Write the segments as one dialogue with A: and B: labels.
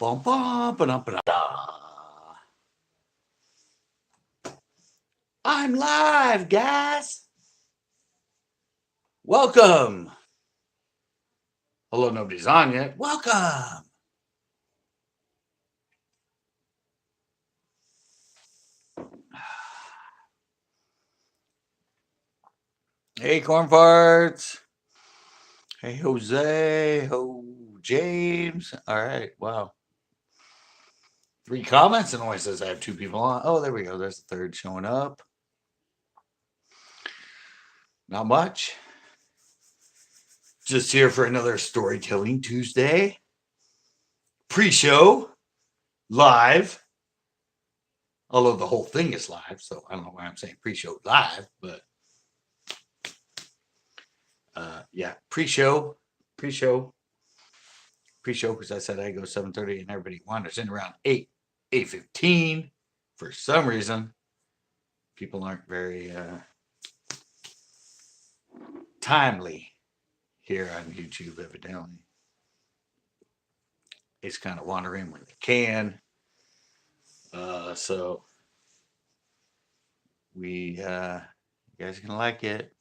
A: bum, bum, ba-dum, ba-da. I'm live, guys. Welcome. Hello, nobody's on yet. Welcome. Hey, corn farts. Hey, Jose. Ho, James. All right. Wow. 3 comments and only says I have 2 people on. Oh, there we go. There's the third showing up. Not much. Just here for another Storytelling Tuesday. Pre-show. Live. Although the whole thing is live, so I don't know why I'm saying pre-show live, but yeah, pre-show, because I said I go 7:30 and everybody wanders in around 8:15. For some reason, people aren't very timely here on YouTube, evidently. It's kind of wandering when they can. So you guys are gonna like it.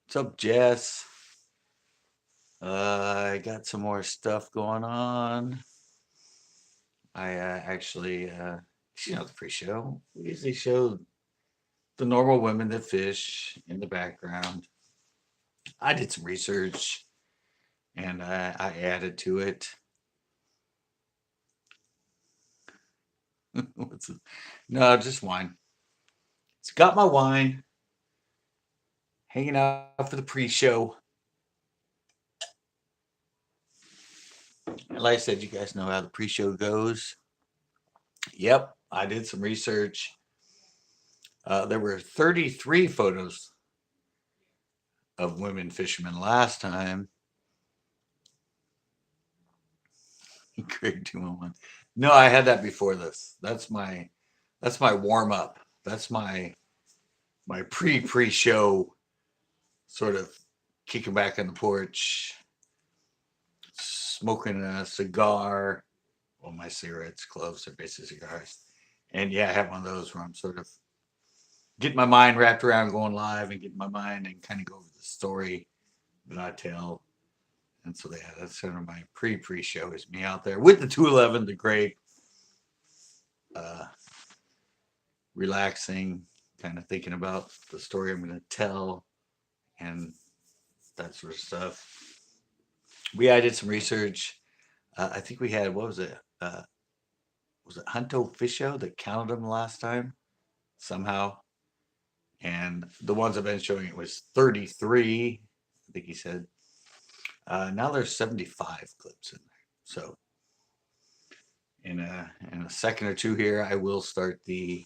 A: What's up, Jess? I got some more stuff going on. I actually, the pre-show. We usually show the normal women that fish in the background. I did some research and I added to it. What's it? No, just wine. It's got my wine hanging out for the pre-show. And like I said, you guys know how the pre-show goes. Yep, I did some research. There were 33 photos of women fishermen last time. Greg 211. No, I had that before this. That's my warm up. That's my pre-show sort of kicking back on the porch, smoking a cigar. Well, my cigarettes, cloves are basically cigars. And yeah, I have one of those where I'm sort of getting my mind wrapped around going live and getting my mind and kind of go over the story that I tell. And so yeah, that's sort of my pre-show is me out there with the 211, the grape, relaxing, kind of thinking about the story I'm going to tell and that sort of stuff. I did some research. I think we had, what was it? Was it Hunto Fisho that counted them last time somehow? And the ones I've been showing it was 33, I think he said. Now there's 75 clips in there. So in a second or two here, I will start the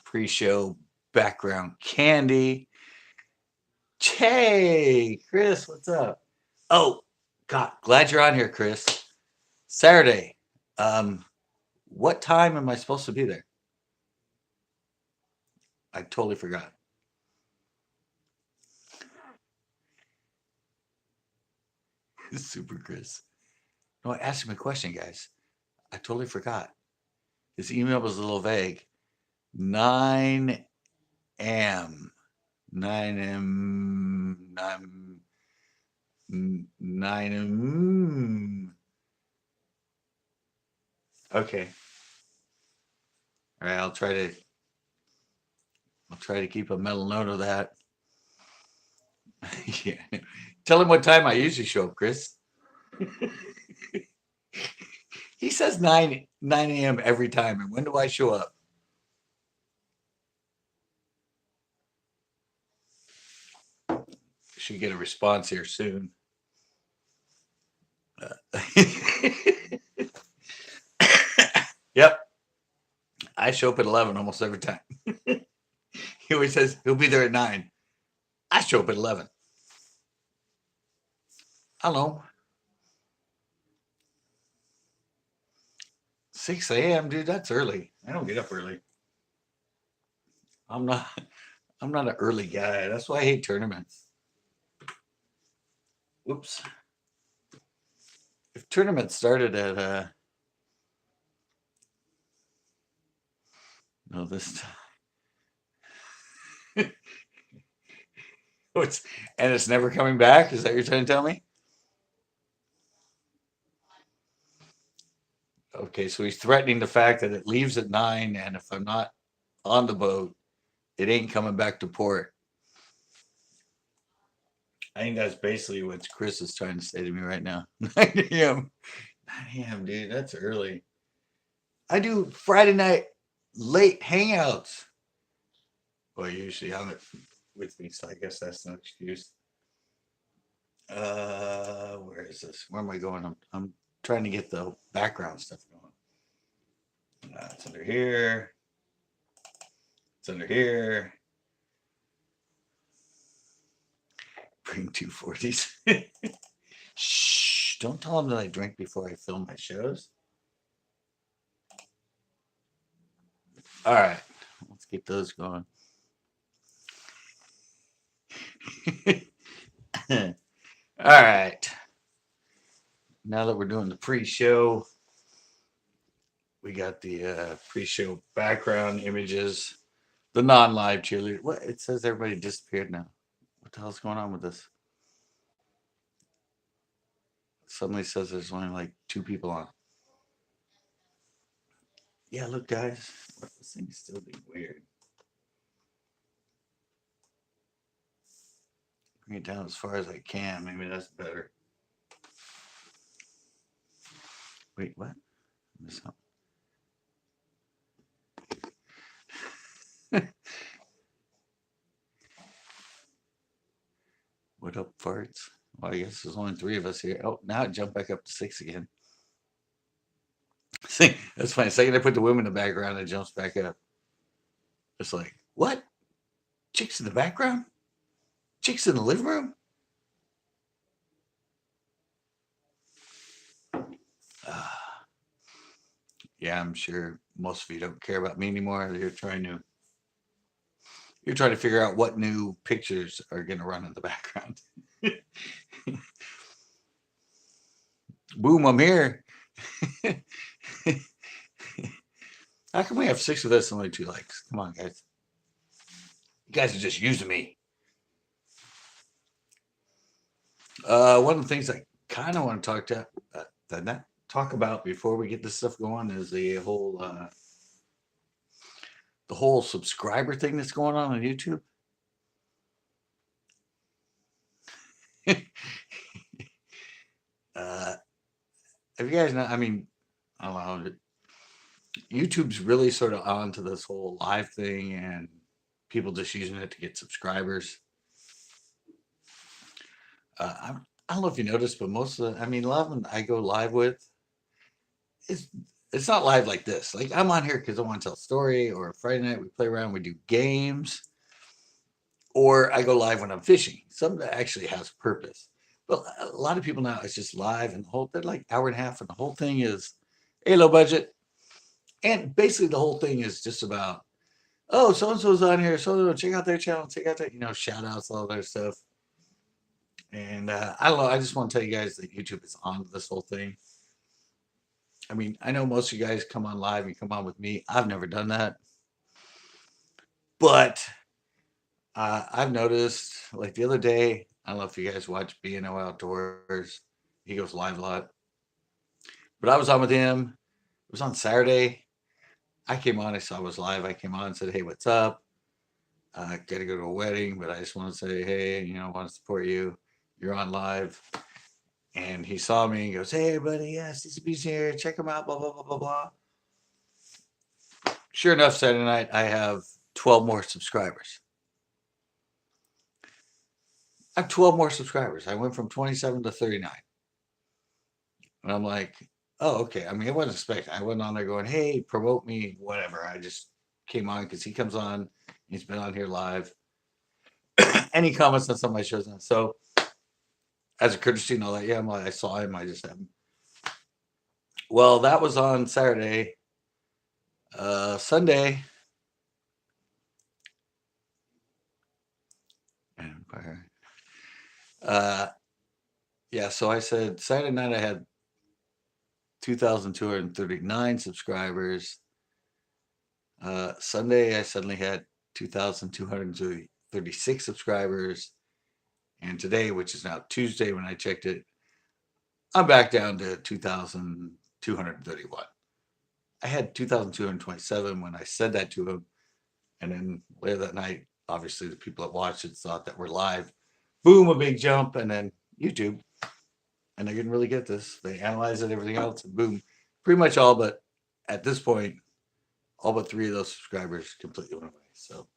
A: pre-show background candy. Hey, Chris, what's up? Oh, God, glad you're on here, Chris. Saturday. What time am I supposed to be there? I totally forgot. Super Chris. No, I asked him a question, guys. I totally forgot. His email was a little vague. 9 a.m. 9 a.m. 9 a.m. Okay. All right, I'll try to keep a mental note of that. Yeah. Tell him what time I usually show up, Chris. He says 9 a.m. every time. And when do I show up? Should get a response here soon. Yep. I show up at 11 almost every time. He always says he'll be there at 9. I show up at 11. I don't know. 6 a.m., dude, that's early. I don't get up early. I'm not an early guy. That's why I hate tournaments. Whoops. if tournament started at no this it's, and it's never coming back. Is that what you're trying to tell me? Okay, so he's threatening the fact that it leaves at 9, and if I'm not on the boat, it ain't coming back to port. I think that's basically what Chris is trying to say to me right now. 9 a.m. 9 a.m., dude. That's early. I do Friday night late hangouts. Well, usually I'm with me, so I guess that's no excuse. Where is this? Where am I going? I'm trying to get the background stuff going. It's under here. It's under here. Bring 240s. Shh! Don't tell them that I drink before I film my shows. All right, let's get those going. All right. Now that we're doing the pre-show, we got the pre-show background images, the non-live cheerleader. What? It says everybody disappeared now. What the hell's going on with this? Suddenly says there's only like 2 people on. Yeah, look, guys, this thing is still being weird. Bring it down as far as I can. Maybe that's better. Wait, what? Miss something. What up, farts? Well, I guess there's only 3 of us here. Oh, now it jumped back up to 6 again. See, that's funny. The second I put the women in the background, it jumps back up. It's like, what? Chicks in the background? Chicks in the living room? Yeah, I'm sure most of you don't care about me anymore. You're trying to figure out what new pictures are going to run in the background. Boom, I'm here. How come we have 6 of this and only 2 likes? Come on, guys. You guys are just using me. One of the things I kind of want to talk about before we get this stuff going is the whole subscriber thing that's going on YouTube. Have you guys not? I mean, I don't know. YouTube's really sort of onto this whole live thing and people just using it to get subscribers. I don't know if you noticed, but most of a lot of them I go live with, it's it's not live like this. Like I'm on here because I want to tell a story, or Friday night we play around, we do games, or I go live when I'm fishing. Some that actually has a purpose. But a lot of people now it's just live and they're like hour and a half, and the whole thing is low budget. And basically the whole thing is just about, oh, so and so's on here, so check out their channel, check out that, shout outs, all that stuff. And I don't know, I just want to tell you guys that YouTube is on this whole thing. I mean, I know most of you guys come on live, you come on with me. I've never done that. But I've noticed, like the other day, I don't know if you guys watch B&O Outdoors. He goes live a lot. But I was on with him. It was on Saturday. I came on, I saw it was live. I came on and said, hey, what's up? I got to go to a wedding, but I just want to say, hey, I want to support you. You're on live. And he saw me and goes, hey, buddy, yeah, CCB's here. Check him out, blah, blah, blah, blah, blah. Sure enough, Saturday night, I have 12 more subscribers. I have 12 more subscribers. I went from 27 to 39. And I'm like, oh, okay. I mean, I wasn't expecting. I wasn't on there going, hey, promote me, whatever. I just came on because he comes on. He's been on here live. And he comments on some of my shows now. So as a courtesy and all that, yeah, I saw him. I just haven't. Well, that was on Saturday. Sunday. Empire. Yeah, so I said Saturday night I had 2,239 subscribers. Sunday, I suddenly had 2,236 subscribers. And today, which is now Tuesday when I checked it, I'm back down to 2,231. I had 2,227 when I said that to him. And then later that night, obviously the people that watched it thought that we're live. Boom, a big jump. And then YouTube. And they didn't really get this. They analyzed it, everything else, and boom. Pretty much all but, at this point, all but 3 of those subscribers completely went away. So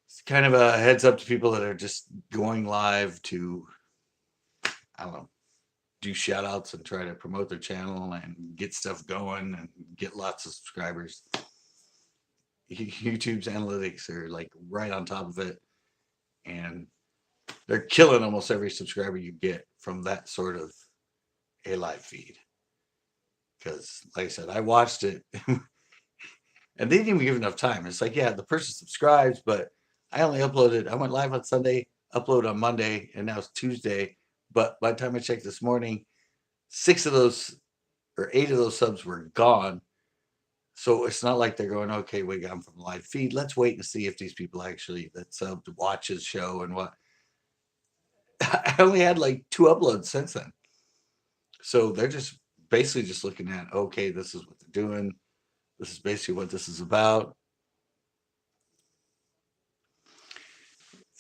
A: it's kind of a heads up to people that are just going live to, I don't know, do shout outs and try to promote their channel and get stuff going and get lots of subscribers. YouTube's analytics are like right on top of it, and they're killing almost every subscriber you get from that sort of a live feed. Because, like I said, I watched it and they didn't even give enough time. It's like, yeah, the person subscribes, but I only uploaded, I went live on Sunday, upload on Monday, and now it's Tuesday. But by the time I checked this morning, 6 of those or 8 of those subs were gone. So it's not like they're going, okay, we got them from live feed. Let's wait and see if these people actually that subbed watch his show and what. I only had like 2 uploads since then. So they're just basically just looking at, okay, this is what they're doing. This is basically what this is about.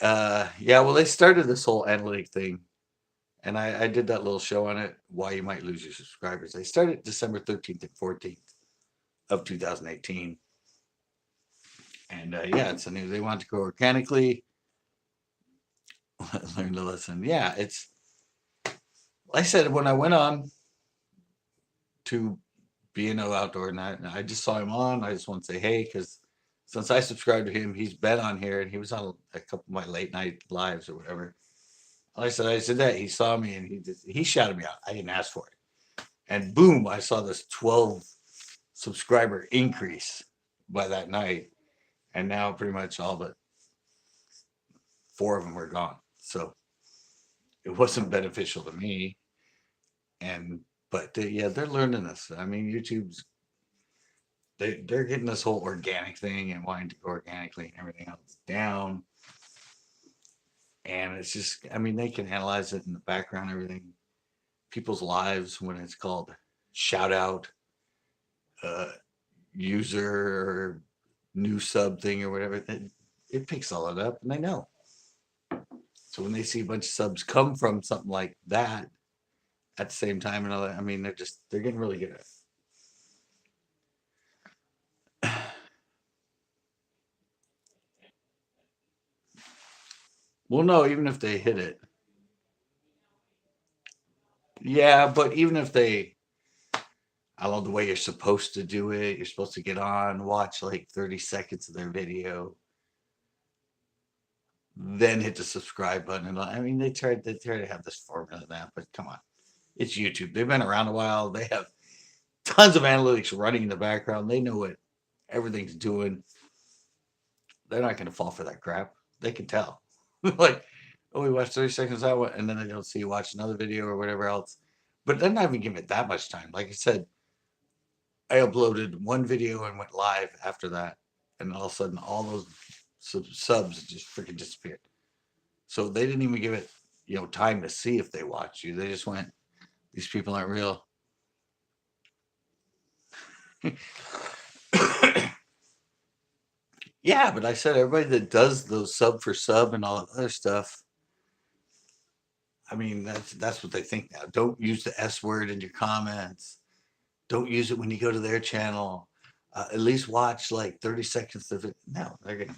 A: Yeah, well, they started this whole analytic thing, and I did that little show on it, why you might lose your subscribers. They started December 13th and 14th of 2018. And yeah, it's a new, they want to go organically, learn to listen. Yeah, it's, like I said, when I went on to B&O Outdoor Night, and I just saw him on, I just want to say hey, because since I subscribed to him, he's been on here and he was on a couple of my late night lives or whatever. Like I said that he saw me and he shouted me out. I didn't ask for it. And boom, I saw this 12 subscriber increase by that night. And now pretty much all but 4 of them are gone. So it wasn't beneficial to me. But yeah, they're learning this. I mean, YouTube's they're getting this whole organic thing and wanting to go organically and everything else down. And it's just, I mean, they can analyze it in the background, everything, people's lives when it's called shout out, user or new sub thing or whatever. It picks all that up and they know. So when they see a bunch of subs come from something like that at the same time and all that, I mean, they're getting really good at it. Well, no, even if they hit it. Yeah, but even if they, I love the way you're supposed to do it. You're supposed to get on, watch like 30 seconds of their video, then hit the subscribe button. And I mean, they try to have this formula that, but come on, it's YouTube. They've been around a while. They have tons of analytics running in the background. They know what everything's doing. They're not going to fall for that crap. They can tell. Like, oh, we watched 30 seconds of that, and then they don't see you watch another video or whatever else. But they're not even giving it that much time. Like I said, I uploaded one video and went live after that, and all of a sudden, all those subs just freaking disappeared. So they didn't even give it, time to see if they watched you. They just went, "These people aren't real." Yeah, but I said everybody that does those sub for sub and all that other stuff. I mean, that's what they think now. Don't use the S word in your comments. Don't use it when you go to their channel. At least watch like 30 seconds of it. No, they're gonna,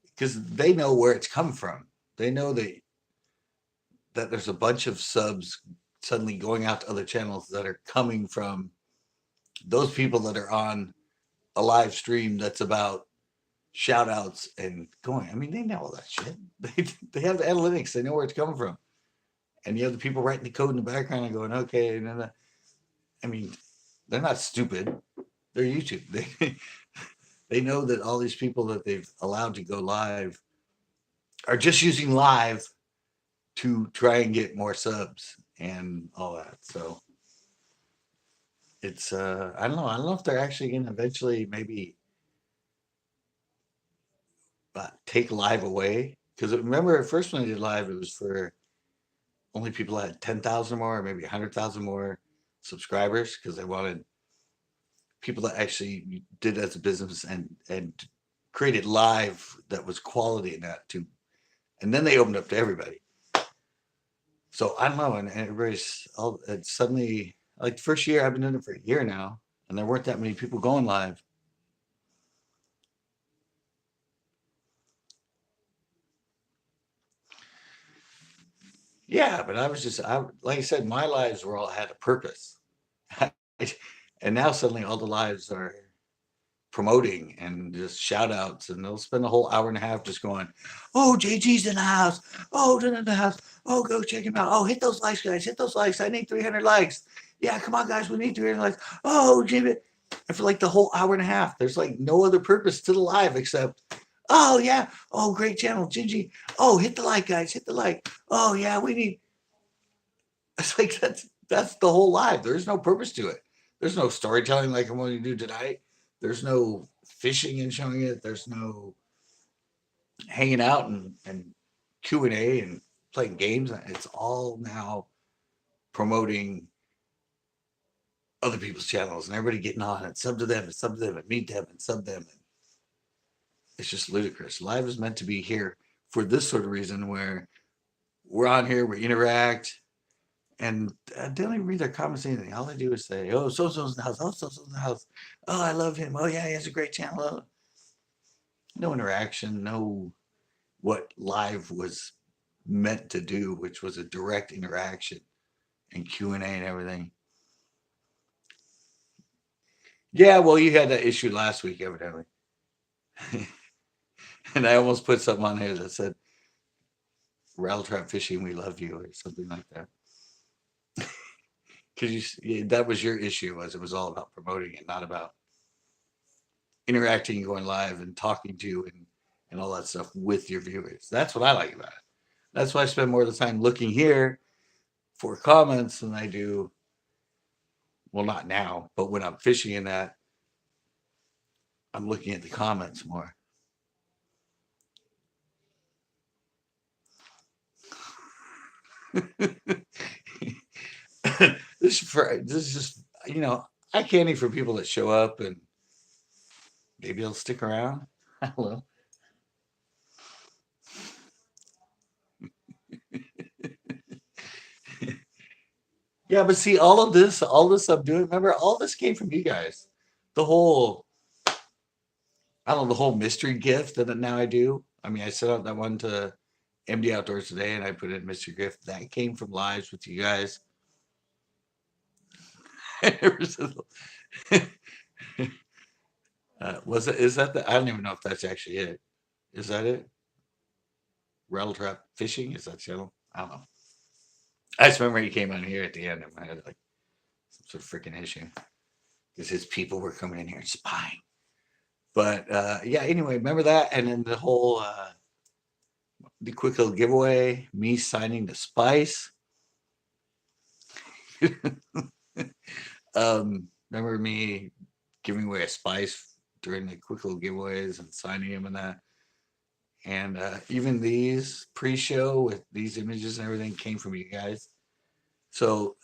A: because they know where it's come from. They know that there's a bunch of subs suddenly going out to other channels that are coming from those people that are on a live stream that's about shout outs and going. I mean, they know all that shit. They have the analytics. They know where it's coming from. And you have the people writing the code in the background and going, okay. And then, I mean, they're not stupid. They're YouTube. They know that all these people that they've allowed to go live are just using live to try and get more subs and all that. So it's I don't know. I don't know if they're actually going to eventually maybe take live away. Because remember, at first when I did live, it was for only people that had 10,000 more, or maybe 100,000 more subscribers, because they wanted people that actually did it as a business and created live that was quality in that too. And then they opened up to everybody. So I don't know, and everybody's all it's suddenly like the first year I've been doing it for a year now, and there weren't that many people going live. Yeah, but I was just I like I said, my lives were all had a purpose. And now suddenly all the lives are promoting and just shout outs, and they'll spend a whole hour and a half just going, oh, JG's in the house. Oh, in the house. Oh, go check him out. Oh, hit those likes, guys. Hit those likes. I need 300 likes. Yeah, come on, guys. We need 300 likes. Oh, Jimmy. And for like the whole hour and a half, there's like no other purpose to the live except, oh, yeah. Oh, great channel, Gingy. Oh, hit the like, guys. Hit the like. Oh, yeah, we need. It's like that's the whole live. There's no purpose to it. There's no storytelling like I'm going to do tonight. There's no fishing and showing it. There's no hanging out and Q&A and playing games. It's all now promoting other people's channels and everybody getting on and sub to them and sub to them and meet them and sub them. And it's just ludicrous. Live is meant to be here for this sort of reason where we're on here, we interact, and they don't even read their comments or anything. All they do is say, "Oh, so so's in the house. Oh, so so's in the house. Oh, I love him. Oh, yeah, he has a great channel." Oh. No interaction, no what live was meant to do, which was a direct interaction and Q&A and everything. Yeah, well, you had that issue last week, evidently, and I almost put something on here that said "Rattle Trap Fishing, we love you" or something like that. Because that was your issue, was it was all about promoting and not about interacting, going live, and talking to and all that stuff with your viewers. That's what I like about it. That's why I spend more of the time looking here for comments than I do. Well, not now, but when I'm fishing in that, I'm looking at the comments more. This is just I candy for people that show up and maybe they'll stick around. I don't know. Yeah, but see, all this I'm doing, remember, all this came from you guys. The whole, I don't know, the whole mystery gift that now I do. I mean, I sent out that one to MD Outdoors today and I put in mystery gift. That came from lives with you guys. Was it, is that I don't even know if that's actually it. Is that it? Rattle Trap Fishing? Is that channel? I don't know. I just remember he came on here at the end and I had like some sort of freaking issue because his people were coming in here and spying. But yeah, anyway, remember that, and then the whole the quick little giveaway, me signing the Spice. Remember me giving away a Spice during the quick little giveaways and signing him and that. And even these pre-show with these images and everything came from you guys. So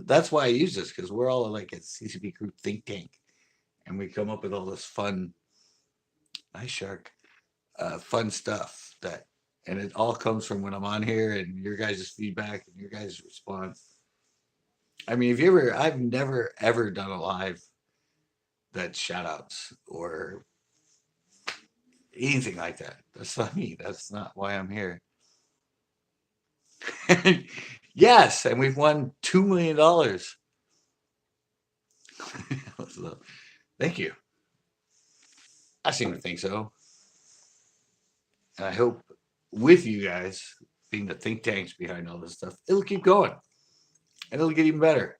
A: that's why I use this, because we're all like a CCP group think tank, and we come up with all this fun, nice shark, fun stuff that, and it all comes from when I'm on here and your guys' feedback and your guys' response. I mean, if you ever, I've never ever done a live that shout outs or anything like that. That's not me. That's not why I'm here. Yes, and we've won $2 million. So, thank you. I seem to think so. And I hope with you guys being the think tanks behind all this stuff, it'll keep going and it'll get even better.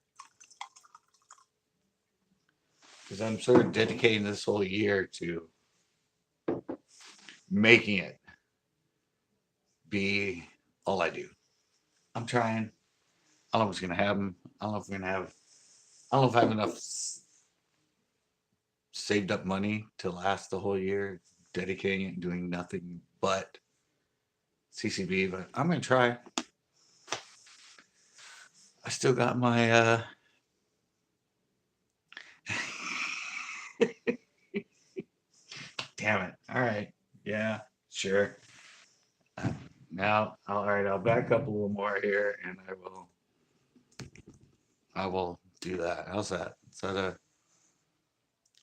A: Because I'm sort of dedicating this whole year to making it be all I do. I'm trying. I don't know what's going to happen. I don't know if we're going to have I don't know if I have enough saved up money to last the whole year, dedicating it and doing nothing but CCB, but I'm gonna try. I still got my damn it. All right. Yeah, sure. Uh, Now, all right, I'll back up a little more here and I will do that. How's that? Is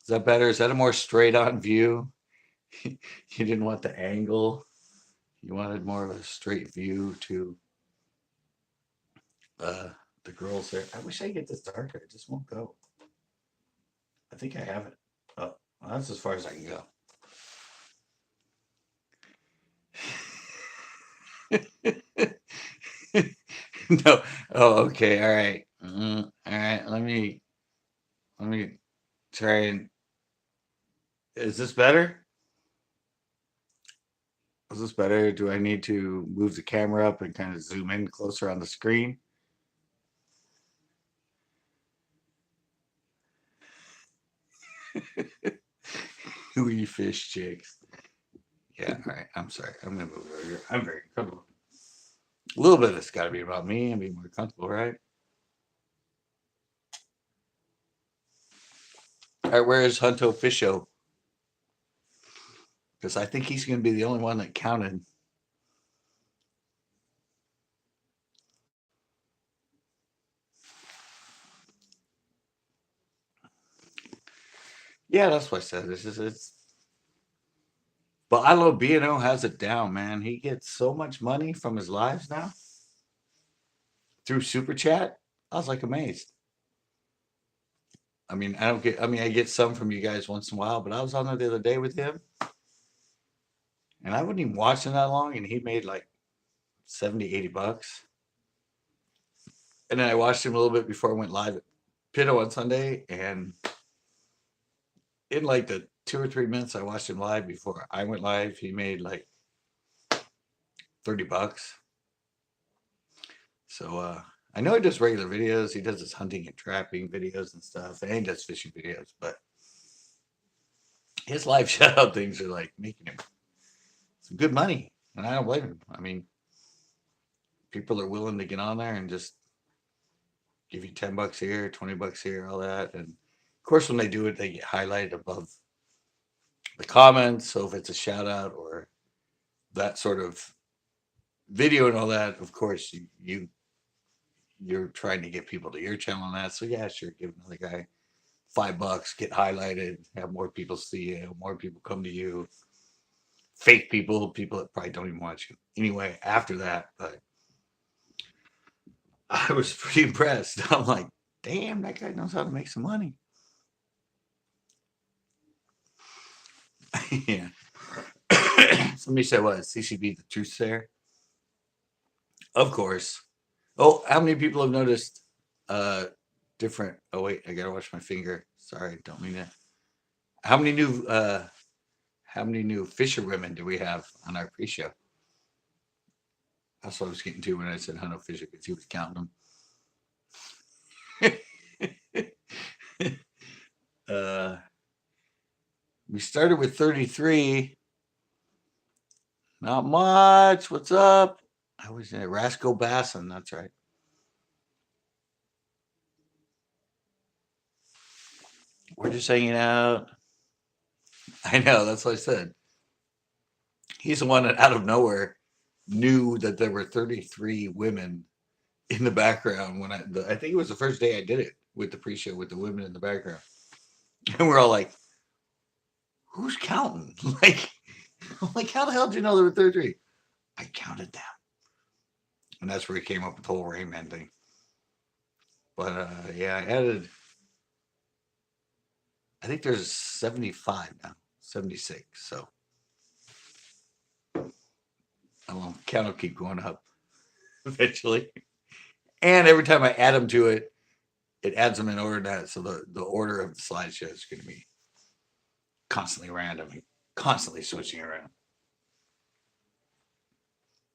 A: that better? Is that a more straight on view? You didn't want the angle. You wanted more of a straight view to uh the girls there. I wish I could get this darker. It just won't go. I think I have it. Oh, well, that's as far as I can go. No. Oh, okay. All right. All right. Let me try and. Is this better? Is this better? Do I need to move the camera up and kind of zoom in closer on the screen? We fish chicks. Yeah. All right. I'm sorry. I'm gonna move over here. I'm very comfortable. A little bit of it's got to be about me and be more comfortable, right? All right. Where is Hunto Fisho? Because I think he's going to be the only one that counted. Yeah, that's what I said. This is it's. But I love B&O has it down, man. He gets so much money from his lives now through Super Chat. I was like amazed. I mean, I don't get. I mean, I get some from you guys once in a while, but I was on there the other day with him, and I wasn't even watching that long, and he made like 70, $80. And then I watched him a little bit before I went live at Pinto on Sunday, and in like the 2 or 3 minutes I watched him live before I went live, he made like $30. So I know he does regular videos. He does his hunting and trapping videos and stuff, and he does fishing videos. But his live shout out things are like making him some good money, and I don't blame him. I mean, people are willing to get on there and just give you $10 here, $20 here, all that. And of course, when they do it, they get highlighted above the comments. So if it's a shout out or that sort of video and all that, of course, you're trying to get people to your channel on that. So yeah, sure, give another guy $5, get highlighted, have more people see you, more people come to you. Fake people that probably don't even watch you anyway after that. But I was pretty impressed. I'm like, damn, that guy knows how to make some money. Yeah. Somebody said what? CCB the truth there? Of course. Oh, how many people have noticed different oh wait, I gotta watch my finger. Sorry, don't mean to. How many new fisher women do we have on our pre-show? That's what I was getting to when I said Hunter Fisher because he was counting them. uh, we started with 33. Not much. What's up? I was in Rasco Bassin. That's right. We're just hanging out. I know. That's what I said. He's the one that out of nowhere knew that there were 33 women in the background when I think it was the first day I did it with the pre-show with the women in the background. And we're all like, who's counting? Like how the hell did you know there were 33? I counted them. And that's where he came up with the whole Rain Man thing. But yeah, I added, I think there's 75 now, 76. So I will count will keep going up eventually. And every time I add them to it, it adds them in order that so the order of the slideshow is going to be constantly random and constantly switching around.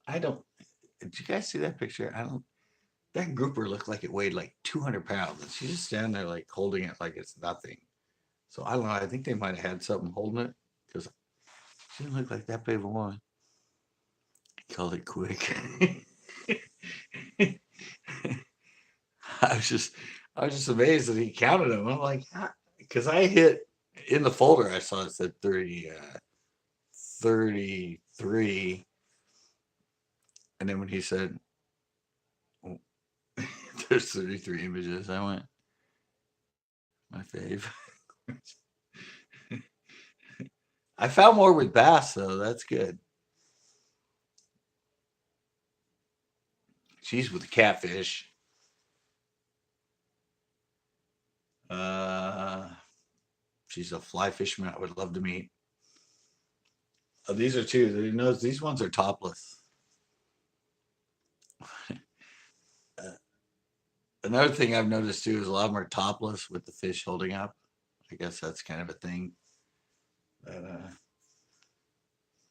A: I don't. Did you guys see that picture? I don't. That grouper looked like it weighed like 200 pounds. And she's just standing there like holding it like it's nothing. So I don't know. I think they might have had something holding it because she didn't look like that big of a one. He called it quick. I was just, I was just amazed that he counted them. I'm like, because I hit in the folder, I saw it said 33. And then when he said, oh, there's 33 images, I went, my fave. I found more with bass, though. That's good. She's with the catfish. She's a fly fisherman I would love to meet. Oh, these are two. You know, these ones are topless. Another thing I've noticed too is a lot of them are topless with the fish holding up. I guess that's kind of a thing. That,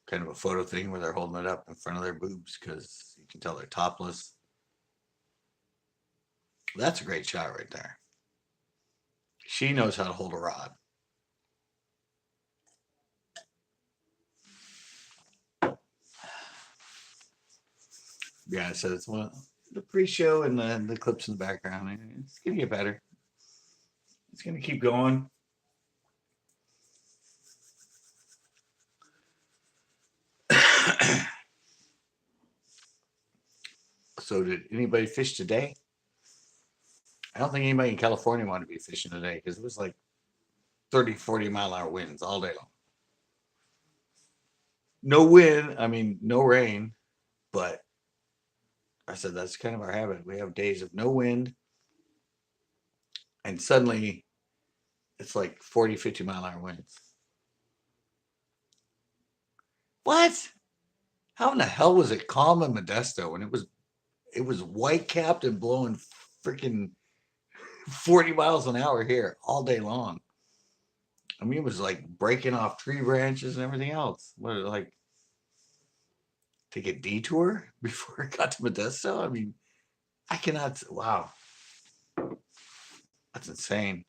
A: kind of a photo thing where they're holding it up in front of their boobs because you can tell they're topless. That's a great shot right there. She knows how to hold a rod. Yeah, so it's one the pre-show and the clips in the background. It's gonna get better. It's gonna keep going. So did anybody fish today? I don't think anybody in California wanted to be fishing today because it was like 30, 40-mile-an-hour winds all day long. No wind, I mean, no rain, but I said that's kind of our habit. We have days of no wind, and suddenly it's like 40, 50-mile-an-hour winds. What? How in the hell was it calm in Modesto when it was white capped and blowing freaking 40 miles an hour here all day long? I mean, it was like breaking off tree branches and everything else. What, like, take a detour before it got to Modesto? I mean, I cannot. Wow, that's insane.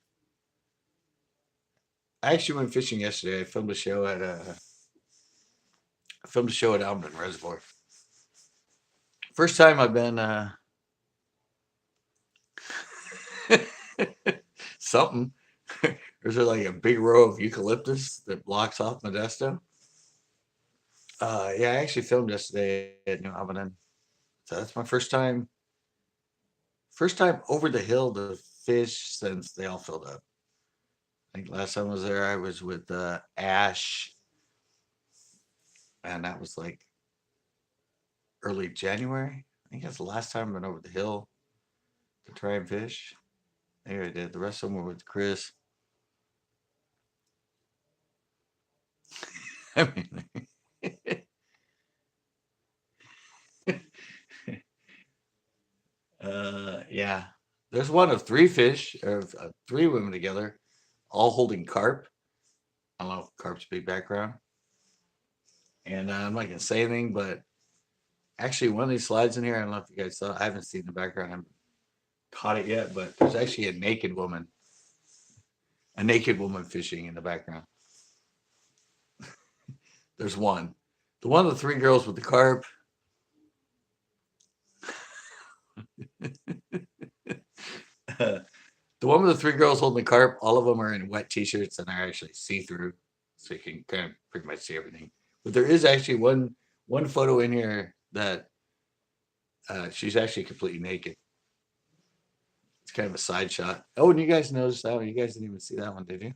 A: I actually went fishing yesterday. I filmed a show at Albion Reservoir. First time I've been something. Is there like a big row of eucalyptus that blocks off Modesto? Yeah, I actually filmed yesterday at New Albany. So that's my first time over the hill to fish since they all filled up. I think last time I was there, I was with Ash, and that was like early January. I think that's the last time I've been over the hill to try and fish. Maybe I did. The rest of them were with Chris. I mean, yeah. There's one of three fish, or three women together, all holding carp. I don't know if carp's a big background. And I'm not going to say anything, but actually, one of these slides in here, I don't know if you guys saw, I haven't seen the background. I haven't caught it yet, but there's actually a naked woman fishing in the background. There's one. The one of the three girls with the carp. The one with the three girls holding the carp, all of them are in wet t-shirts and are actually see-through, so you can kind of pretty much see everything. But there is actually one photo in here that she's actually completely naked. It's kind of a side shot. Oh, and you guys noticed that one? You guys didn't even see that one, did you?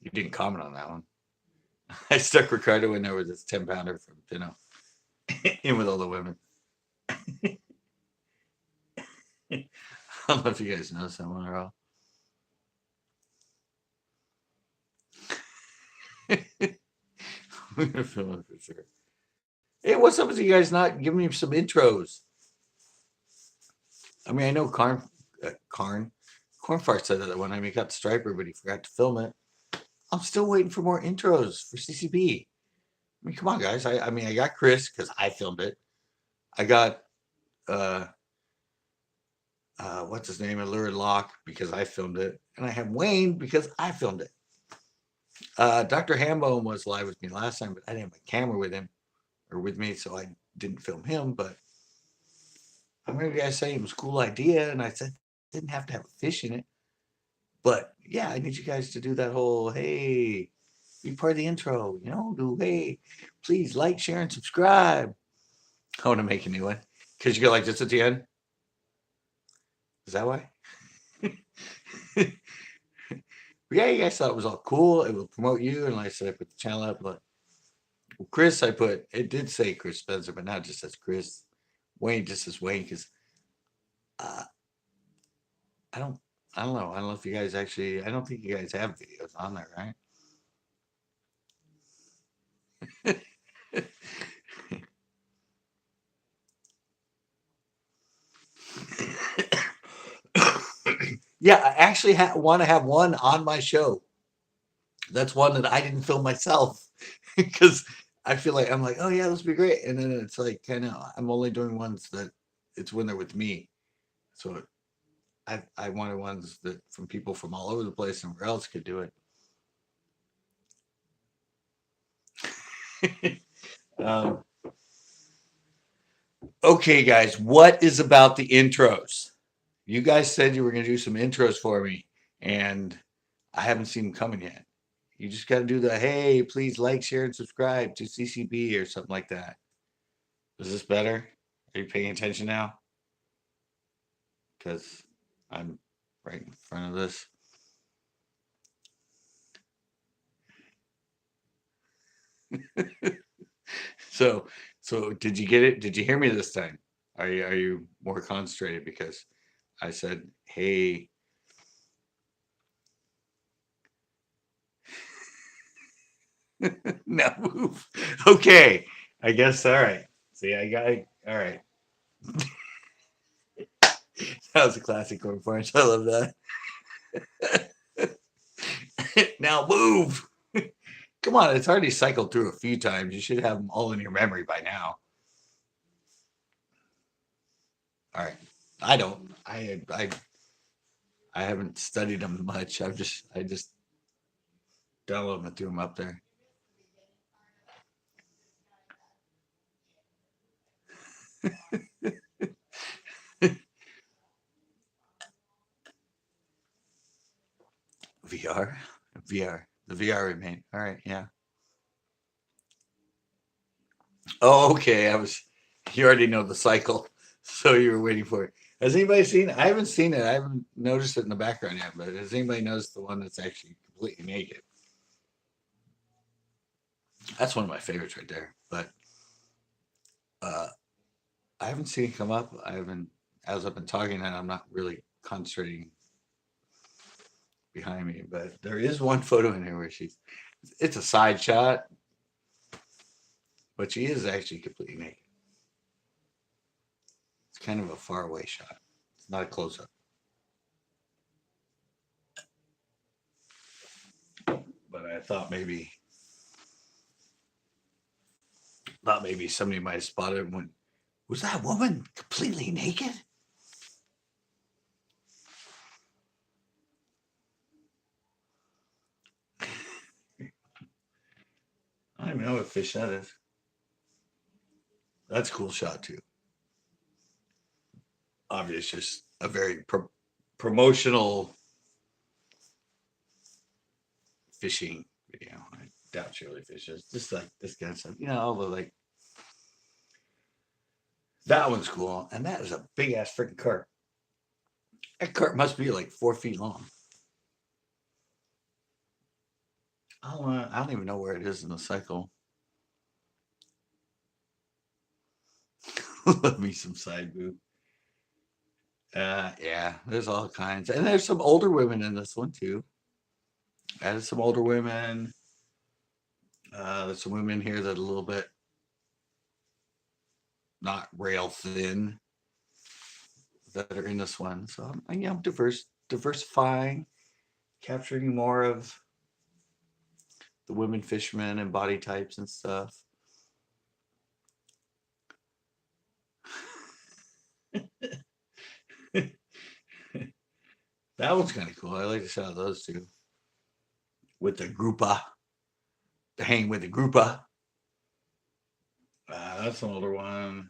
A: You didn't comment on that one. I stuck Ricardo in there with his 10-pounder from Pino, in with all the women. I don't know if you guys noticed that one at all. We're gonna film it for sure. Hey, what's up with you guys not giving me some intros? I mean, I know Corn Fart said that one time he got the striper, but he forgot to film it. I'm still waiting for more intros for CCB. I mean, come on, guys. I mean, I got Chris because I filmed it. I got what's his name, Allure Locke, because I filmed it, and I have Wayne because I filmed it. Dr. Hambone was live with me last time, but I didn't have a camera with him or with me, so I didn't film him. But I remember you guys saying it was a cool idea, and I said didn't have to have a fish in it. But yeah, I need you guys to do that whole hey, be part of the intro, do hey, please like, share, and subscribe. I want to make a new one because you go like this at the end. Is that why? Yeah, you guys thought it was all cool. It will promote you, and like I said, I put the channel up. But Chris, it did say Chris Spencer, but now it just says Chris. Wayne just says Wayne because uh, I don't, I don't know. I don't know if you guys actually. I don't think you guys have videos on there, right? Yeah, I actually want to have one on my show. That's one that I didn't film myself because I feel like I'm like, oh yeah, this would be great, and then it's like kind of I'm only doing ones that it's when they're with me. So I wanted ones that from people from all over the place and where else could do it. um, okay, guys, what is about the intros? You guys said you were going to do some intros for me, and I haven't seen them coming yet. You just got to do the hey, please like, share, and subscribe to CCB or something like that. Is this better? Are you paying attention now? Because I'm right in front of this. So, so did you get it? Did you hear me this time? Are you more concentrated because I said, "Hey." Now move. Okay, I guess. All right. See, I got. All right. That was a classic performance. I love that. Now move. Come on, it's already cycled through a few times. You should have them all in your memory by now. All right. I don't. I haven't studied them much. I just download them and threw them up there. VR, VR, the VR remain. All right, yeah. Oh, okay. You already know the cycle, so you were waiting for it. Has anybody seen it? I haven't seen it. I haven't noticed it in the background yet, but has anybody noticed the one that's actually completely naked? That's one of my favorites right there. But uh, I haven't seen it come up. I haven't, as I've been talking, and I'm not really concentrating behind me. But there is one photo in here where it's a side shot, but she is actually completely naked. It's kind of a far away shot. It's not a close up. But I thought maybe somebody might have spotted it when was that woman completely naked? I don't even know what fish that is. That's a cool shot too. Obviously, just a very promotional fishing video. I doubt she really fishes. Just like this kind of stuff, although like that one's cool, and that is a big ass freaking carp. That carp must be like 4 feet long. I don't even know where it is in the cycle. Love me some side boob. Yeah, there's all kinds, and there's some older women in this one too. Added some older women. There's some women here that are a little bit not rail thin that are in this one. So I'm diversifying, capturing more of the women fishermen and body types and stuff. That one's kind of cool. I like the sound of those two with the groupa, the hang with the groupa. That's an older one.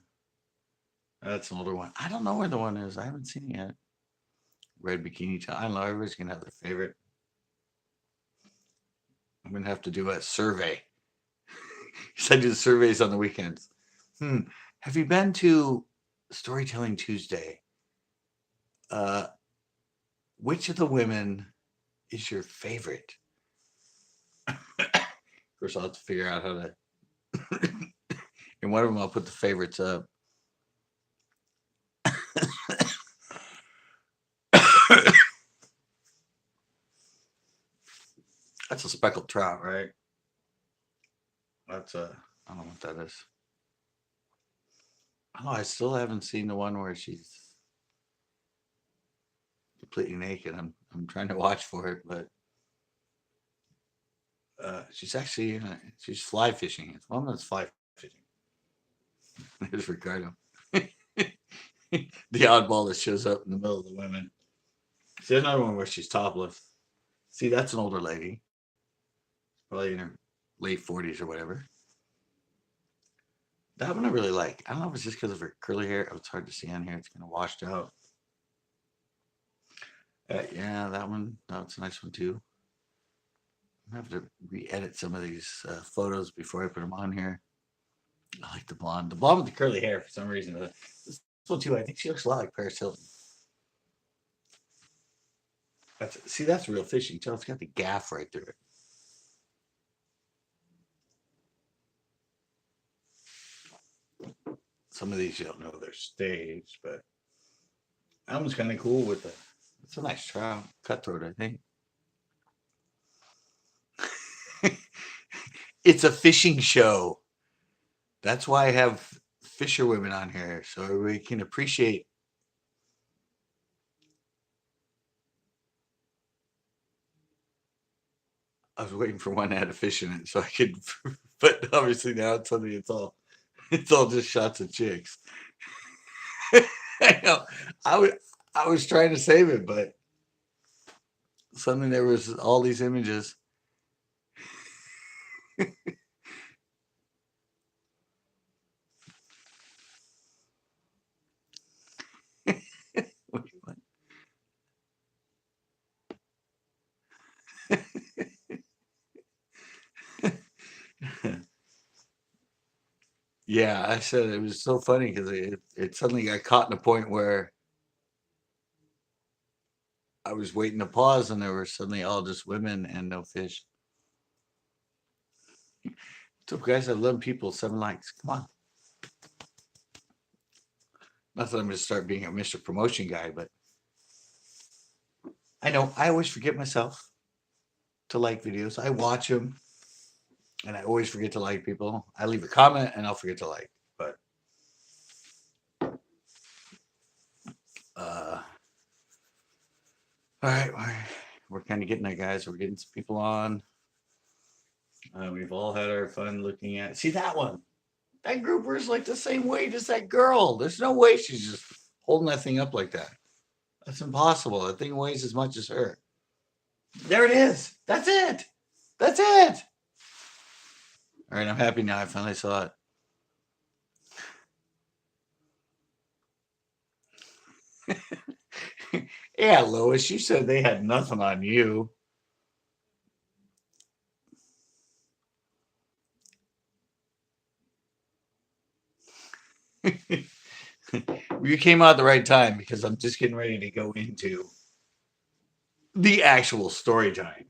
A: That's an older one. I don't know where the one is. I haven't seen it yet. Red bikini top. I don't know. Everybody's gonna have their favorite. I'm gonna have to do a survey. Because I do the surveys on the weekends. Have you been to Storytelling Tuesday? Which of the women is your favorite? Of course, I'll have to figure out how to. In one of them, I'll put the favorites up. That's a speckled trout, right? That's a. I don't know what that is. Oh, I still haven't seen the one where she's completely naked. I'm trying to watch for it, but she's actually she's fly fishing. It's one that's fly fishing. There's Ricardo, the oddball that shows up in the middle of the women. See, there's another one where she's topless. See, that's an older lady, probably in her late 40s or whatever. That one I really like. I don't know if it's just because of her curly hair. It's hard to see on here. It's kind of washed out. Yeah, that one. That's a nice one too. I have to re-edit some of these photos before I put them on here. I like the blonde. The blonde with the curly hair for some reason. This one too. I think she looks a lot like Paris Hilton. That's real fishing. Tell it's got the gaff right through it. Some of these you don't know they're staged, but that one's kind of cool with the. It's a nice trout, cutthroat, I think. It's a fishing show. That's why I have fisher women on here, so everybody can appreciate. I was waiting for one that had a fish in it, so I could. But obviously now it's something. It's all just shots of chicks. I know. I was trying to save it, but suddenly there was all these images. Yeah, I said it was so funny because it suddenly got caught in a point where I was waiting to pause and there were suddenly all just women and no fish. So guys, 11 people, 7 likes. Come on. Not that I'm going to start being a Mr. Promotion guy, but I know I always forget myself to like videos. I watch them and I always forget to like people. I leave a comment and I'll forget to like, but all right, we're kind of getting there, guys. We're getting some people on. We've all had our fun looking at. See that one? That grouper is like the same weight as that girl. There's no way she's just holding that thing up like that. That's impossible. That thing weighs as much as her. There it is. That's it. That's it. All right, I'm happy now. I finally saw it. Yeah, Lois, you said they had nothing on you. You came out at the right time because I'm just getting ready to go into the actual story time.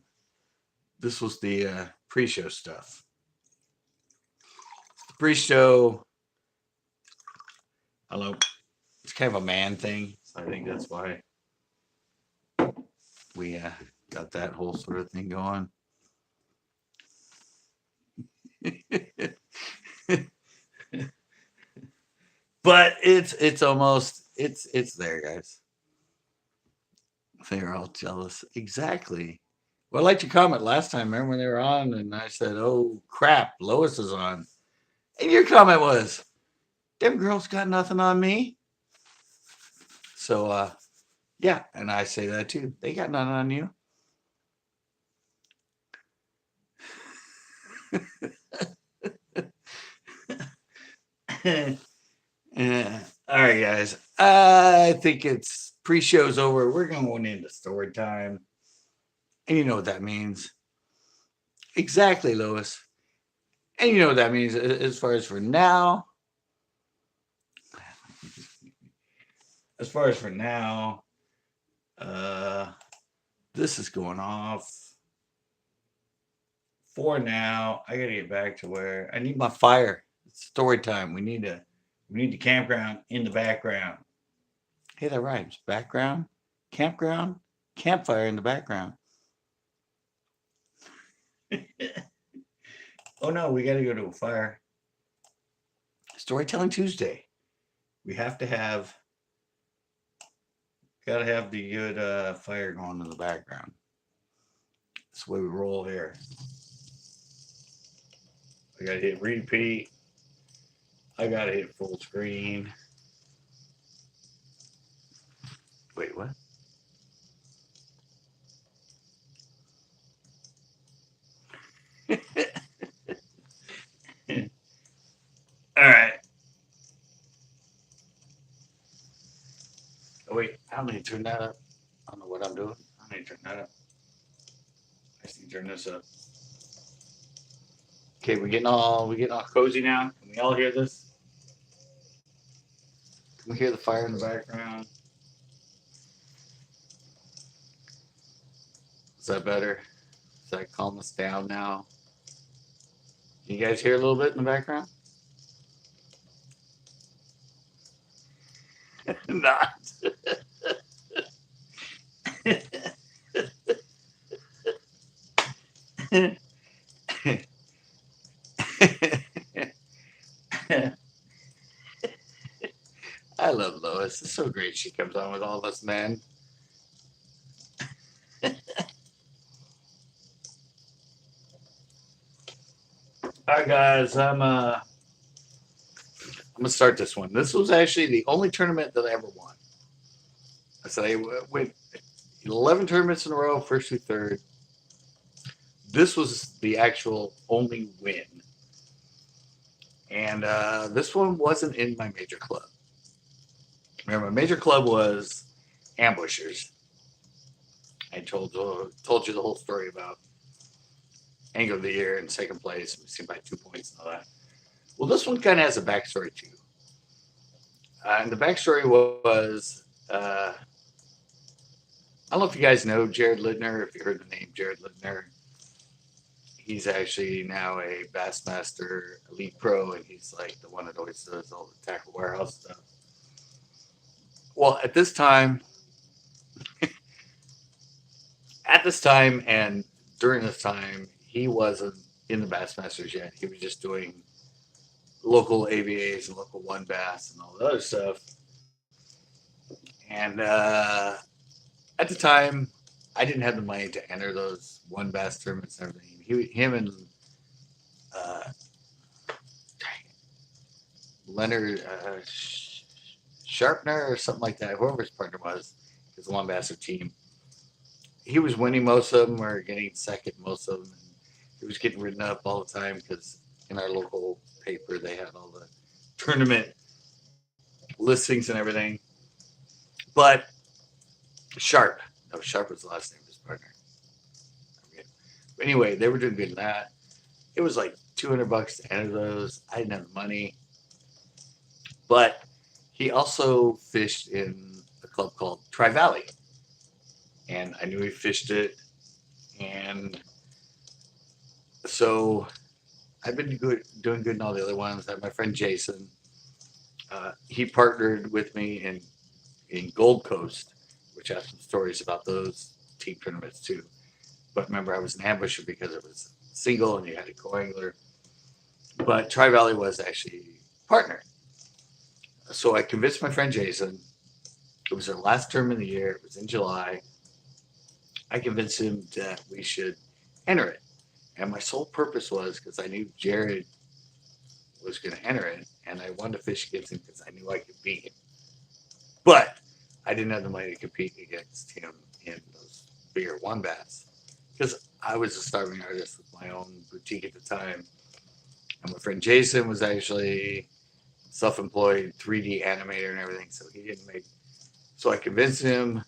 A: This was the pre-show stuff. The pre-show, hello, it's kind of a man thing. So I think that's why we got that whole sort of thing going. But it's almost it's there, guys. They're all jealous. Exactly. Well, I liked your comment last time. Remember when they were on, and I said, "Oh crap, Lois is on," and your comment was, "Them girls got nothing on me." So Yeah, and I say that too. They got none on you. Yeah. All right, guys. I think it's pre-show's over. We're going into story time, and you know what that means. Exactly, Lois. And you know what that means as far as for now. As far as for now, uh, this is going off. For now, I gotta get back to where I need my fire. It's story time. We need the campground in the background. Hey, that rhymes. Background, campground, campfire in the background. Oh no, we gotta go to a fire. Storytelling Tuesday. We have to have gotta have the good fire going in the background. That's the way we roll here. I gotta hit repeat. I gotta hit full screen. Wait, what? All right. Oh, wait, I don't need to turn that up. I don't know what I'm doing. I need to turn that up. I just need to turn this up. Okay, we getting all cozy now. Can we all hear this? Can we hear the fire in the background? Is that better? Is that calm us down now? Can you guys hear a little bit in the background? Not. I love Lois. It's so great she comes on with all of us men. All right, guys. I'm gonna start this one. This was actually the only tournament that I ever won. I said I went 11 tournaments in a row, first through third. This was the actual only win, and this one wasn't in my major club. Remember, my major club was Ambushers. I told you the whole story about Angle of the Year in second place, missing by 2 points and all that. Well, this one kind of has a backstory too. And the backstory was I don't know if you guys know Jared Lidner, if you heard the name Jared Lidner. He's actually now a Bassmaster Elite Pro, and he's like the one that always does all the tackle warehouse stuff. Well, at this time, and during this time, he wasn't in the Bassmasters yet. He was just doing local AVAs and local one bass and all the other stuff. And at the time, I didn't have the money to enter those one bass tournaments and everything. Him and uh, Leonard Sharpner or something like that, whoever his partner was, his one basser team. He was winning most of them or getting second most of them. And he was getting written up all the time because in our local paper they had all the tournament listings and everything. But Sharp was the last name of his partner. But anyway, they were doing good in that. It was like $200 to enter those. I didn't have the money. But he also fished in a club called Tri Valley. And I knew he fished it. And so I've been doing good in all the other ones. I have my friend Jason. He partnered with me in Gold Coast, which has some stories about those team tournaments too. But remember, I was an ambusher because it was single and you had a co-angler. But Tri Valley was actually partner. So I convinced my friend Jason. It was our last term in the year. It was in July. I convinced him that we should enter it. And my sole purpose was because I knew Jared was going to enter it, and I wanted to fish against him because I knew I could beat him. But I didn't have the money to compete against him in those bigger wombats because I was a starving artist with my own boutique at the time. And my friend Jason was actually self-employed 3D animator and everything, so he didn't make. So I convinced him.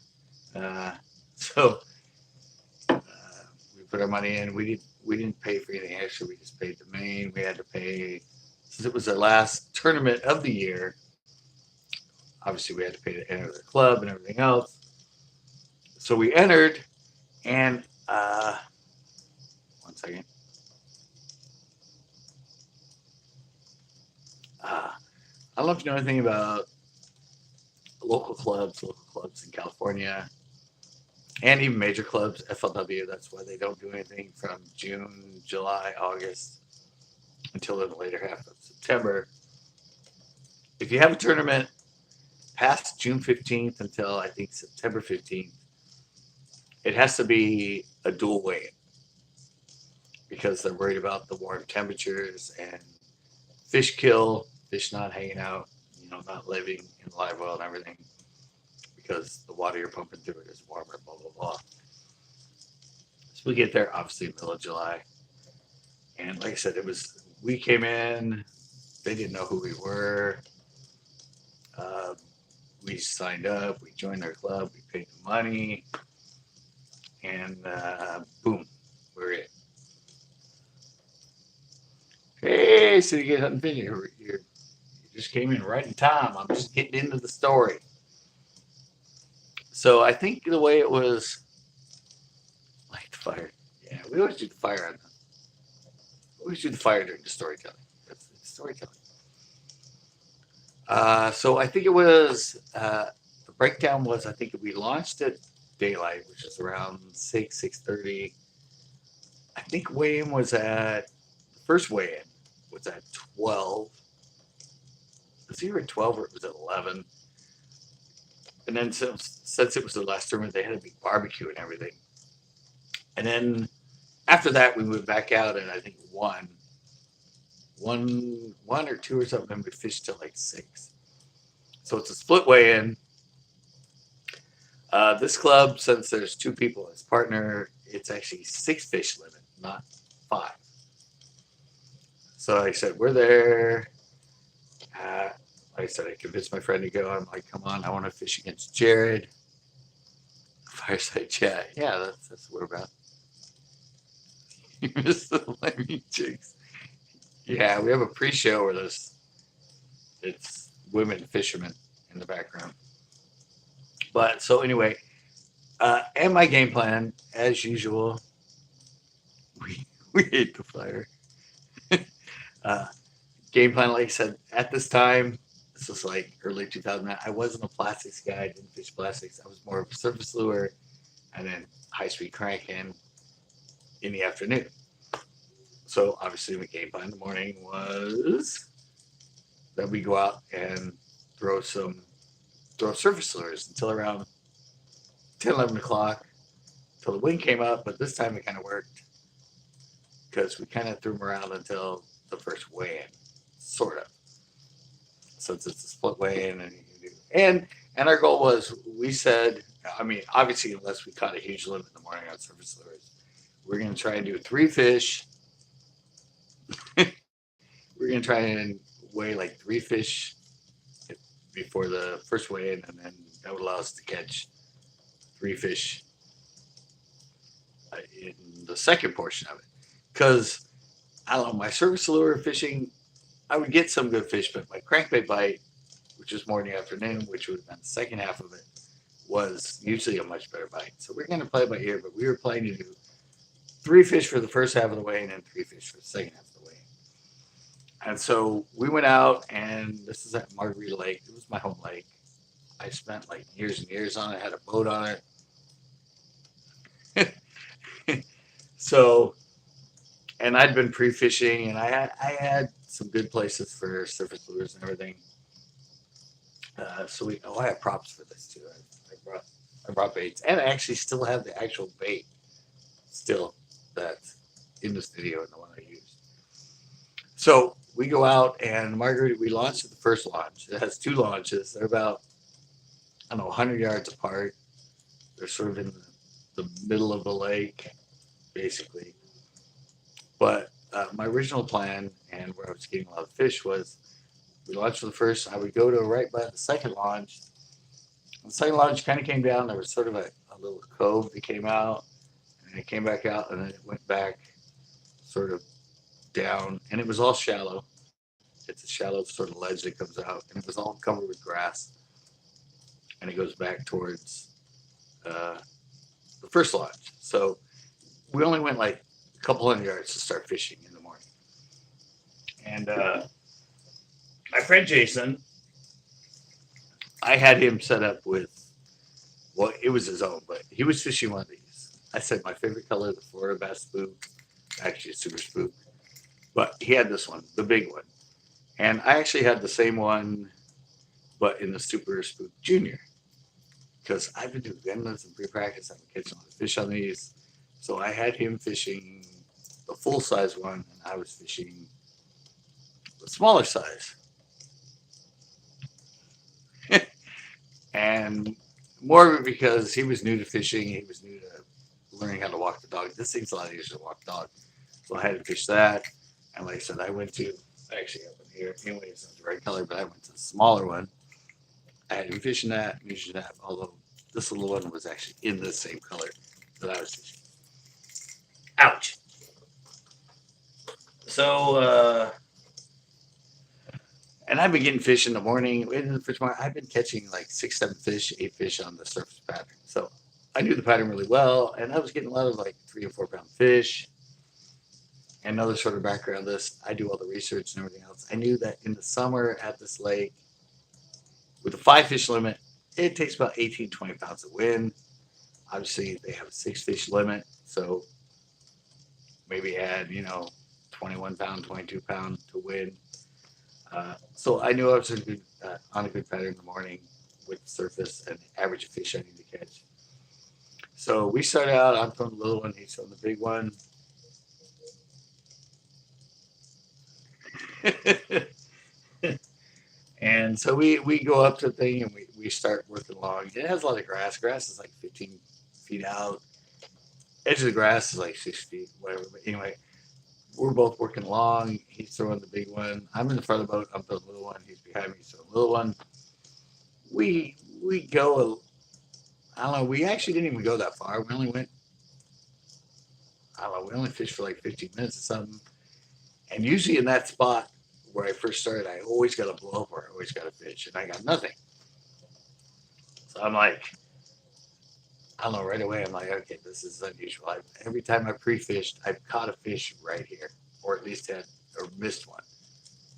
A: Uh, so we put our money in. We didn't pay for anything extra. We just paid the main. We had to pay since it was our last tournament of the year. Obviously, we had to pay to enter the club and everything else. So we entered, and one second. I don't know if you know anything about local clubs in California, and even major clubs, FLW. That's why they don't do anything from June, July, August until the later half of September. If you have a tournament past June 15th until I think September 15th, it has to be a dual weigh-in because they're worried about the warm temperatures and fish kill, fish not hanging out, not living in live well and everything because the water you're pumping through it is warmer, blah, blah, blah. So we get there, obviously, middle of July. And like I said, we came in, they didn't know who we were. We signed up, we joined their club, we paid the money, and boom, we're in. Hey, City Gate Hunting Fishing, you just came in right in time. I'm just getting into the story. So I think the way it was, like the fire. Yeah, we always do the fire during the storytelling. That's storytelling. So I think it was the breakdown was I think we launched at daylight, which is around 6:30. I think weigh-in was at the first weigh-in was at 12. It was either at 12 or it was at 11. And then since it was the last tournament, they had a big barbecue and everything. And then after that, we moved back out, and I think one or two or something, and we fished till like 6. So it's a split weigh-in. This club, since there's 2 people as partner, it's actually 6 fish limit, not 5. So like I said, we're there. Like I said, I convinced my friend to go. I'm like, come on, I want to fish against Jared. Fireside chat. Yeah, that's what we're about. You missed the Flaming Chicks. Yeah, we have a pre-show where it's women fishermen in the background. But so anyway, and my game plan, as usual, we hate the fire. Game plan, like I said, at this time, this was like early 2009. I wasn't a plastics guy. I didn't fish plastics. I was more of a surface lure and then high-speed cranking in the afternoon. So obviously my game plan in the morning was that we go out and throw surface lures until around 10, 11 o'clock until the wind came up. But this time it kind of worked because we kind of threw them around until the first weigh-in, sort of. Since it's a split weigh-in, and our goal was, we said, I mean, obviously, unless we caught a huge limit in the morning on surface lures, we're going to try and do 3 fish. We're going to try and weigh like 3 fish before the first weigh-in, and then that would allow us to catch 3 fish in the second portion of it. Because, I don't know, my surface lure fishing, I would get some good fish, but my crankbait bite, which was more in the afternoon, which would have been the second half of it, was usually a much better bite. So we're going to play by ear, but we were planning to do 3 fish for the first half of the weigh-in and 3 fish for the second half of the weigh-in. And so we went out, and this is at Margarita Lake. It was my home lake. I spent like years and years on it, had a boat on it. So, and I'd been pre-fishing, and I had some good places for surface lures and everything. So I have props for this too. I brought baits, and I actually still have the actual bait still that's in this video and the one I used. So we go out, and Margarita, we launched at the first launch. It has 2 launches. They're about I don't know, 100 yards apart. They're sort of in the middle of the lake, basically. But my original plan and where I was getting a lot of fish was we launched for the first. I would go to right by the second launch. The second launch kind of came down. There was sort of a little cove that came out, and it came back out, and then it went back sort of down, and it was all shallow. It's a shallow sort of ledge that comes out, and it was all covered with grass, and it goes back towards uh, the first launch. So we only went like a couple hundred yards to start fishing in the morning. And my friend Jason, I had him set up with, well, it was his own, but he was fishing one of these. I said my favorite color, the Florida Bass Spook, actually a Super Spook, but he had this one, the big one. And I actually had the same one, but in the Super Spook Junior, because I've been doing Venlas and pre-practice. I've been catching a lot of fish on these. So I had him fishing the full size one, and I was fishing the smaller size. And more of it because he was new to fishing. He was new to learning how to walk the dog. This thing's a lot easier to walk the dog. So I had to fish that. And like I said, I went to, actually up in here, anyway, it's not the right color, but I went to the smaller one. I had him fishing that, using that, although this little one was actually in the same color that I was fishing. Ouch. So, and I've been getting fish in the morning. I've been catching like 6, 7 fish, 8 fish on the surface pattern. So I knew the pattern really well, and I was getting a lot of like 3 or 4 pound fish. And another sort of background this, I do all the research and everything else. I knew that in the summer at this lake, with a 5 fish limit, it takes about 18, 20 pounds of wind. Obviously, they have a 6 fish limit, so maybe add, 21 pound, 22 pound to wind. So I knew I was on a good pattern in the morning with the surface and the average of fish I need to catch. So we started out, I'm from the little one, he's from the big one. And so we go up to the thing and we start working along. It has a lot of grass. Grass is like 15 feet out. Edge of the grass is like 6 feet, whatever. But anyway, we're both working along. He's throwing the big one. I'm in the front of the boat. I'm throwing the little one. He's behind me. So the little one. We go. I don't know. We actually didn't even go that far. We only went. I don't know. We only fished for like 15 minutes or something. And usually in that spot where I first started, I always got a blow up or I always got a fish, and I got nothing. So I'm like, I don't know, right away, I'm like, okay, this is unusual. Every time I pre-fished, I've caught a fish right here, or at least had, or missed one.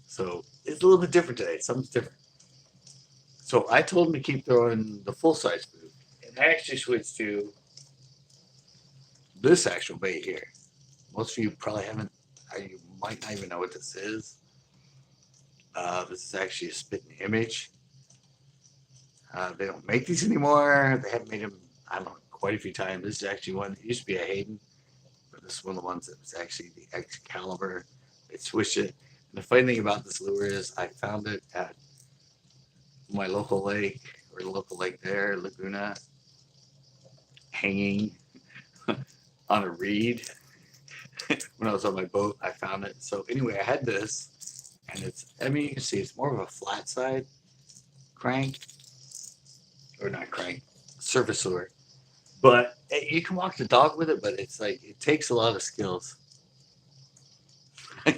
A: So it's a little bit different today. Something's different. So I told him to keep throwing the full-size food, and I actually switched to this actual bait here. Most of you probably haven't, you might not even know what this is. This is actually a spitting image. They don't make these anymore. They haven't made them, I don't know, quite a few times. This is actually one. It used to be a Hayden, but this is one of the ones that was actually the Excalibur. They switched it. And the funny thing about this lure is I found it at my local lake, or the local lake there, Laguna, hanging on a reed. When I was on my boat, I found it. So anyway, I had this, and you can see it's more of a flat side crank, or not crank, surface lure. But you can walk the dog with it, but it's like, it takes a lot of skills.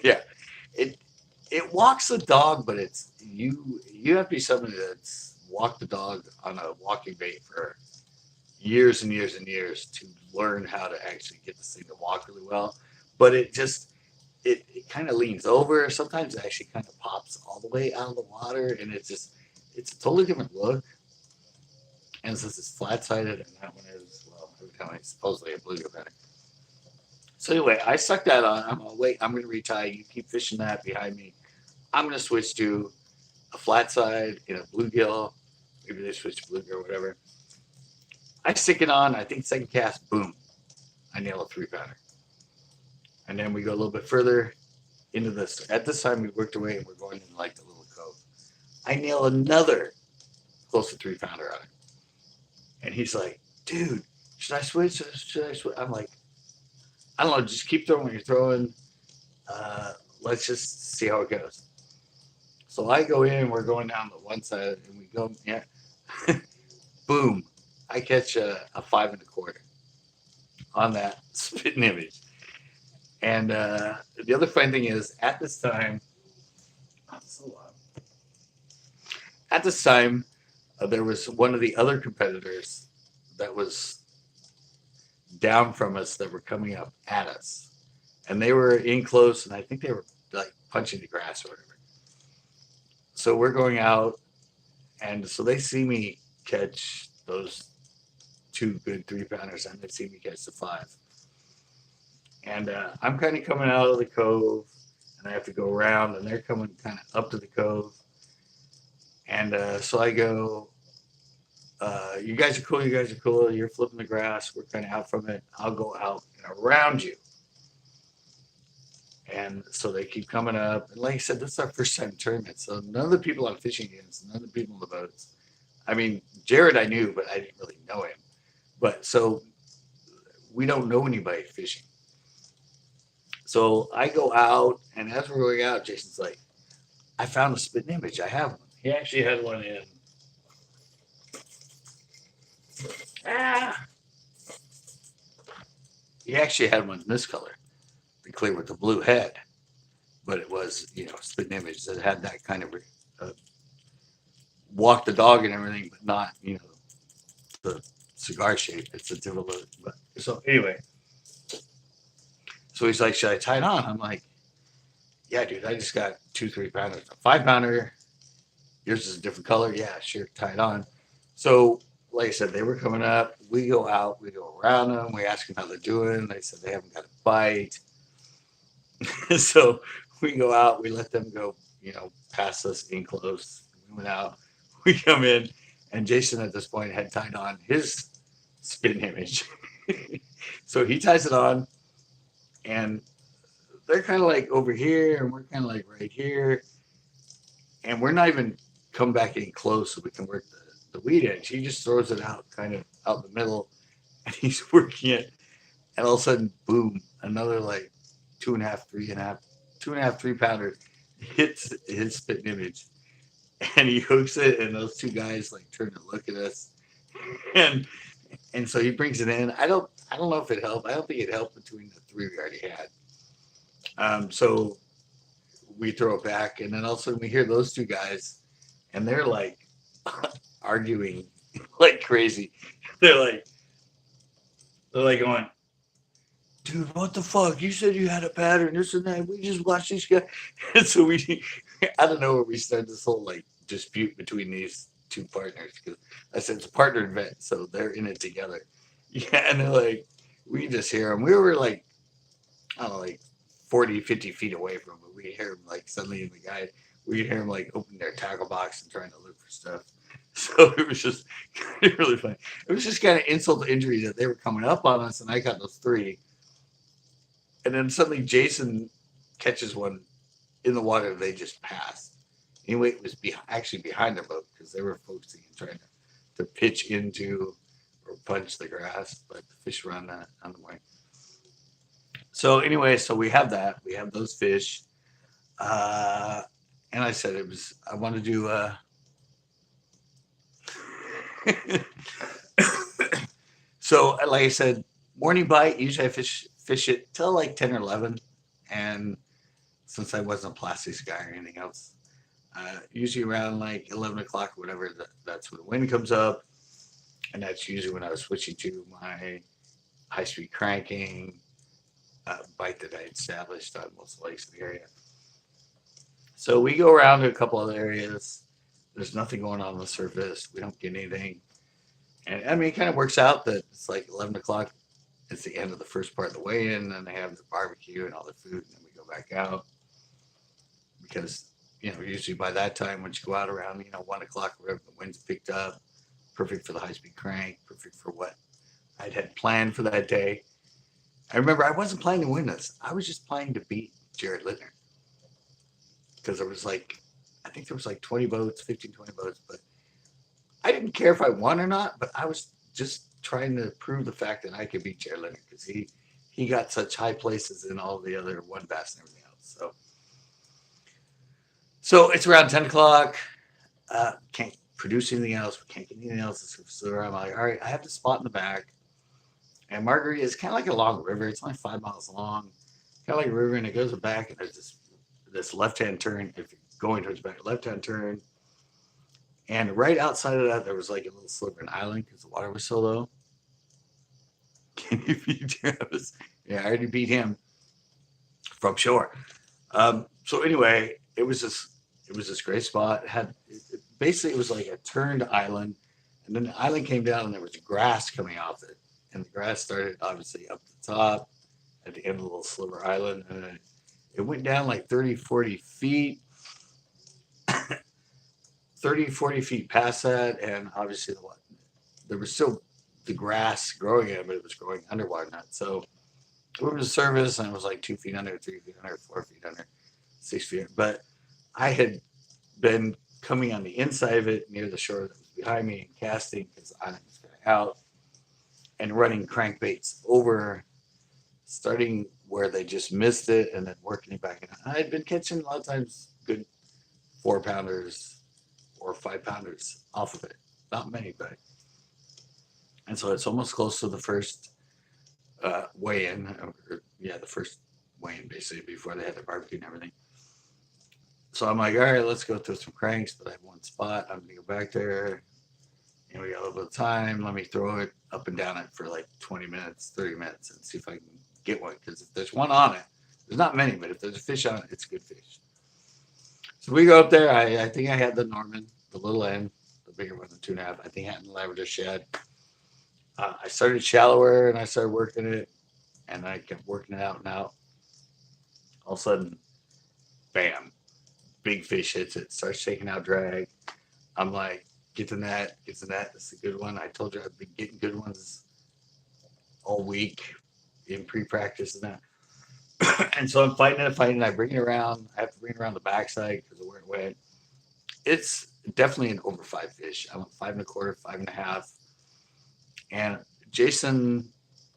A: Yeah, it walks the dog, but it's you have to be somebody that's walked the dog on a walking bait for years and years and years to learn how to actually get this thing to walk really well. But it kind of leans over. Sometimes it actually kind of pops all the way out of the water, and it's a totally different look. And since it's flat-sided, and that one is, well, every time I supposedly a bluegill better. So anyway, I stuck that on. I'm gonna wait. I'm gonna retie. You keep fishing that behind me. I'm gonna switch to a flat side in a bluegill. Maybe they switch to bluegill or whatever. I stick it on. I think second cast, boom, I nail a 3-pounder. And then we go a little bit further into this. At this time, we worked away and we're going into like the little cove. I nail another close to 3-pounder on it. he's like, dude, should I switch? Should I switch? I'm like, I don't know, just keep throwing what you're throwing. Let's just see how it goes. So I go in, we're going down the one side, and we go, yeah, boom, I catch a 5 1/4 on that spitting image. And the other funny thing is, at this time, there was one of the other competitors that was down from us that were coming up at us, and they were in close, and I think they were like punching the grass or whatever. So we're going out, and so they see me catch those 2 good 3 pounders, and they see me catch the 5. And I'm kind of coming out of the cove, and I have to go around, and they're coming kind of up to the cove. And so I go, you guys are cool, you guys are cool. You're flipping the grass. We're kind of out from it. I'll go out and around you. And so they keep coming up. And like I said, this is our first time tournament. So none of the people I'm fishing against, none of the people in the boats. I mean, Jared I knew, but I didn't really know him. But so we don't know anybody fishing. So I go out, and as we're going out, Jason's like, I found a spitting image. I have one. He actually had one in. He actually had one in this color, the clear with the blue head, but it was, spitting image that had that kind of walk the dog and everything, but not, the cigar shape. It's a different look. But so anyway, so he's like, should I tie it on? I'm like, yeah, dude, I just got 2 3 pounders, a 5 pounder. Yours is a different color. Yeah, sure, tie it on. So like I said, they were coming up. We go out, we go around them. We ask them how they're doing. They said they haven't got a bite. So we go out, we let them go, past us in close. We went out, we come in, and Jason at this point had tied on his spin image. So he ties it on, and they're kind of like over here, and we're kind of like right here. And we're not even come back in close so we can work the weed edge. He just throws it out kind of out the middle, and he's working it. And all of a sudden, boom, another like 2.5 3 pounder hits his spitting image, and he hooks it, and those 2 guys like turn to look at us, and so he brings it in. I don't know if it helped. I don't think it helped between the 3 we already had. So we throw it back, and then all of a sudden we hear those 2 guys, and they're like arguing like crazy. They're like going, dude, what the fuck? You said you had a pattern, this and that. We just watched these guys. And so we, I don't know where we started this whole like dispute between these 2 partners, because I said it's a partner event, so they're in it together. Yeah, and they're like, we just hear them. We were like, I don't know, like 40, 50 feet away from them. We hear them like suddenly the guy, we hear them like open their tackle box and trying to look for stuff. So it was just kind of really funny. It was just kind of insult to injury that they were coming up on us, and I got those 3. And then suddenly Jason catches one in the water they just passed. Anyway, it was actually behind their boat, because they were focusing and trying to pitch into or punch the grass, but the fish were on the way. So anyway, so we have that. We have those fish. And I said I want to do so like I said, morning bite, usually I fish it till like 10 or 11. And since I wasn't a plastics guy or anything else, usually around like 11 o'clock or whatever, that's when the wind comes up. And that's usually when I was switching to my high-speed cranking bite that I established on most lakes in the area. So we go around to a couple other areas. There's nothing going on the surface. We don't get anything. And I mean, it kind of works out that it's like 11 o'clock. It's the end of the first part of the weigh-in, and they have the barbecue and all the food, and then we go back out. Because, usually by that time, once you go out around, 1 o'clock, wherever the wind's picked up, perfect for the high-speed crank, perfect for what I'd had planned for that day. I remember I wasn't planning to win this. I was just planning to beat Jared Littner. Because there was like, I think there was like 20 boats, 15, 20 boats, but I didn't care if I won or not, but I was just trying to prove the fact that I could beat Jared Leonard because he got such high places in all the other one bass and everything else. So it's around 10 o'clock. Can't produce anything else. We can't get anything else. So I'm like, all right, I have the spot in the back. And Margarita is kind of like a long river. It's only 5 miles long, kind of like a river, and it goes back. And there's this left hand turn. If you're going towards the back, left hand turn. And right outside of that, there was like a little sliver of an island because the water was so low. Can you beat Travis? Yeah, I already beat him from shore. So anyway, it was this great spot. Basically it was like a turned island, and then the island came down, and there was grass coming off it, and the grass started obviously up the top at the end of the little sliver island, and then it went down like 30, 40 feet, 30, 40 feet past that, and obviously there was still the grass growing in it, but it was growing underwater now. So it was surface, and it was like 2 feet under, 3 feet under, 4 feet under, 6 feet. But I had been coming on the inside of it near the shore that was behind me and casting because the island was kind of out and running crankbaits over, starting where they just missed it and then working it back in. I had been catching a lot of times good 4 pounders or 5 pounders off of it. Not many, but. And so it's almost close to the first weigh-in, the first weigh-in basically before they had their barbecue and everything. So I'm like, all right, let's go through some cranks, but I have one spot. I'm gonna go back there, and we got a little bit of time. Let me throw it up and down it for like 20 minutes, 30 minutes, and see if I can get one. Because if there's one on it, there's not many, but if there's a fish on it, it's a good fish. So we go up there. I think I had the Norman, the little end, the bigger one, the 2.5. I think I had the Labrador Shad. I started shallower, and I started working it, and I kept working it out and out. All of a sudden, bam, big fish hits it, starts shaking out drag. I'm like, get the net, get the net. This is a good one. I told you I've been getting good ones all week in pre-practice and that. And so I'm fighting it. I bring it around. I have to bring it around the backside because of where it went. It's definitely an over 5 fish. I went 5.25, 5.5. And Jason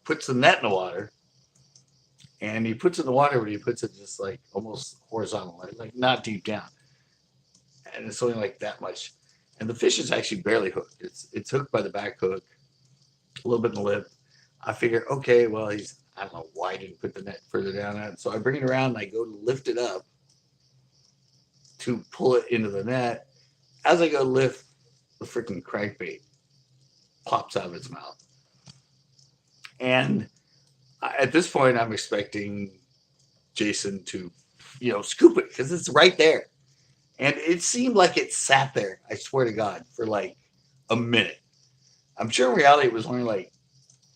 A: puts the net in the water, and he puts it in the water, but he puts it just like almost horizontal, like not deep down. And it's only like that much. And the fish is actually barely hooked. It's hooked by the back hook, a little bit in the lip. I figure, okay, well, I don't know why he didn't put the net further down at. So I bring it around and I go to lift it up to pull it into the net. As I go lift, the freaking crankbait pops out of its mouth. And at this point, I'm expecting Jason to, scoop it because it's right there. And it seemed like it sat there, I swear to God, for like a minute. I'm sure in reality it was only like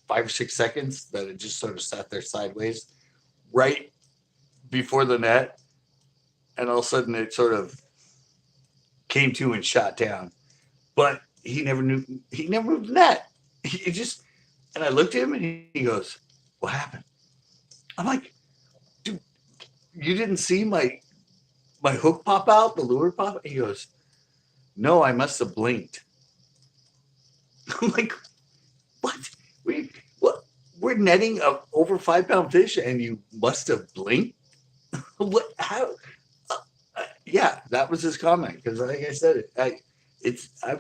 A: 5 or 6 seconds that it just sort of sat there sideways right before the net. And all of a sudden it sort of came to and shot down. But he never moved the net. And I looked at him and he goes, what happened? I'm like, dude, you didn't see my hook pop out, the lure pop out? He goes, no, I must have blinked. I'm like, what? We're netting a over 5-pound fish and you must have blinked? What? How? Yeah, that was his comment. Because like I said,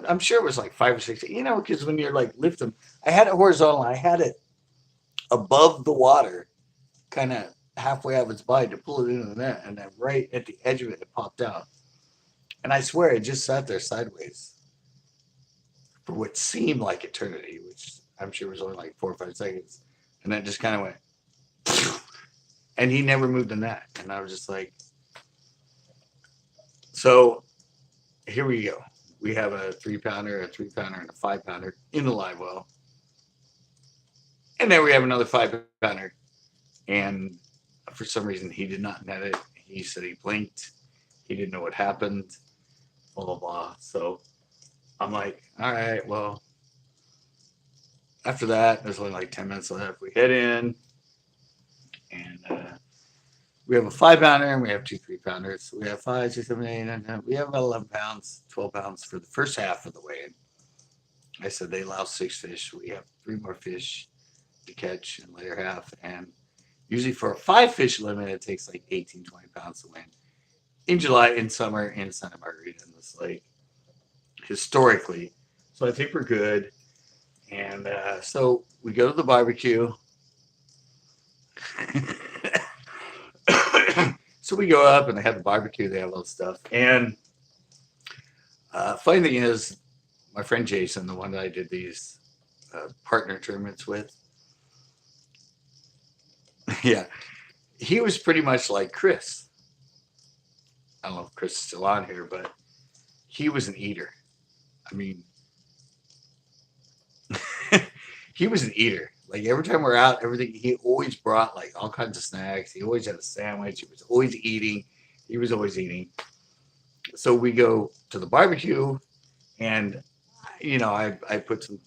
A: I'm sure it was like 5 or 6, because when you're like lifting, I had it horizontal. I had it above the water, kind of halfway out of its body to pull it into the net. And then right at the edge of it, it popped out. And I swear it just sat there sideways for what seemed like eternity, which I'm sure was only like 4 or 5 seconds. And then just kind of went, and he never moved the net. And I was just like, so here we go. We have a 3-pounder, a 3-pounder, and a 5-pounder in the live well. And then we have another 5-pounder. And for some reason, he did not net it. He said he blinked. He didn't know what happened. Blah, blah, blah. So I'm like, all right, well, after that, there's only like 10 minutes left. We head in, and we have a 5-pounder, and we have 2 3-pounders. So we have 5, 6, 7, 8, 9, 10. We have about 11 pounds, 12 pounds for the first half of the weigh-in. I said they allow 6 fish. We have 3 more fish to catch in the later half. And usually for a 5 fish limit, it takes like 18, 20 pounds to win. In July, in summer, in Santa Margarita in this lake, historically. So I think we're good. And so we go to the barbecue. So we go up and they have the barbecue. They have all this stuff. And funny thing is, my friend Jason, the one that I did these partner tournaments with, yeah, he was pretty much like Chris. I don't know if Chris is still on here, but he was an eater. I mean, he was an eater. Like every time we're out, everything he always brought like all kinds of snacks. He always had a sandwich. He was always eating. He was always eating. So we go to the barbecue, and I put some.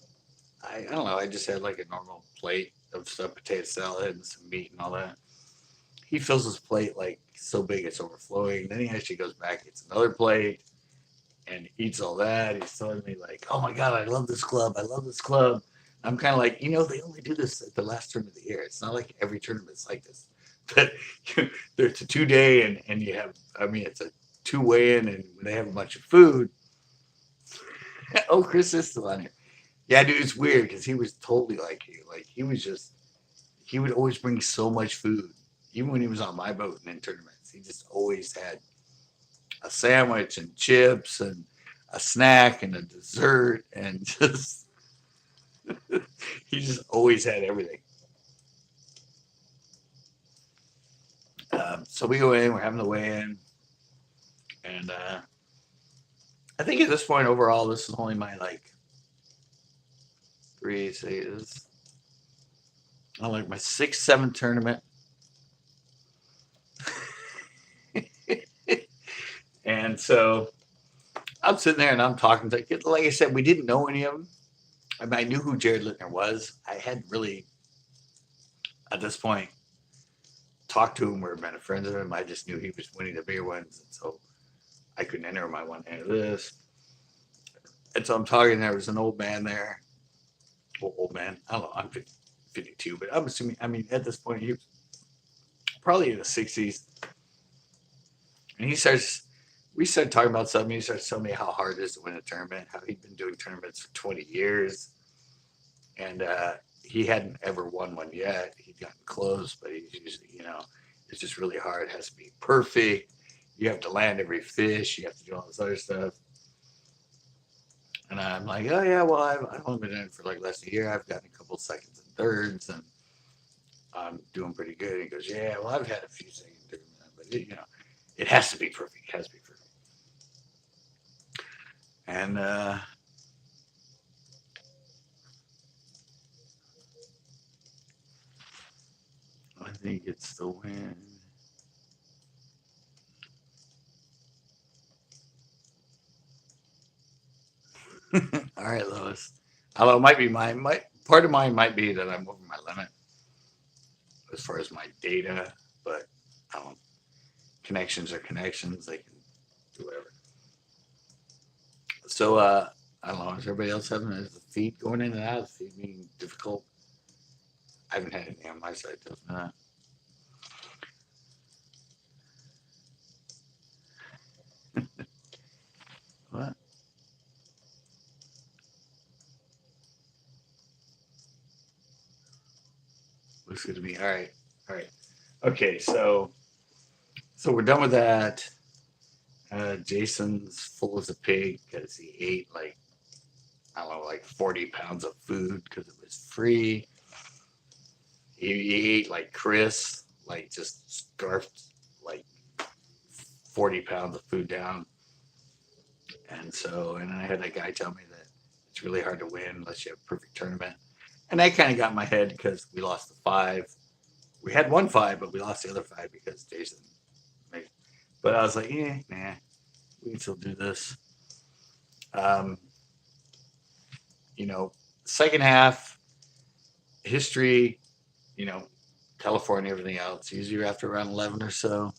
A: I don't know. I just had like a normal plate of stuff, potato salad and some meat and all that. He fills his plate like so big it's overflowing. Then he actually goes back, gets another plate, and eats all that. He's telling me like, "Oh my god, I love this club. I love this club." I'm kind of like, they only do this at the last tournament of the year. It's not like every tournament's like this. But it's a 2 day, and you have, I mean, it's a 2 weigh-in, and they have a bunch of food. Oh, Chris is still on here. Yeah, dude, it's weird because he was totally like you. Like he would always bring so much food, even when he was on my boat and in tournaments. He just always had a sandwich and chips and a snack and a dessert and just he just always had everything. So we go in, we're having the weigh-in, and I think at this point overall, this is only my like three, say is I like my 6th, 7th tournament. And so I'm sitting there and I'm talking to, like I said, we didn't know any of them. I mean, I knew who Jared Littner was. I hadn't really, at this point, talked to him or been friends with him. I just knew he was winning the bigger ones. And so I couldn't enter him. I wanted to enter this. And so I'm talking, there was an old man there. Well, old man. I don't know. I'm 52, but I'm assuming, I mean, at this point, he was probably in the 60s. And we started talking about something. He starts telling me how hard it is to win a tournament, how he'd been doing tournaments for 20 years. And he hadn't ever won one yet. He'd gotten close, but he's usually, it's just really hard. It has to be perfect. You have to land every fish. You have to do all this other stuff. And I'm like, oh, yeah, well, I've only been in it for like less than a year. I've gotten a couple seconds and thirds, and I'm doing pretty good. And he goes, yeah, well, I've had a few seconds, but it has to be perfect. It has to be perfect. And I think it's the win. All right, Lois. Although it might be part of mine might be that I'm over my limit as far as my data, but I don't. Connections are connections. They can do whatever. So I don't know. Is everybody else having the feed going in and out? Is the feed being difficult? I haven't had any on my side, doesn't that? What? Looks good to me. All right. All right. Okay. So we're done with that. Jason's full as a pig because he ate like, I don't know, like 40 pounds of food because it was free. He ate like Chris, like just scarfed like 40 pounds of food down. And then I had that guy tell me that it's really hard to win unless you have a perfect tournament. And that kind of got in my head because we lost the 5. We had 1 5, but we lost the other 5 because Jason made. But I was like, nah, we can still do this. Um, second half, history, California, everything else. Usually after around 11 or so.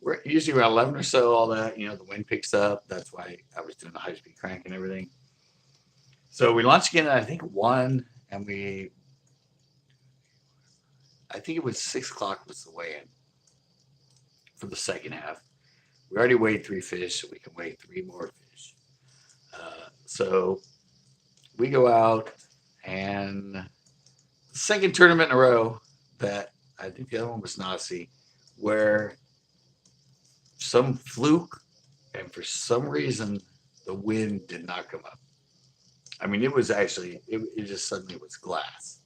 A: We're usually around 11 or so, all that, the wind picks up. That's why I was doing the high speed crank and everything. So we launched again at I think 1, and I think it was 6 o'clock was the weigh-in for the second half. We already weighed 3 fish, so we can weigh 3 more fish. So we go out, and the second tournament in a row that I think the other one was Nasi, where some fluke and for some reason the wind did not come up. I mean, it was actually, it just suddenly was glass,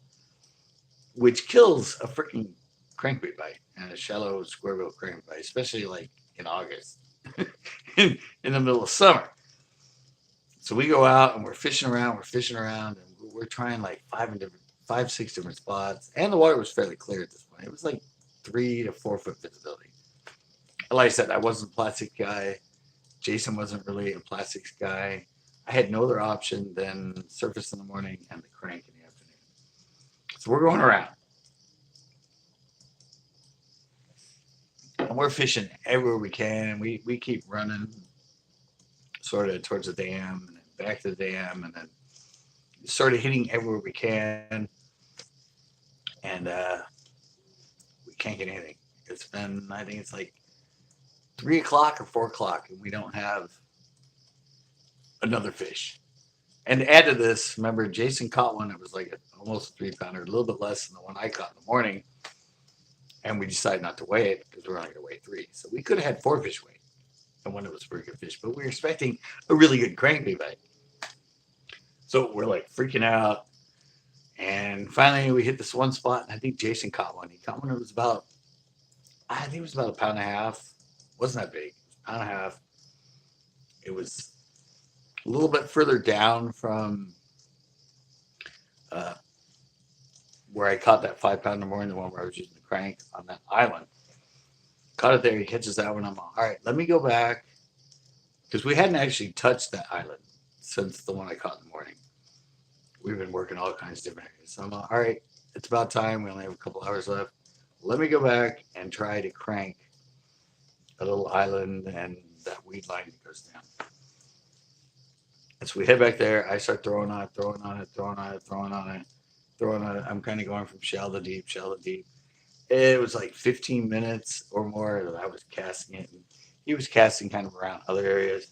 A: which kills a freaking crankbait bite and a shallow square bill crankbait, especially like in August, in the middle of summer. So we go out and we're fishing around, and we're trying like 6 different spots. And the water was fairly clear at this point. It was like 3 to 4 foot visibility. Like I said, I wasn't a plastic guy. Jason wasn't really a plastics guy. I had no other option than surface in the morning and the crank in the afternoon. So we're going around. And we're fishing everywhere we can. And we keep running sort of towards the dam and then back to the dam and then sort of hitting everywhere we can. And we can't get anything. It's been, I think it's like 3 o'clock or 4 o'clock, and we don't have another fish. And to add to this, remember, Jason caught one that was like almost a 3 pounder, a little bit less than the one I caught in the morning. And we decided not to weigh it because we're only going to weigh 3. So we could have had 4 fish weighed. And one of it was a pretty good fish, but we were expecting a really good crankbait bite. So we're like freaking out. And finally, we hit this one spot, and I think Jason caught one. He caught one that was about, I think it was about 1.5 pounds. Wasn't that big. It was 1.5 pounds. It was a little bit further down from where I caught that 5 pounder more than the one where I was using the crank on that island. Caught it there. He catches that one. I'm like, all right, let me go back. Because we hadn't actually touched that island since the one I caught in the morning. We've been working all kinds of different areas. So I'm like, all right, it's about time. We only have a couple hours left. Let me go back and try to crank a little island and that weed line that goes down. And so we head back there. I start throwing on it. I'm kind of going from shallow to deep. It was like 15 minutes or more that I was casting it. And he was casting kind of around other areas.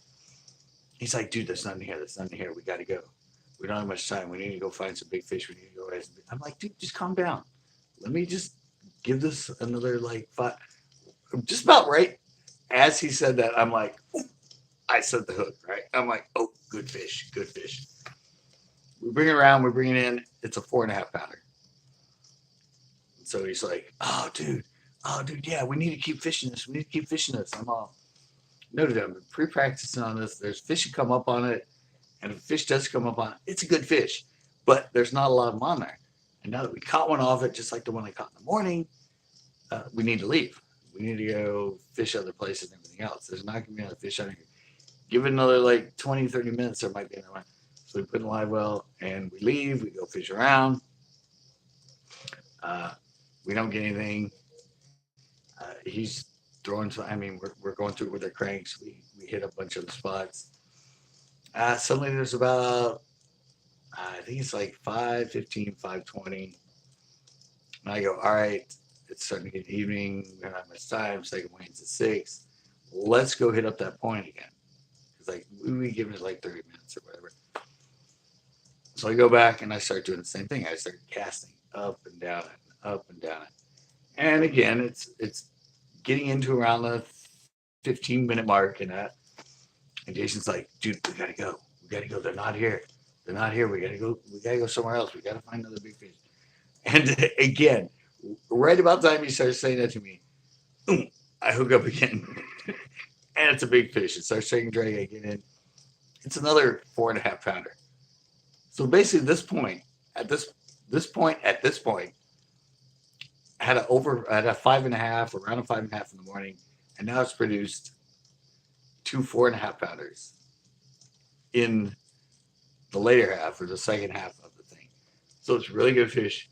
A: He's like, dude, there's nothing here. We got to go. We don't have much time. We need to go find some big fish. I'm like, dude, just calm down. Let me just give this another like 5. Just about right as he said that, I'm like, ooh, I set the hook, right? I'm like, oh, good fish. We bring it around, we bring it in. It's a 4.5 pounder. So he's like, oh, dude, yeah, we need to keep fishing this. I'm all, noted, I've been pre-practicing on this. There's fish that come up on it. And if a fish does come up on it, it's a good fish. But there's not a lot of them on there. And now that we caught one off it, just like the one I caught in the morning, we need to leave. We need to go fish other places and everything else. There's not going to be another fish on here. Give it another like 20, 30 minutes, there might be another one. So we put in the live well and we leave. We go fish around. We don't get anything. He's throwing some, I mean, we're going through it with our cranks. We hit a bunch of the spots. Suddenly there's about, I think it's like 5:15, 5:20. And I go, all right, it's starting to get evening. We don't have much time. Second weight's at 6. Let's go hit up that point again. It's like, we give it like 30 minutes or whatever. So I go back and I start doing the same thing. I start casting up and down it. And again, it's getting into around the 15-minute mark and that. And Jason's like, dude, we gotta go. They're not here. We gotta go somewhere else. We gotta find another big fish. And again, right about the time he starts saying that to me, I hook up again. And it's a big fish. It starts taking drag. I get in. It's another 4.5 pounder. So basically at this point, I had a 5.5, around a 5.5 in the morning, and now it's produced 2 4.5 pounders in the later half or the second half of the thing. So it's really good fish.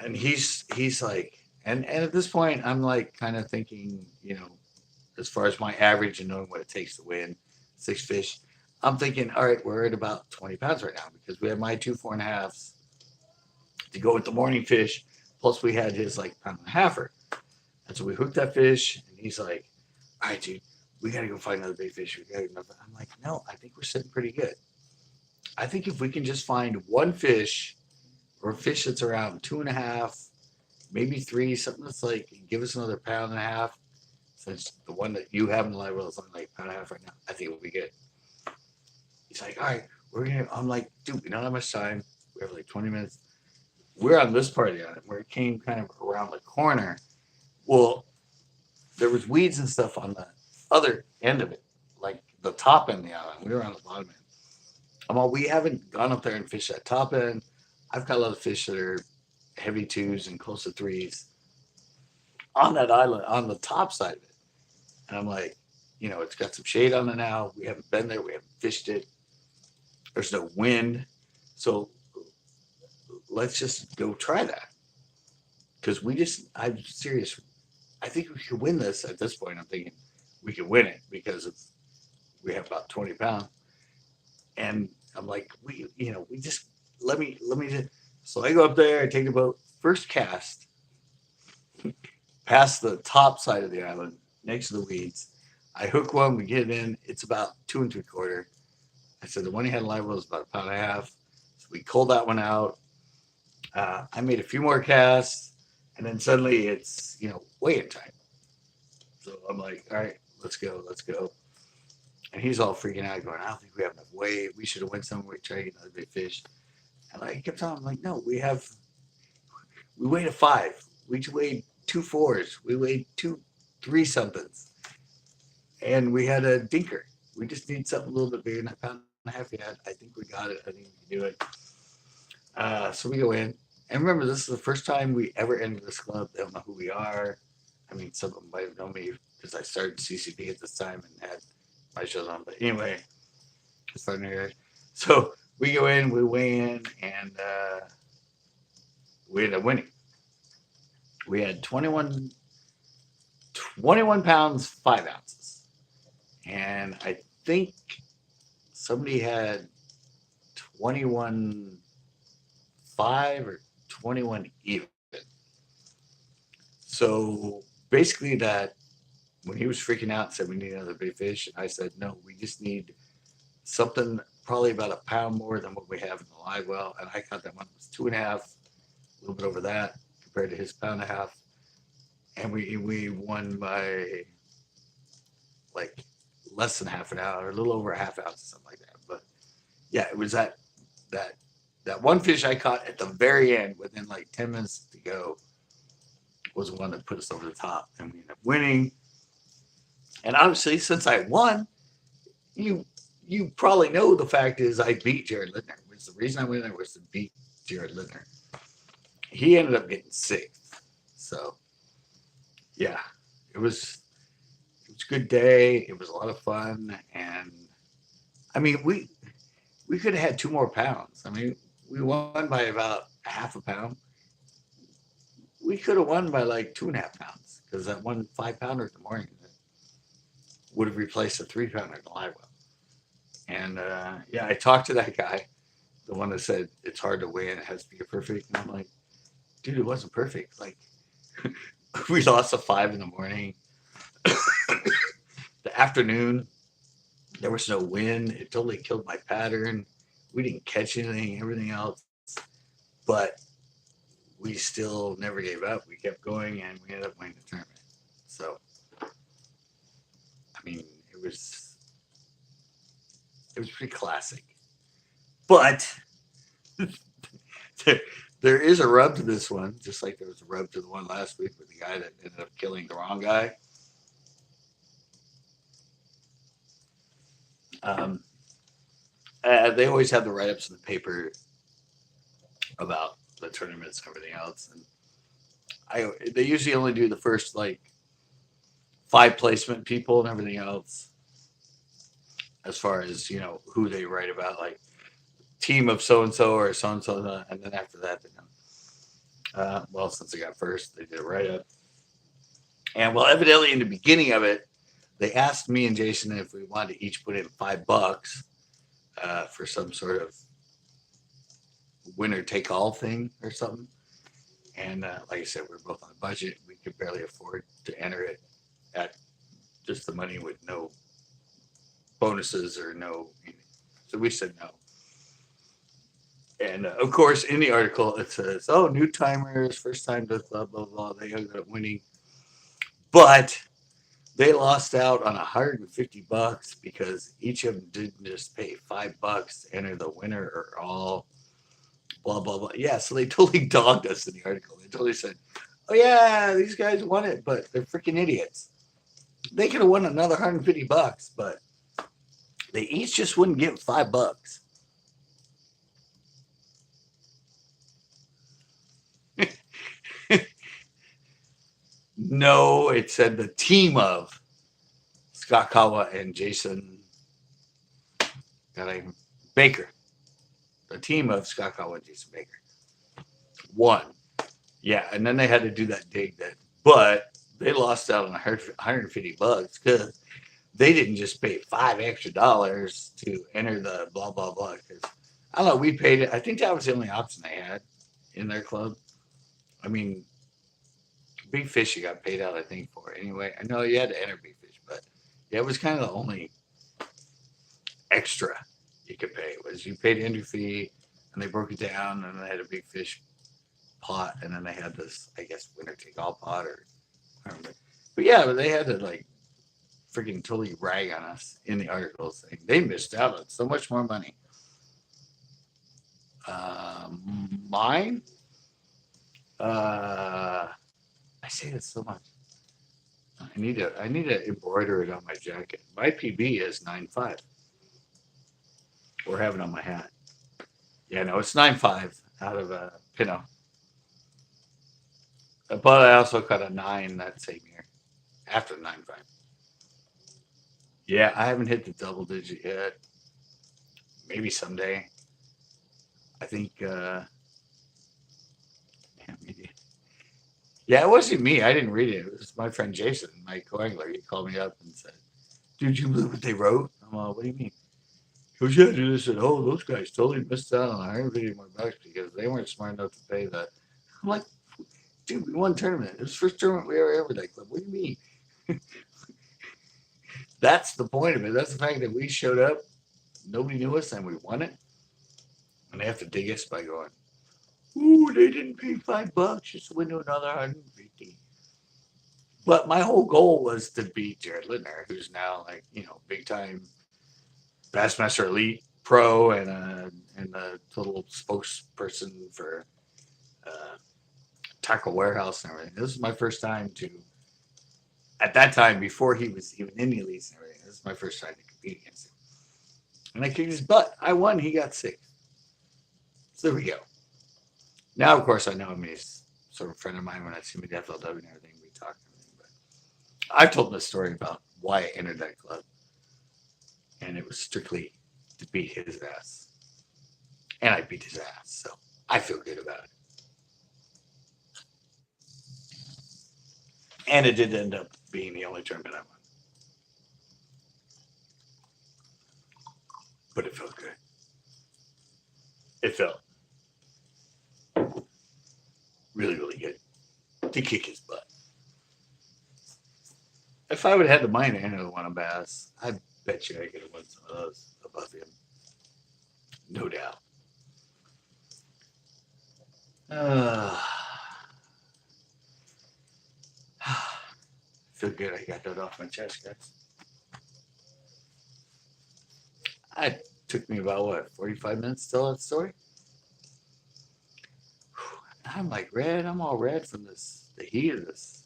A: And he's like, and at this point, I'm like kind of thinking, as far as my average and knowing what it takes to win 6 fish, I'm thinking, all right, we're at about 20 pounds right now because we had my two 4.5s to go with the morning fish. Plus, we had his like pound and a halfer. And so we hooked that fish, and he's like, all right, dude, we got to go find another big fish. We gotta go. I'm like, no, I think we're sitting pretty good. I think if we can just find one fish or a fish that's around 2.5, maybe 3, something that's like, give us another pound and a half, since the one that you have in the live well is only like a pound and a half right now, I think it'll be good. He's like, all right, I'm like, dude, we don't have much time. We have like 20 minutes. We're on this part of the island where it came kind of around the corner. Well, there was weeds and stuff on the other end of it, like the top end of the island. We were on the bottom end. I'm all, we haven't gone up there and fished that top end. I've got a lot of fish that are heavy 2s and close to 3s on that island on the top side of it. And I'm like, it's got some shade on it now. We haven't been there. We haven't fished it. There's no wind. So let's just go try that. Because I'm serious. I think we could win this at this point. I'm thinking we could win it because we have about 20 pounds. And I'm like, we just, let me just. So I go up there, I take the boat, first cast, past the top side of the island, next to the weeds. I hook one, we get it in. It's about 2 3/4. I said the one he had live was about a pound and a half. So we culled that one out. I made a few more casts, and then suddenly it's weigh-in time. So I'm like, all right, let's go. And he's all freaking out, going, I don't think we have enough weight. We should have went somewhere, try to get another big fish. And I kept telling him, like, no, we weighed a 5. We weighed 2 4s. We weighed 2 3 somethings. And we had a dinker. We just need something a little bit bigger than that pound and a half we had. I think we got it. I think we can do it. So we go in. And remember, this is the first time we ever entered this club. They don't know who we are. I mean, some of them might have known me because I started CCP at this time and had my shows on. But anyway, it's starting here. So we go in, we weigh in, and we end up winning. We had 21 pounds, 5 ounces. And I think somebody had 21.5 or 21 even. So basically that when he was freaking out and said we need another big fish, I said, no, we just need something probably about a pound more than what we have in the live well. And I caught that one was 2.5, a little bit over that compared to his pound and a half. And we won by like less than half an hour, a little over a half ounce, something like that. But yeah, it was that one fish I caught at the very end, within like 10 minutes to go, was the one that put us over the top, and we ended up winning. And obviously, since I won, you probably know the fact is I beat Jared Lindner. The reason I went there was to beat Jared Lindner. He ended up getting 6th. So yeah, it was a good day. It was a lot of fun, and I mean we could have had 2 more pounds. I mean, we won by about a half a pound. We could have won by like 2.5 pounds because that one 5-pounder in the morning would have replaced a 3-pounder in the live well. And yeah, I talked to that guy, the one that said it's hard to weigh and it has to be perfect. And I'm like, dude, it wasn't perfect. Like, we lost a 5 in the morning. The afternoon, there was no wind. It totally killed my pattern. We didn't catch anything, everything else. But we still never gave up. We kept going, and we ended up winning the tournament. So, I mean, it was pretty classic. But there is a rub to this one, just like there was a rub to the one last week with the guy that ended up killing the wrong guy. They always have the write-ups in the paper about the tournaments and everything else, and they usually only do the first like 5 placement people and everything else, as far as who they write about, like team of so and so or so and so, and then after that they don't. Well, since they got first, they did a write-up, and well, evidently in the beginning of it, they asked me and Jason if we wanted to each put in $5 for some sort of winner take all thing or something. And like I said, we're both on a budget. We could barely afford to enter it at just the money with no bonuses or no. So we said no. And of course, in the article, it says, "Oh, new timers, first time to blah blah blah." They ended up winning, but they lost out on $150 because each of them didn't just pay $5 to enter the winner or all blah blah blah. Yeah, so they totally dogged us in the article. They totally said, "Oh yeah, these guys won it, but they're freaking idiots. They could have won another $150, but they each just wouldn't give $5." No, it said the team of Scott Kawa and Jason Baker. The team of Scott Kawa and Jason Baker won. Yeah, and then they had to do that dig that, but they lost out on $150 because they didn't just pay $5 extra to enter the blah blah blah. Because I don't know, we paid it. I think that was the only option they had in their club. I mean, Big Fish you got paid out, I think, for anyway. I know you had to enter Big Fish, but yeah, it was kind of the only extra you could pay was you paid entry fee, and they broke it down, and they had a Big Fish pot, and then they had this, I guess, winner take all pot, or I don't remember. But yeah, but they had to like freaking totally rag on us in the article saying they missed out on so much more money. Mine, I say this so much. I need to embroider it on my jacket. My PB is 9.5. Or have it on my hat. Yeah, no, it's 9.5 out of a Pinot. But I also got a 9 that same year after 9.5. Yeah, I haven't hit the double digit yet. Maybe someday. I think. Yeah, maybe. Yeah, it wasn't me. I didn't read it. It was my friend Jason, my co-angler. He called me up and said, "Dude, you believe what they wrote?" I'm like, "What do you mean?" He goes, "Yeah, dude." I said, "Oh, those guys totally missed out on $150 more because they weren't smart enough to pay that." I'm like, "Dude, we won a tournament. It was the first tournament we ever that club. What do you mean?" That's the point of it. That's the fact that we showed up, nobody knew us, and we won it. And they have to dig us by going, "Ooh, they didn't pay $5 just to win to another 150." But my whole goal was to beat Jared Lindner, who's now like, big time Bassmaster Elite Pro and a total spokesperson for Tackle Warehouse and everything. This is my first time at that time, before he was even in the elites and everything, this is my first time to compete against him. And I kicked his butt. I won. He got 6. So there we go. Now, of course, I know him. He's sort of a friend of mine. When I see him at FLW and everything, we talk and everything. But I've told him a story about why I entered that club. And it was strictly to beat his ass. And I beat his ass. So I feel good about it. And it did end up being the only tournament I won. But it felt good. It felt really, really good to kick his butt. If I would have had the money to enter the one on Bass, I bet you I could have won some of those above him. No doubt. Feel good I got that off my chest, guys. It took me about, 45 minutes to tell that story? I'm like red. I'm all red from the heat of this.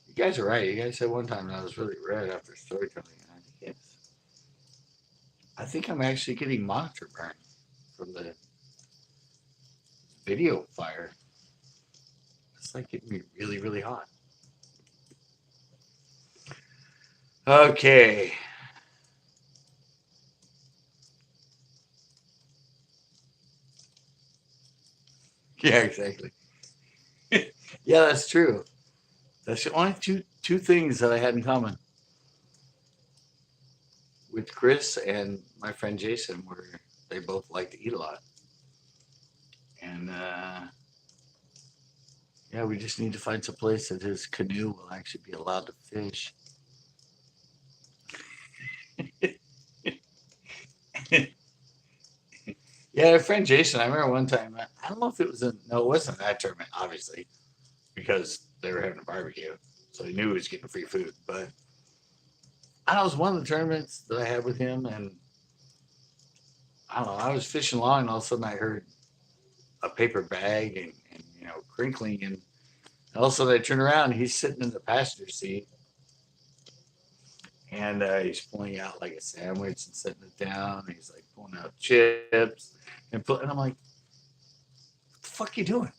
A: You guys are right. You guys said one time I was really red after storytelling. I think I'm actually getting monitor burn from the video fire. It's like getting me really, really hot. Okay. Yeah, exactly. Yeah, that's true. That's the only two things that I had in common with Chris and my friend Jason, where they both like to eat a lot. And yeah, we just need to find some place that his canoe will actually be allowed to fish. Yeah, our friend Jason, I remember one time, I don't know if it was no, it wasn't that tournament, obviously, because they were having a barbecue. So he knew he was getting free food. But I don't know, it was one of the tournaments that I had with him. And I don't know, I was fishing along and all of a sudden I heard a paper bag and crinkling. And all of a sudden I turn around and he's sitting in the passenger seat and he's pulling out like a sandwich and setting it down. And he's like pulling out chips and I'm like, what the fuck you doing?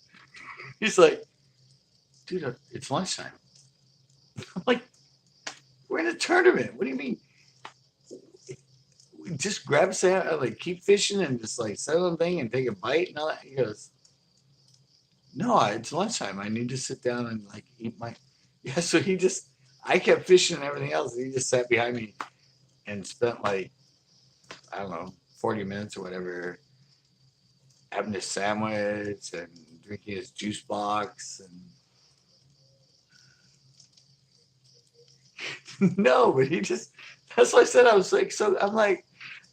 A: He's like, dude, it's lunchtime. I'm like, we're in a tournament. What do you mean? We just grab a sandwich, like keep fishing and just like set on the thing and take a bite and all that. He goes, no, it's lunchtime. I need to sit down and like eat my. Yeah, so I kept fishing and everything else. And he just sat behind me and spent like, I don't know, 40 minutes or whatever having his sandwich and drinking his juice box. And no, but that's what I said. I was like, so I'm like,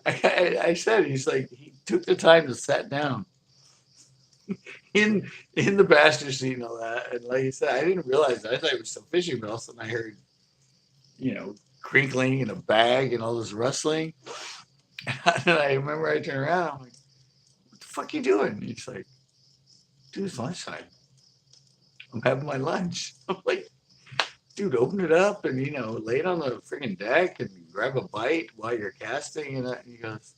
A: I said, he's like, he took the time to sit down in the passenger seat and all that. And like I said, I didn't realize that. I thought he was still fishing, but all of a sudden I heard, crinkling in a bag and all this rustling. And I remember I turned around. I'm like, what the fuck you doing? And he's like, dude, it's lunchtime. I'm having my lunch. I'm like, dude, open it up and, lay it on the freaking deck and grab a bite while you're casting. And he goes,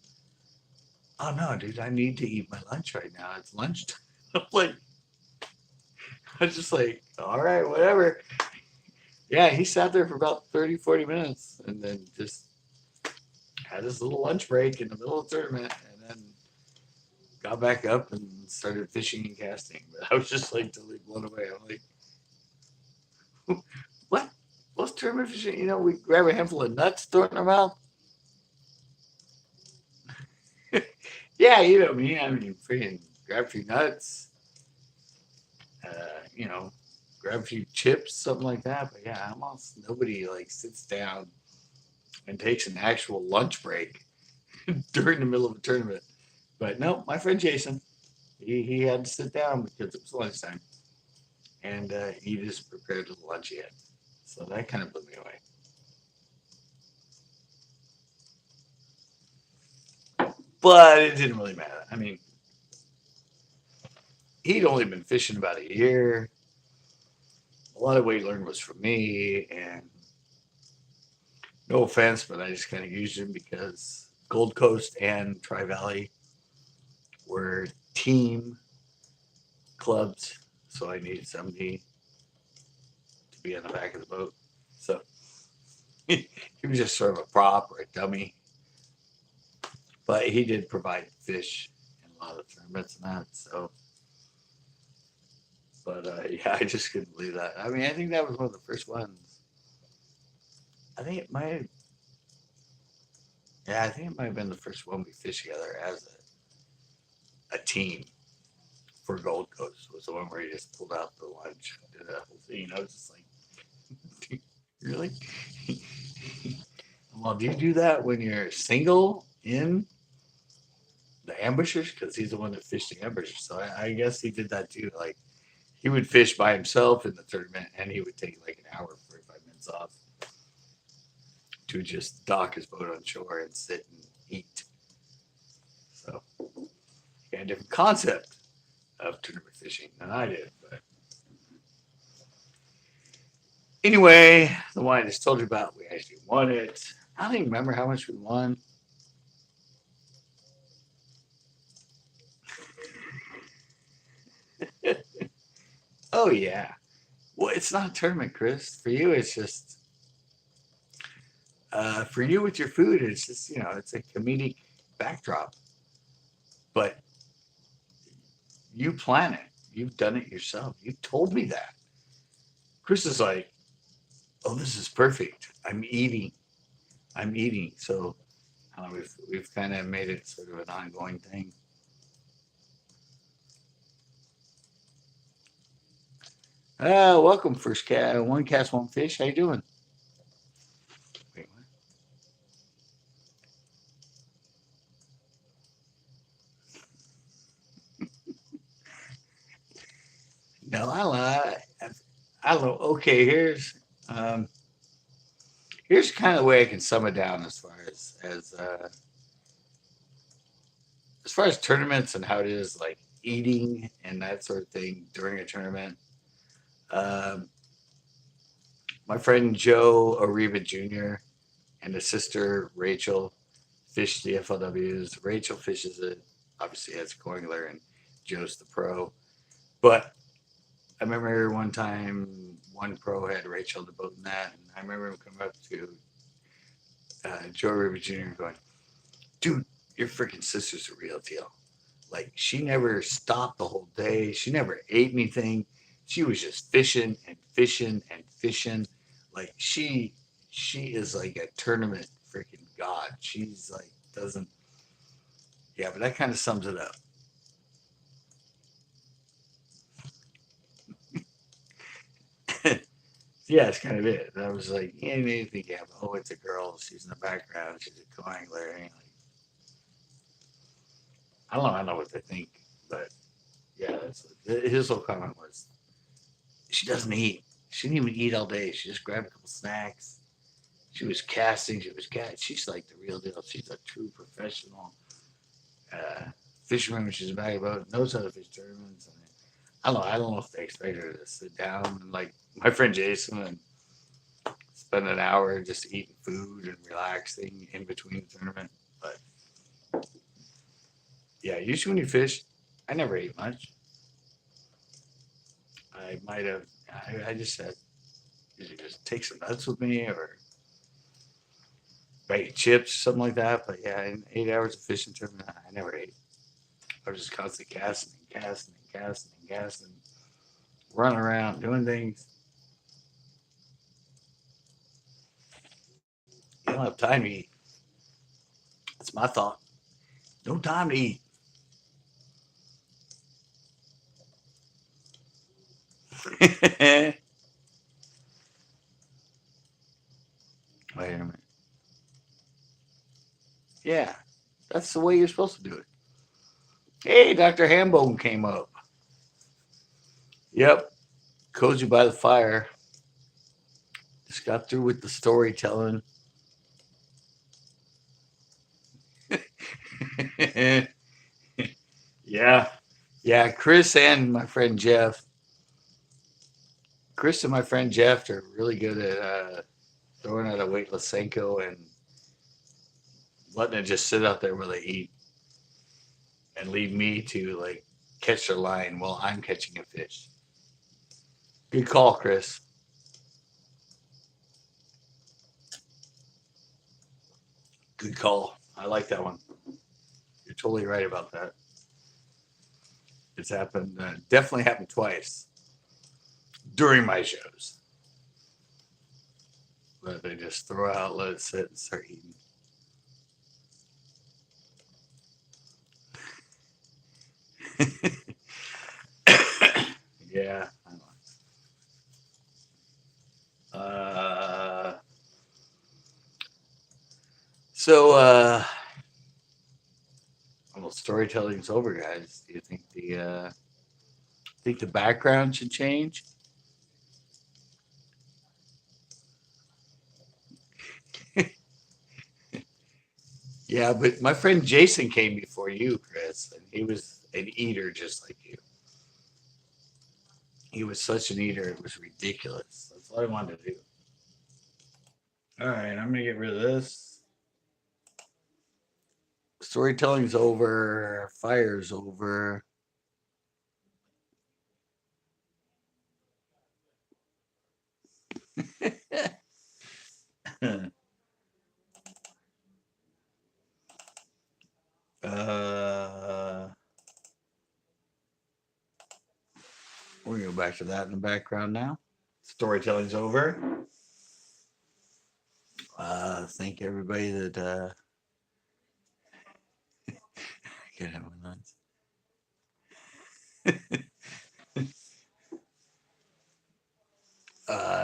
A: oh, no, dude, I need to eat my lunch right now. It's lunchtime. I'm like, I was just like, all right, whatever. Yeah, he sat there for about 30, 40 minutes and then just had his little lunch break in the middle of the tournament and then got back up and started fishing and casting. But I was just like totally blown away. I'm like, what? Most tournament fishing, we grab a handful of nuts, throw it in our mouth. Yeah, you know me. I mean, freaking grab a few nuts, grab a few chips, something like that. But yeah, almost nobody like sits down and takes an actual lunch break during the middle of a tournament. But no, my friend Jason, he had to sit down because it was lunchtime, and he just prepared the lunch he had. So that kind of blew me away. But it didn't really matter. I mean, he'd only been fishing about a year. A lot of what he learned was from me, and no offense, but I just kind of used him because Gold Coast and Tri Valley were team clubs, so I needed somebody to be on the back of the boat. So he was just sort of a prop or a dummy, but he did provide fish in a lot of tournaments and that. So, but yeah, I just couldn't believe that. I mean, I think that was one of the first ones. I think it might. Yeah, I think it might have been the first one we fished together as a team for Gold Coast. Was the one where he just pulled out the lunch, did that whole thing. I was just like, really? Well, do you do that when you're single in the ambushers? Because he's the one that fished the ambushers. So I guess he did that too. Like he would fish by himself in the tournament, and he would take like an hour, 45 minutes off to just dock his boat on shore and sit and eat. So he had a different concept of tournament fishing than I did. But anyway, the one I just told you about, we actually won it. I don't even remember how much we won. Oh yeah. Well, it's not a tournament, Chris. For you, it's just for you with your food. It's just it's a comedic backdrop. But you plan it. You've done it yourself. You told me that. Chris is like, "Oh, this is perfect. I'm eating. So we've kind of made it sort of an ongoing thing. Welcome, first cat, one cast, one fish. How you doing? Wait, what? No, I lie. I don't know. Okay, um, here's kind of the way I can sum it down as far as tournaments and how it is like eating and that sort of thing during a tournament. Um, my friend Joe Ariba Jr. and his sister Rachel fish the FLWs. Rachel fishes it, obviously as Coingler, and Joe's the pro. But I remember one time one pro had Rachel the boat in that, and I remember him coming up to Joe Ariba Jr. going, "Dude, your freaking sister's a real deal. Like she never stopped the whole day. She never ate anything. She was just fishing and fishing and fishing. Like she is like a tournament freaking god. She's like doesn't yeah, but that kind of sums it up. Yeah, it's kind of it. And I was like, yeah, you made me think, yeah, oh, it's a girl. She's in the background. She's a co-angler. And like, I don't know what they think, but yeah, his whole comment was she doesn't eat. She didn't even eat all day. She just grabbed a couple snacks. She was casting. She was cat. She's like the real deal. She's a true professional uh, fisherman when she's back about knows how to fish tournaments. And I don't know. I don't know if they expect her to sit down and like my friend Jason and spend an hour just eating food and relaxing in between the tournament. But yeah, usually when you fish, I never ate much. I might have. I just said, you just take some nuts with me or bag of chips, something like that. But yeah, in 8 hours of fishing tournament, I never ate. I was just constantly casting and casting and casting and casting, running around doing things. You don't have time to eat. That's my thought. No time to eat. Wait a minute. Yeah, that's the way you're supposed to do it. Hey, Dr. Hambone came up. Yep, cozy by the fire. Just got through with the storytelling. Yeah, yeah. Chris and my friend Jeff. Chris and my friend Jeff are really good at throwing out a weightless Senko and letting it just sit out there while they eat and leave me to like catch their line while I'm catching a fish. Good call, Chris. Good call. I like that one. You're totally right about that. It's happened, definitely happened twice during my shows. But they just throw out, let it sit, and start eating. Yeah. Uh, so, almost storytelling's over, guys. Do you think the background should change? Yeah, but my friend Jason came before you, Chris, and he was an eater just like you. He was such an eater, it was ridiculous. That's what I wanted to do. All right, I'm gonna get rid of this. Storytelling's over. Fire's over. uh, we're gonna go back to that in the background now. Storytelling's over. Thank everybody that Get him with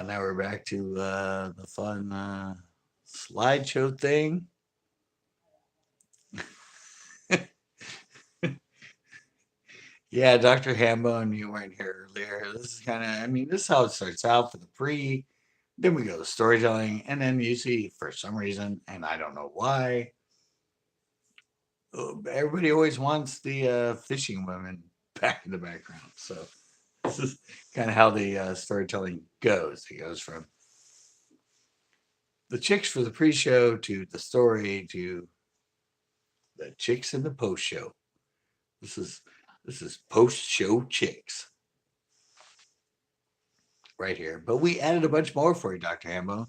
A: now we're back to the fun slideshow thing. Yeah, Dr. Hambone, you weren't here earlier. This is kind of, I mean, this is how it starts out for the pre. Then we go to storytelling, and then usually, for some reason, and I don't know why, everybody always wants the fishing women back in the background. So this is kind of how the storytelling goes. It goes from the chicks for the pre-show to the story to the chicks in the post-show. This is post-show chicks right here. But we added a bunch more for you, Dr. Hambo.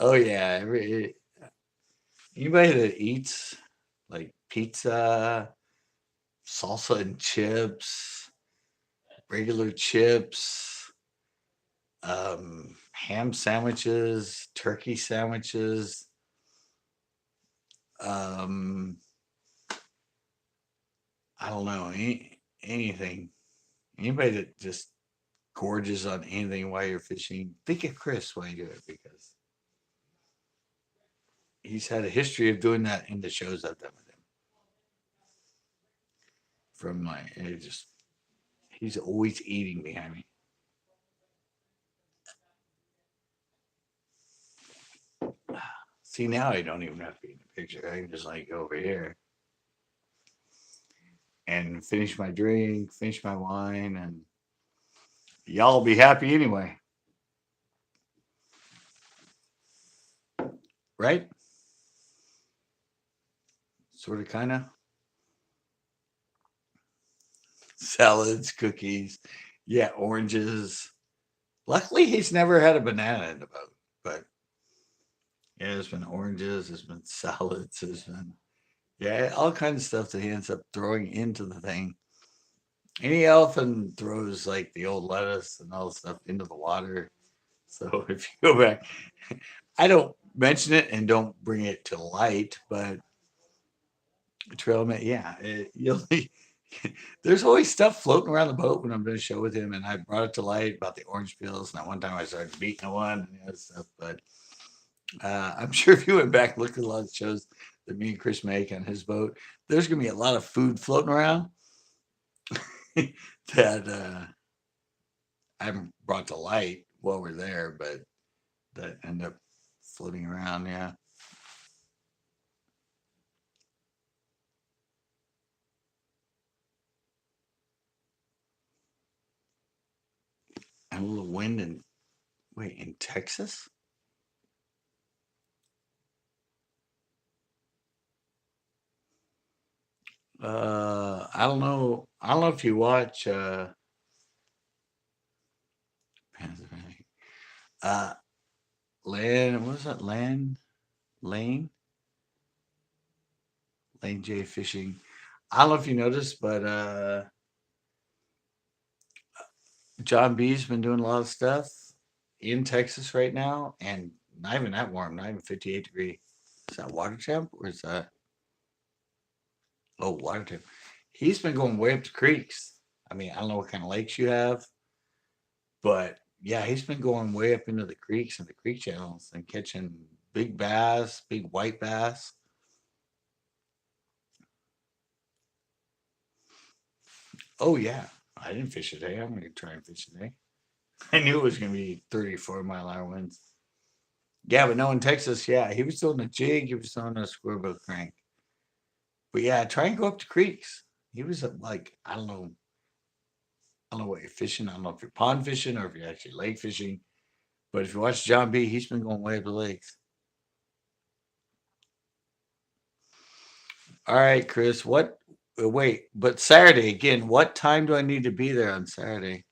A: Oh yeah, anybody that eats like pizza, salsa and chips, regular chips, ham sandwiches, turkey sandwiches, um, I don't know, anything. Anybody that just gorges on anything while you're fishing, think of Chris while you do it because he's had a history of doing that in the shows I've done with him. From my, it just he's always eating behind me. See, now I don't even have to be in the picture. I can just like go over here and finish my drink, finish my wine, and y'all will be happy anyway. Right? Sort of, kind of. Salads, cookies, yeah, oranges. Luckily, he's never had a banana in the boat, but yeah, there's been oranges, there's been salads, there's been, yeah, all kinds of stuff that he ends up throwing into the thing. Any elephant throws like the old lettuce and all the stuff into the water. So if you go back, I don't mention it and don't bring it to light, but trail mix, yeah, you'll there's always stuff floating around the boat when I'm doing a show with him, and I brought it to light about the orange peels. And that one time I started beating one and stuff, but I'm sure if you went back and looked at a lot of shows that me and Chris make on his boat, there's gonna be a lot of food floating around that I haven't brought to light while we're there, but that end up floating around. Yeah. And a little wind in, wait, in Texas? I don't know. I don't know if you watch uh Lan, what was that? Lane? Lane J Fishing. I don't know if you noticed, but John B's been doing a lot of stuff in Texas right now, and not even that warm, not even 58-degree. Is that water temp or is that, oh, water temp? He's been going way up the creeks. I mean, I don't know what kind of lakes you have, but yeah, he's been going way up into the creeks and the creek channels and catching big bass, big white bass. Oh yeah, I didn't fish today. I'm gonna try and fish today. I knew it was gonna be 34-mile-an-hour winds. Yeah, but no, in Texas, yeah, he was doing a jig, he was doing a squirrel crank. But yeah, try and go up the creeks. He was like, I don't know what you're fishing. I don't know if you're pond fishing or if you're actually lake fishing. But if you watch John B, he's been going way up the lakes. All right, Chris. What? Wait, but Saturday again. What time do I need to be there on Saturday?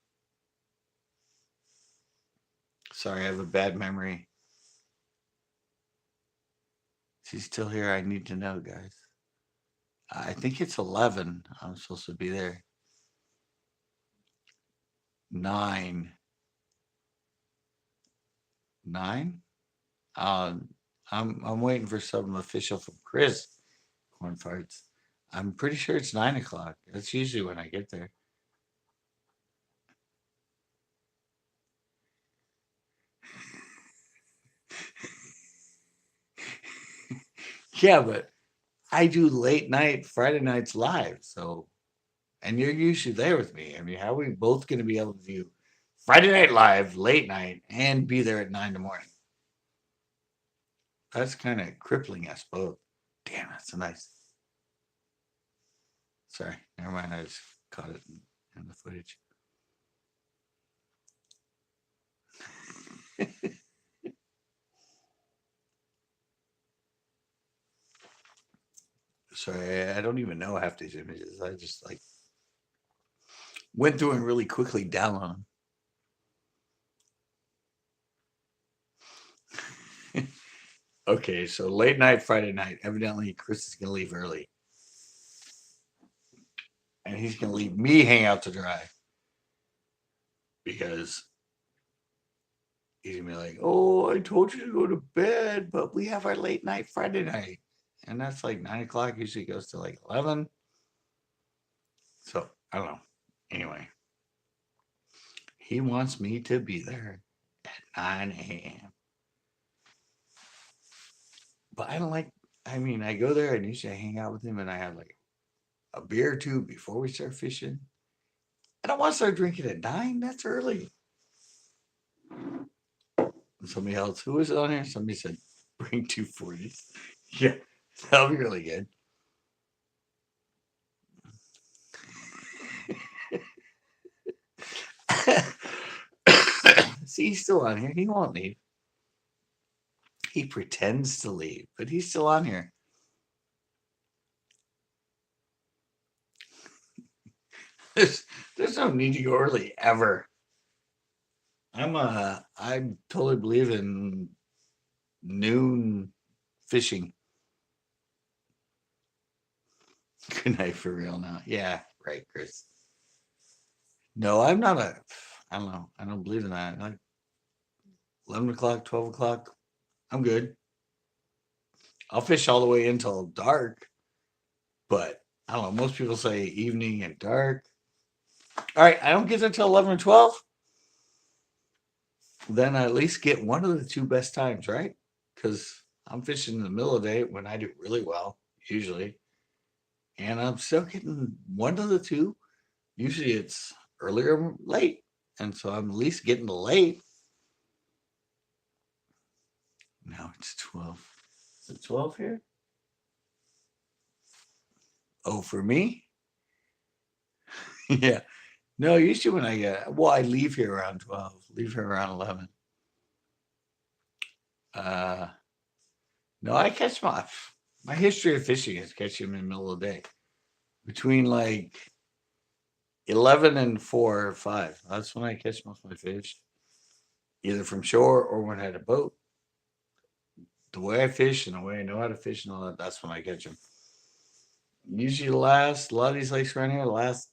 A: Sorry, I have a bad memory. Is he still here? I need to know, guys. I think it's 11. I'm supposed to be there. 9. 9? Um, I'm waiting for something official from Chris Corn Farts. I'm pretty sure it's 9 o'clock. That's usually when I get there. Yeah, but I do late night Friday nights live, so and you're usually there with me. I mean, how are we both going to be able to do Friday Night Live late night and be there at 9 in the morning? That's kind of crippling us both. Damn, that's a nice. Sorry, never mind. I just caught it in the footage. Sorry, I don't even know half these images. I just like went through and really quickly down on them. Okay, so late night Friday night. Evidently, Chris is gonna leave early, and he's gonna leave me hang out to dry because he's gonna be like, "Oh, I told you to go to bed, but we have our late night Friday night, and that's like 9 o'clock. Usually goes to like 11. So I don't know. Anyway, he wants me to be there at 9 a.m. But I don't like. I mean, I go there and usually I hang out with him, and I have like a beer or two before we start fishing. I don't want to start drinking at 9. That's early. And somebody else, who was on here? Somebody said, bring 240s. Yeah, that'll be really good. See, he's still on here. He won't leave. He pretends to leave, but he's still on here. There's, there's no need to go early ever. I totally believe in noon fishing. Good night for real now. Yeah, right, Chris. No, I'm not a. I don't know. I don't believe in that. Like 11 o'clock, 12 o'clock. I'm good. I'll fish all the way until dark, but I don't know. Most people say evening and dark. All right, I don't get there till 11 or 12. Then I at least get one of the two best times, right? Because I'm fishing in the middle of the day when I do really well, usually, and I'm still getting one of the two. Usually it's earlier or late, and so I'm at least getting the late. Now it's 12. Is it 12 here? Oh, for me? Yeah. No, usually when I get, well, I leave here around 12, leave here around 11. Uh, no, I catch my history of fishing is catching them in the middle of the day between like 11 and 4 or 5. That's when I catch most of my fish, either from shore or when I had a boat. The way I fish and the way I know how to fish and all that, that's when I catch them. Usually, a lot of these lakes around here, the last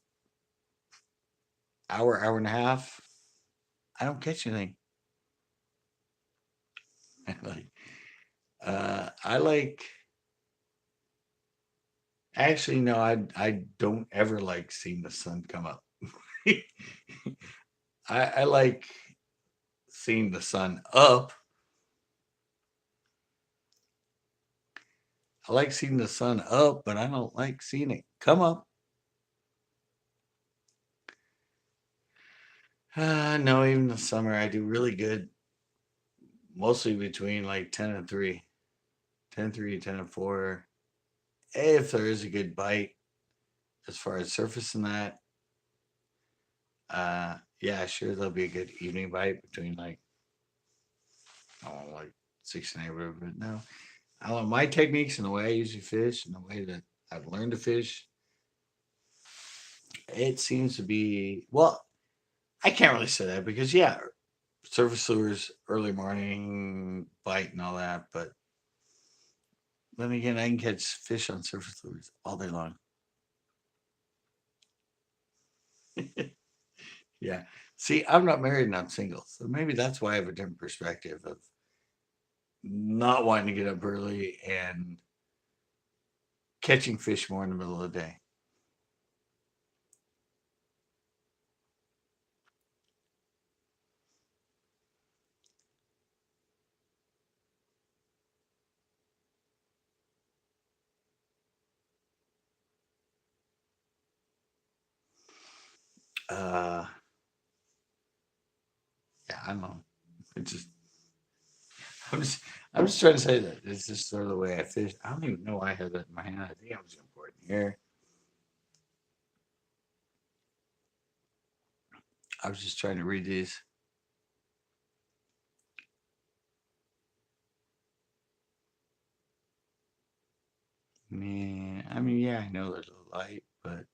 A: hour, hour and a half, I don't catch anything. like, I like, actually, no, I don't ever like seeing the sun come up. I like seeing the sun up. I like seeing the sun up, but I don't like seeing it come up. No, even the summer I do really good, mostly between like 10 and 3, 10 3, 10 and 4. If there is a good bite as far as surface and that, yeah, sure, there'll be a good evening bite between like, oh, like 6 and 8, whatever. But no, I don't know. My techniques and the way I usually fish and the way that I've learned to fish, it seems to be, well, I can't really say that because, yeah, surface lures, early morning bite and all that. But then again, I can catch fish on surface lures all day long. Yeah. See, I'm not married and I'm single. So maybe that's why I have a different perspective of not wanting to get up early and catching fish more in the middle of the day. Uh, yeah, I don't know. It just I'm just I'm just trying to say that it's just sort of the way I fish. I don't even know why I have that in my hand. I think I'm just gonna pour it in here. I was just trying to read these. Man, I mean, yeah, I know there's a light, but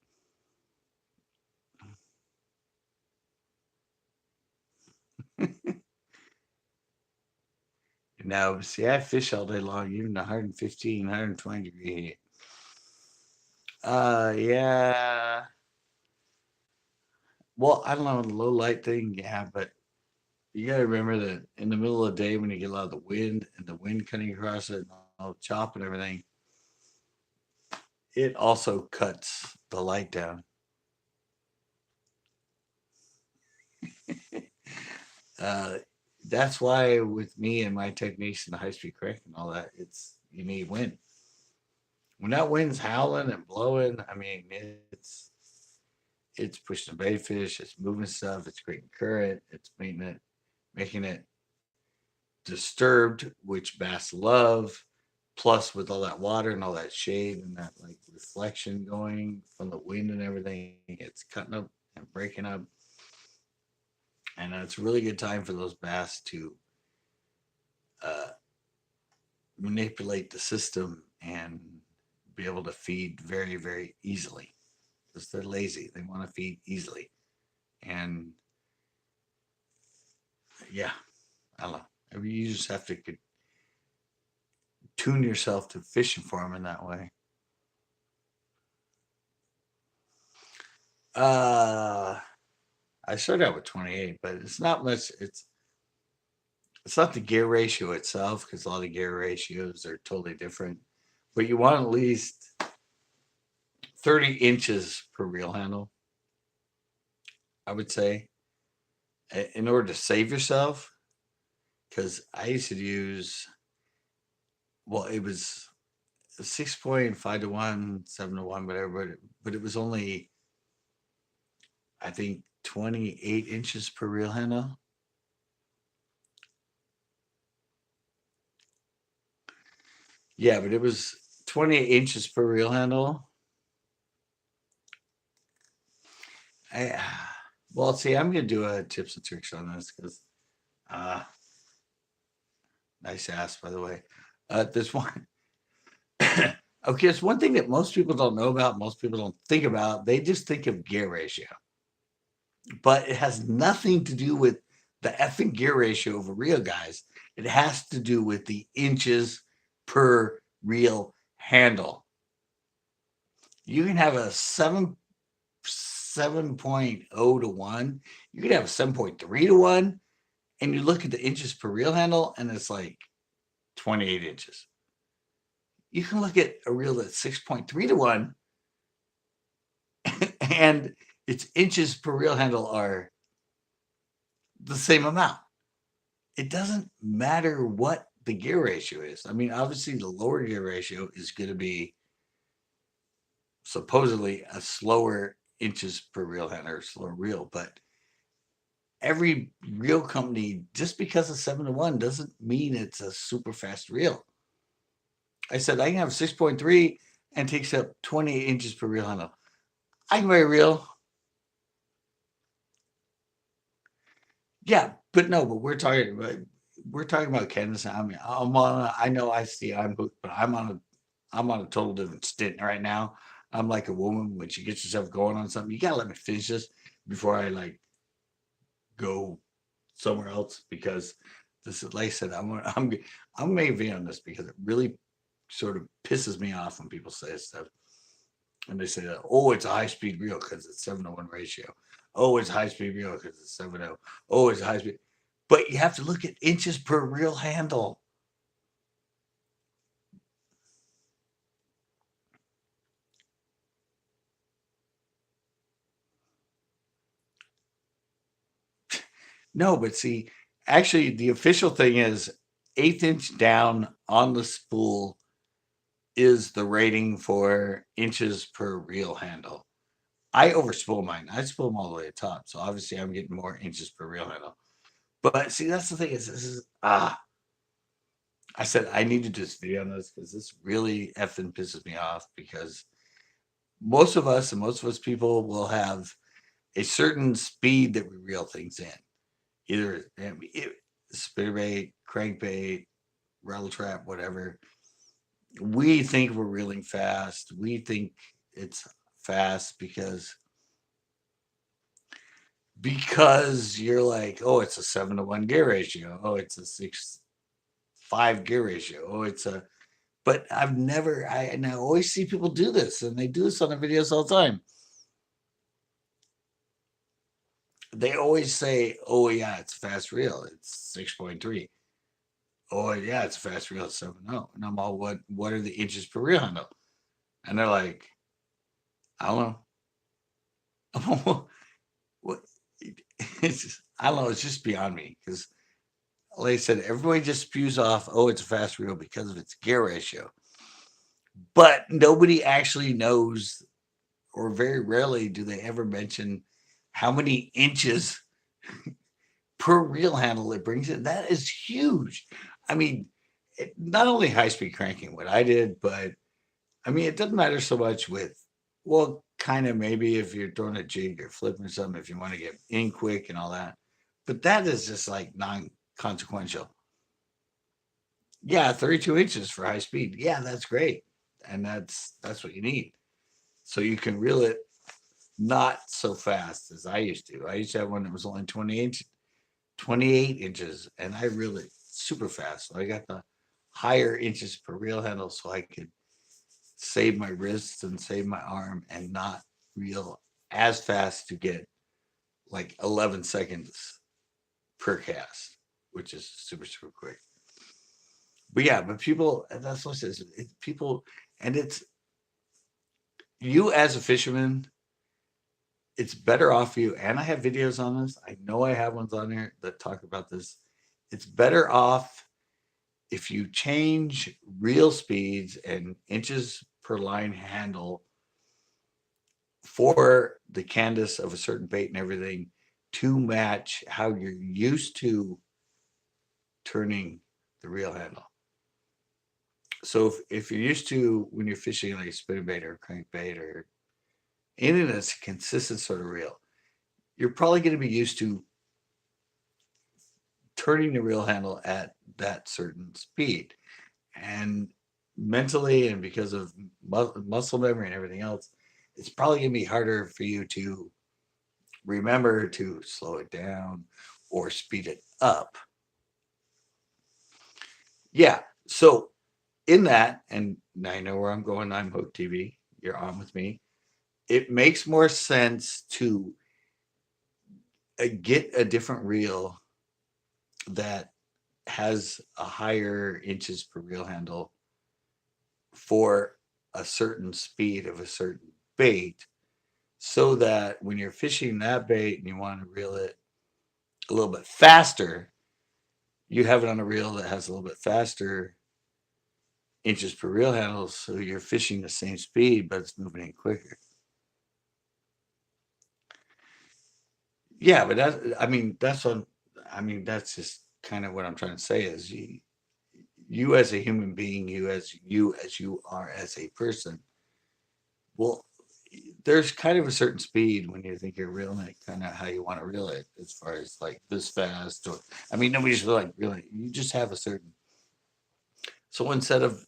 A: now see, I fish all day long, even 115, 120 degree heat. Yeah. Well, I don't know the low light thing, yeah, but you gotta remember that in the middle of the day when you get a lot of the wind and the wind cutting across it and all the chop and everything, it also cuts the light down. Uh, that's why with me and my techniques and the high speed crank and all that, it's you need wind. When that wind's howling and blowing, I mean it's pushing the bait fish, it's moving stuff, it's creating current, it's making it disturbed, which bass love. Plus, with all that water and all that shade and that like reflection going from the wind and everything, it's cutting up and breaking up. And it's a really good time for those bass to uh, manipulate the system and be able to feed very, very easily because they're lazy. They want to feed easily. And yeah, I don't know. I mean, you just have to tune yourself to fishing for them in that way. Uh, I started out with 28, but it's not much. It's not the gear ratio itself because a lot of gear ratios are totally different. But you want at least 30 inches per reel handle, I would say, in order to save yourself. Because I used to use, well, it was 6.5 to 1, 7 to 1, whatever, but it was only, I think, 28 inches per reel handle. Yeah, but it was 28 inches per reel handle. I, well, see, I'm going to do a tips and tricks on this because, uh, nice ass, by the way. This one, okay, it's one thing that most people don't know about, most people don't think about. They just think of gear ratio, but it has nothing to do with the effing gear ratio of a reel, guys. It has to do with the inches per reel handle. You can have a 7.0 to 1. You could have a 7.3 to 1. And you look at the inches per reel handle, and it's like 28 inches. You can look at a reel that's 6.3 to 1, and its inches per reel handle are the same amount. It doesn't matter what the gear ratio is. I mean, obviously, the lower gear ratio is going to be supposedly a slower inches per reel handle or slower reel, but every reel company, just because it's 7 to 1, doesn't mean it's a super fast reel. I said I can have 6.3 and takes up 28 inches per reel handle. I can buy a reel. Yeah, but no, but we're talking about Kansas. I mean, I know I see I'm hooked, but I'm on a total different stint right now. I'm like a woman when she gets herself going on something. You gotta let me finish this before I like go somewhere else because this is like I said, I'm making a video on this because it really sort of pisses me off when people say stuff and they say, "Oh, it's a high speed reel because it's 7 to 1 ratio. Oh, it's high speed reel because it's 7 to. Oh, it's high speed." But you have to look at inches per reel handle. No, but see, actually, the official thing is 1/8 inch down on the spool is the rating for inches per reel handle. I overspool mine. I spool them all the way to the top, so obviously I'm getting more inches per reel handle. But see, that's the thing is this is I said I need to just video on this because this really effing pisses me off because most of us and most of us people will have a certain speed that we reel things in. Either spinnerbait, crankbait, rattle trap, whatever. We think we're reeling fast. We think it's fast because you're like, oh, it's a 7-to-1 gear ratio. Oh, it's a 6-5 gear ratio. Oh, it's a but I've never and I always see people do this and they do this on their videos all the time. They always say, oh yeah, it's a fast reel. It's 6.3. Oh yeah, it's a fast reel. It's 7.0. And I'm all, what are the inches per reel handle? And they're like, I don't know. What it's just, I don't know, it's just beyond me because like I said, everybody just spews off, oh, it's a fast reel because of its gear ratio. But nobody actually knows, or very rarely do they ever mention how many inches per reel handle it brings in. That is huge. I mean, not only high speed cranking, what I did, but I mean, it doesn't matter so much with, well, kind of maybe if you're throwing a jig or flipping or something, if you want to get in quick and all that. But that is just like non consequential. Yeah, 32 inches for high speed. Yeah, that's great. And that's what you need. So you can reel it not so fast as I used to. I used to have one that was only 28 inches, and I reeled it super fast. So I got the higher inches per reel handle so I could save my wrists and save my arm and not reel as fast to get like 11 seconds per cast, which is super, super quick. But yeah, but people, that's what it says. People, and it's you as a fisherman, it's better off for you. And I have videos on this. I know I have ones on there that talk about this. It's better off if you change reel speeds and inches per line handle for the canvas of a certain bait and everything to match how you're used to turning the reel handle. So if you're used to when you're fishing like a spinnerbait or a crankbait or anything that's a consistent sort of reel, you're probably going to be used to turning the reel handle at that certain speed. And mentally and because of muscle memory and everything else, it's probably going to be harder for you to remember to slow it down or speed it up. Yeah. So in that, and now I know where I'm going. I'm Hook TV. You're on with me. It makes more sense to get a different reel that has a higher inches per reel handle for a certain speed of a certain bait so that when you're fishing that bait and you want to reel it a little bit faster, you have it on a reel that has a little bit faster inches per reel handle, so you're fishing the same speed, but it's moving in quicker. Yeah, but I mean, that's just kind of what I'm trying to say is you as a human being, you are as a person. Well, there's kind of a certain speed when you think you're reeling it, kind of how you want to reel it, as far as like this fast. Or I mean, nobody's really like really. You just have a certain. So instead of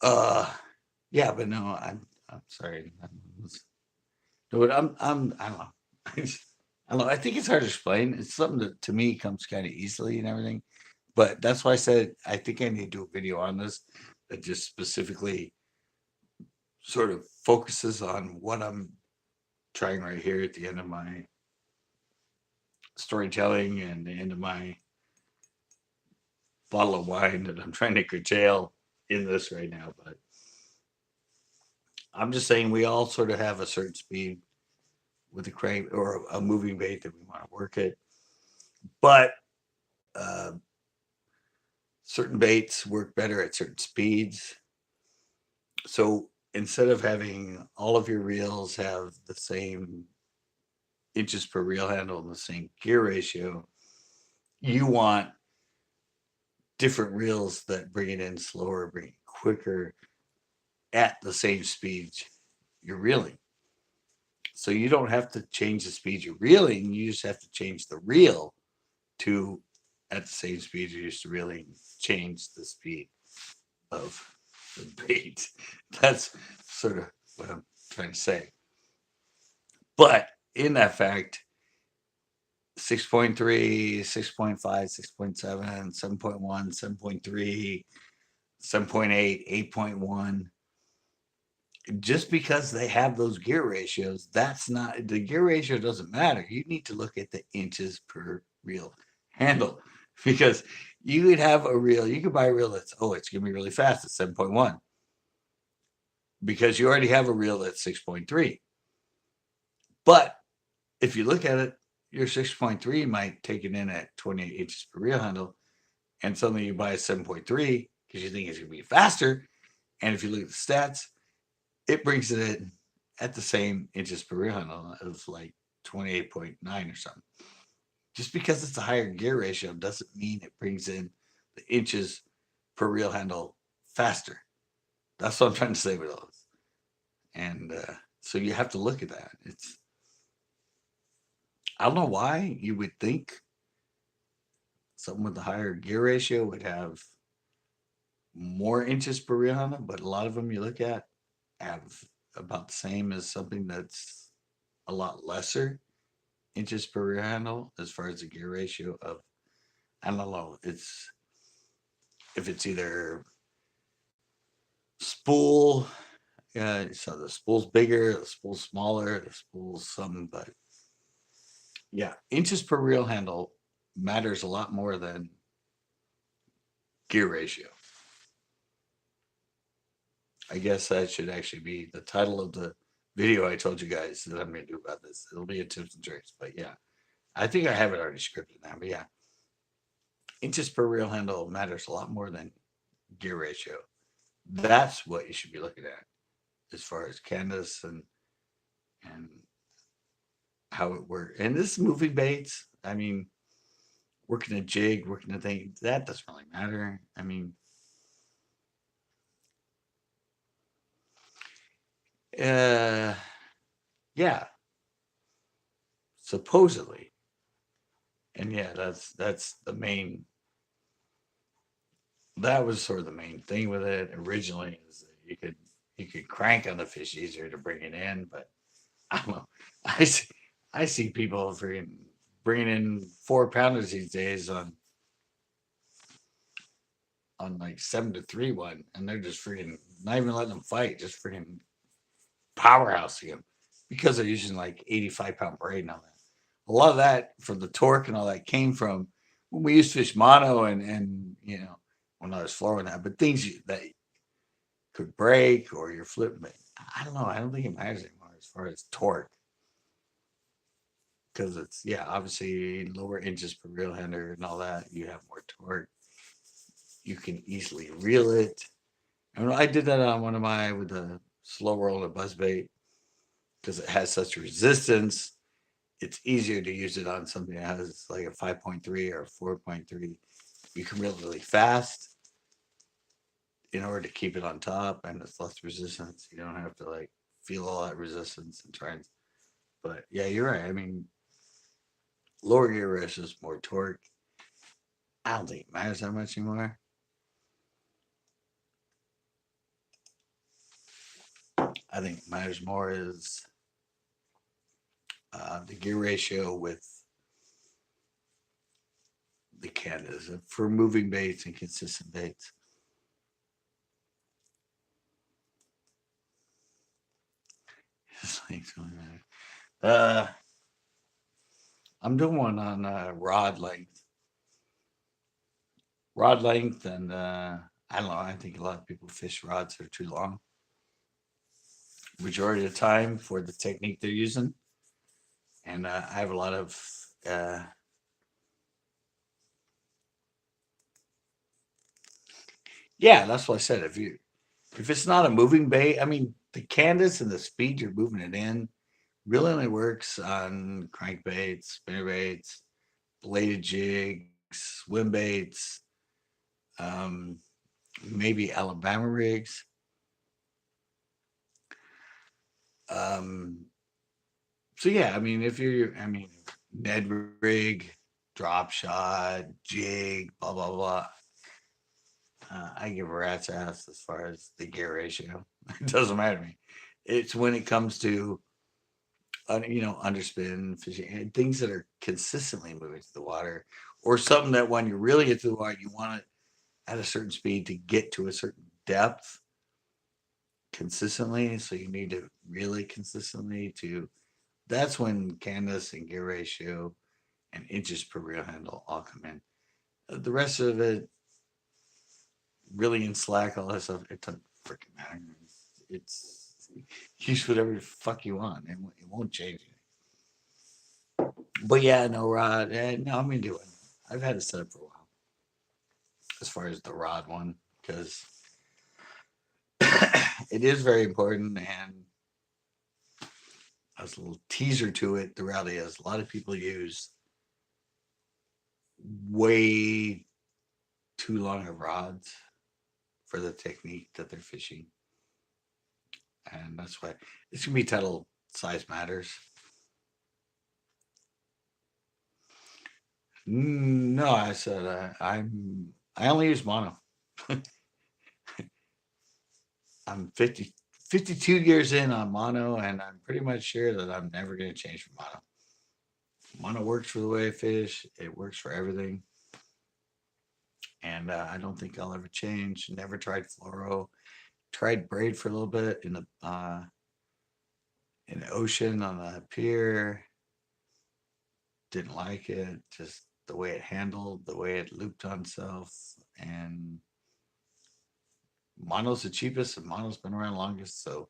A: uh, yeah, but no, I'm sorry. No, but I don't know. I don't know. I think it's hard to explain. It's something that to me comes kind of easily and everything. But that's why I said I think I need to do a video on this that just specifically sort of focuses on what I'm trying right here at the end of my storytelling and the end of my bottle of wine that I'm trying to curtail in this right now. But I'm just saying we all sort of have a certain speed with a crank or a moving bait that we want to work it. But uh, certain baits work better at certain speeds. So instead of having all of your reels have the same inches per reel handle and the same gear ratio, you want different reels that bring it in slower, bring it quicker at the same speed you're reeling. So you don't have to change the speed you're reeling, you just have to change the reel to at the same speed you're used to reeling, change the speed of the bait. That's sort of what I'm trying to say. But in that fact, 6.3, 6.5, 6.7, 7.1, 7.3, 7.8, 8.1, just because they have those gear ratios, that's not the gear ratio doesn't matter. You need to look at the inches per reel handle because you could have a reel, you could buy a reel that's, oh, it's going to be really fast at 7.1 because you already have a reel that's 6.3. But if you look at it, your 6.3 might take it in at 28 inches per reel handle, and suddenly you buy a 7.3 because you think it's going to be faster. And if you look at the stats, it brings it in at the same inches per reel handle of like 28.9 or something. Just because it's a higher gear ratio doesn't mean it brings in the inches per reel handle faster. That's what I'm trying to say with all this. And so you have to look at that. It's I don't know why you would think something with a higher gear ratio would have more inches per reel handle, but a lot of them you look at have about the same as something that's a lot lesser inches per reel handle as far as the gear ratio of I don't know. It's if it's either spool, so the spool's bigger, the spool's smaller, the spool's something, but yeah, inches per reel handle matters a lot more than gear ratio. I guess that should actually be the title of the video I told you guys that I'm going to do about this. It'll be a tips and tricks, but yeah, I think I have it already scripted now. But yeah, inches per reel handle matters a lot more than gear ratio. That's what you should be looking at as far as Canvas and how it works. And this moving baits, I mean, working a jig, working a thing, that doesn't really matter. I mean, uh, yeah, supposedly, and yeah, that's the main. That was sort of the main thing with it originally is that you could crank on the fish easier to bring it in, but I don't know. I see, I see people freaking bringing in 4 pounders these days on like 7-3 one, and they're just freaking not even letting them fight, just freaking powerhousing them because they're using like 85-pound braid and all that. A lot of that from the torque and all that came from when we used to fish mono and when I was flooring that, but things that could break or you're flipping. But I don't know. I don't think it matters anymore as far as torque because it's obviously lower inches per reel hander and all that. You have more torque. You can easily reel it. I did that on one of my with a slow roll and a buzz bait because it has such resistance. It's easier to use it on something that has like a 5.3 or a 4.3. You can reel it really fast in order to keep it on top and it's less resistance. You don't have to like feel all that resistance and try and. But yeah, you're right. I mean, lower gear ratio is more torque. I don't think it matters that much anymore. I think it matters more is the gear ratio with the canvas for moving baits and consistent baits. It's like, uh, I'm doing one on rod length, and I don't know. I think a lot of people fish rods that are too long. majority of the time for the technique they're using. And I have a lot of, uh, yeah, that's what I said. If it's not a moving bait, I mean, the canvas and the speed you're moving it in really only works on crankbaits, spinnerbaits, bladed jigs, swim baits, um, maybe Alabama rigs. Um, so yeah, I mean, I mean, Ned rig, drop shot, jig, blah blah blah. I give a rat's ass as far as the gear ratio. It doesn't matter to me. It's when it comes to underspin fishing and things that are consistently moving through the water, or something that when you really get to the water, you want it at a certain speed to get to a certain depth consistently. So you need to really consistently to. That's when canvas and gear ratio and inches per reel handle all come in. The rest of it, really in slack, all that stuff, it doesn't freaking matter. It's use whatever the fuck you want, and it won't change it. But yeah, no rod. No, I'm gonna do it. I've had it set up for a while as far as the rod one because it is very important. And as a little teaser to it, the reality is a lot of people use way too long of rods for the technique that they're fishing, and that's why it's gonna be titled "Size Matters." No, I said I only use mono. I'm 52 years in on mono, and I'm pretty much sure that I'm never going to change from mono. Mono works for the way I fish. It works for everything, and I don't think I'll ever change. Never tried fluoro. Tried braid for a little bit in the ocean on the pier. Didn't like it. Just the way it handled, the way it looped on itself, and mono's the cheapest, and mono's been around longest. So